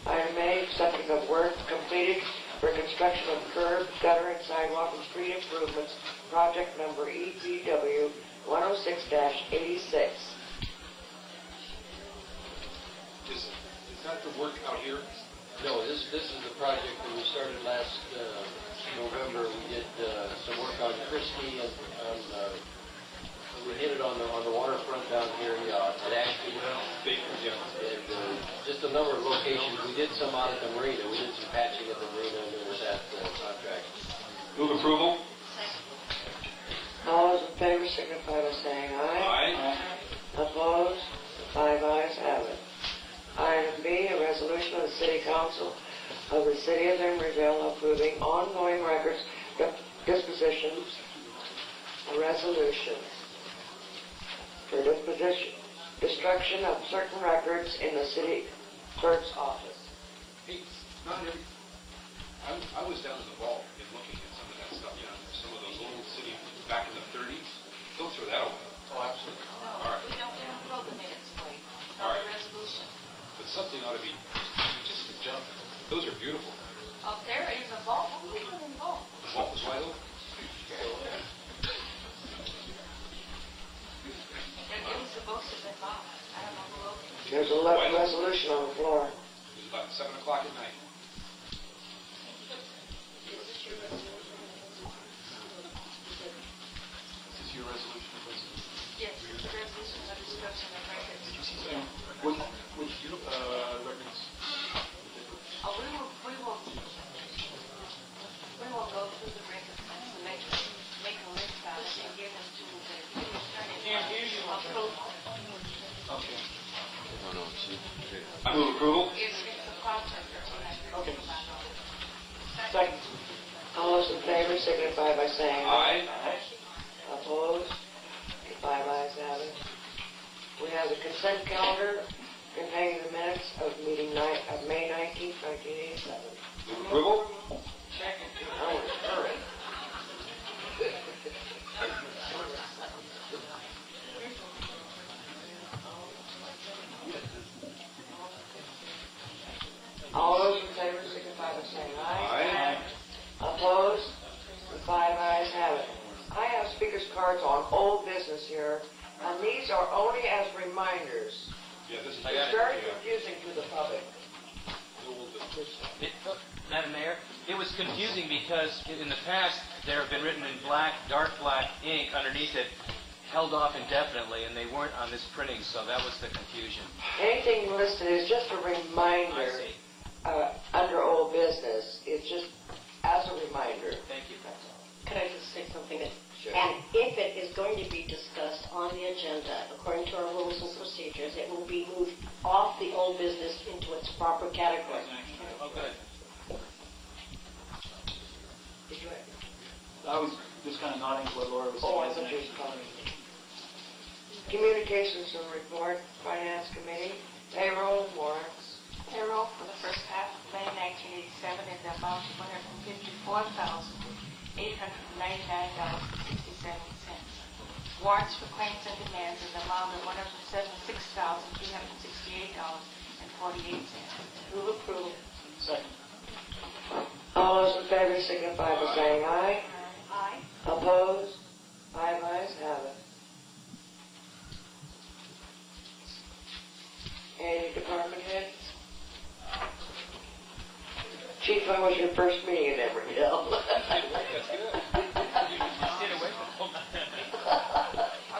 item A, acceptance of work completed for construction of curb, gutter, and sidewalk and street improvements, project number EPW 106-86. Is that the work out here? No, this is the project that we started last November. We did some work on Christie and we hit it on the waterfront down here at Asheville. And just a number of locations. We did some out at the marina. We did some patching at the marina and there was that contract. Move approval. All those in favor signify by saying aye. Aye. Opposed? 5 ayes have it. Item B, a resolution of the City Council of the City of Emeryville approving ongoing records dispositions, a resolution for destruction of certain records in the city clerk's office. Hey, not every. I was down in the vault and looking at some of that stuff. You know, some of those old city back in the 30s. Don't throw that away. Oh, absolutely. No, all right. We don't have the minutes for you. All right. Resolution. But something ought to be just a jump. Those are beautiful. Up there is a vault. Who we put in the vault? The vault was wide open. It was supposed to be vault. I don't know who opened it. There's a resolution on the floor. It was about 7 o'clock at night. Is this your resolution? Yes, it's a resolution for destruction of records. Which records? We will go through the records and make a list out of it and give them to the city attorney for approval. Okay. I move approval. It's a project that you have to Okay. do about. Second. All those in favor signify by saying aye. Aye. Opposed? 5 ayes have it. We have the consent calendar containing the minutes of meeting night of May 19th, 1987. Move approval. I was hurry. All those in favor signify by saying aye. Aye. Opposed? 5 ayes have it. I have speakers cards on old business here, and these are only as reminders. Yeah, this is. It's very confusing to the public. Madam Mayor, it was confusing because in the past there have been written in black, dark black ink underneath it, held off indefinitely, and they weren't on this printing, so that was the confusion. Anything listed is just a reminder under old business. It's just as a reminder. Thank you. That's all. Could I just say something? Sure. And if it is going to be discussed on the agenda, according to our rules and procedures, it will be moved off the old business into its proper category. Oh, good. I was just kind of nodding to what Laura was saying. Oh, I thought you were calling. Communications and report, Finance Committee, payroll and warrants. Payroll for the first half of May 1987 in the amount of $154,899.67. warrants for claims and demands in the amount of $176,368.48. Move approval. Second. All those in favor signify by saying aye. Aye. Opposed? 5 ayes have it. Any department heads? Chief, how was your first meeting in Emeryville? Stayed away from home. I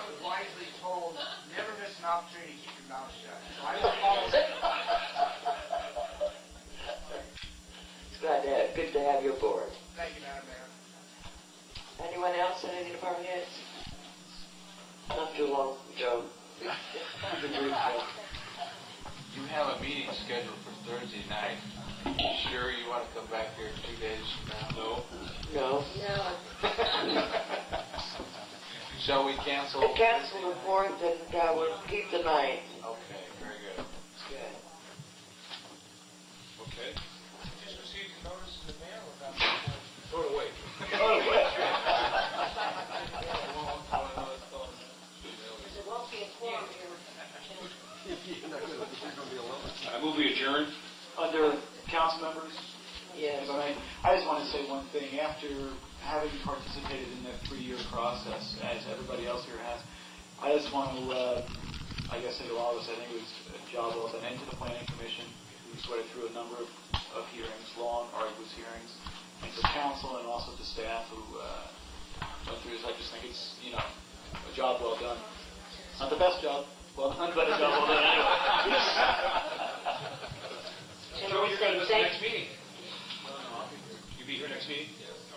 was wisely told, never miss an opportunity to keep your mouth shut. So I will follow. It's good to have you aboard. Thank you, Madam Mayor. Anyone else in any department heads? Not too long, Joe. You have a meeting scheduled for Thursday night. Sure you want to come back here 2 days from now? No. No. Shall we cancel? Cancel the 4th and we'll keep the 9th. Okay, very good. Good. Okay. Just received a notice in the mail about Throw it away. There won't be a quorum here. I move we adjourn. Under council members, Yes. if I may, I just want to say one thing. After having participated in that 3-year process, as everybody else here has, I just want to, I guess, say to all of us, I think it was a job well done, and to the planning commission, who sweated through a number of hearings, long, arduous hearings, and to council and also to staff who went through this. I just think it's, a job well done. Not the best job, well done, but a job well done anyway. And I'll say thank, meeting. You be here next meeting?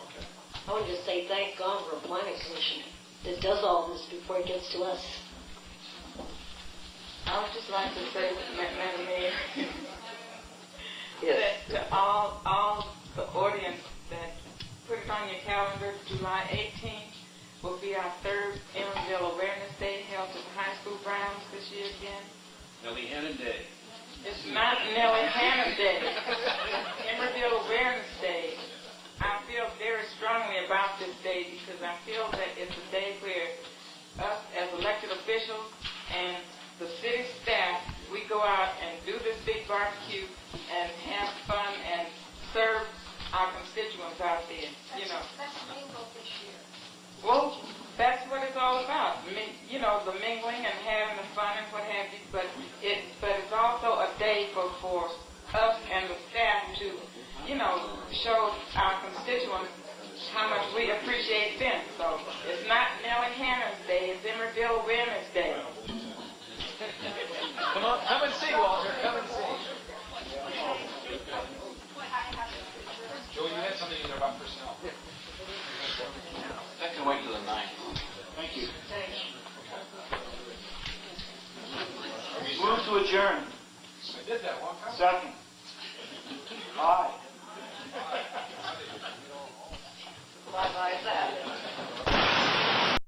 Okay. I want to just say thank God for a planning commission that does all this before it gets to us. I would just like to say, Madam Mayor, Yes. that to all the audience, that put it on your calendar, July 18th will be our 3rd Emeryville Awareness Day held at the high school grounds this year again. Nellie Hannon Day. It's not Nellie Hannon Day. Emeryville Awareness Day. I feel very strongly about this day because I feel that it's a day where us as elected officials and the city staff, we go out and do this big barbecue and have fun and serve our constituents out there, That's mingle this year. Well, that's what it's all about. The mingling and having the fun and what have you. But it's also a day for us and the staff to, show our constituents how much we appreciate them. So it's not Nellie Hannah's Day. It's Emeryville Awareness Day. Come and see, Walter. Come and see. Joe, you had something in there about personnel. That can wait till the 9th. Thank you. Move to adjourn. I did that one time. Second.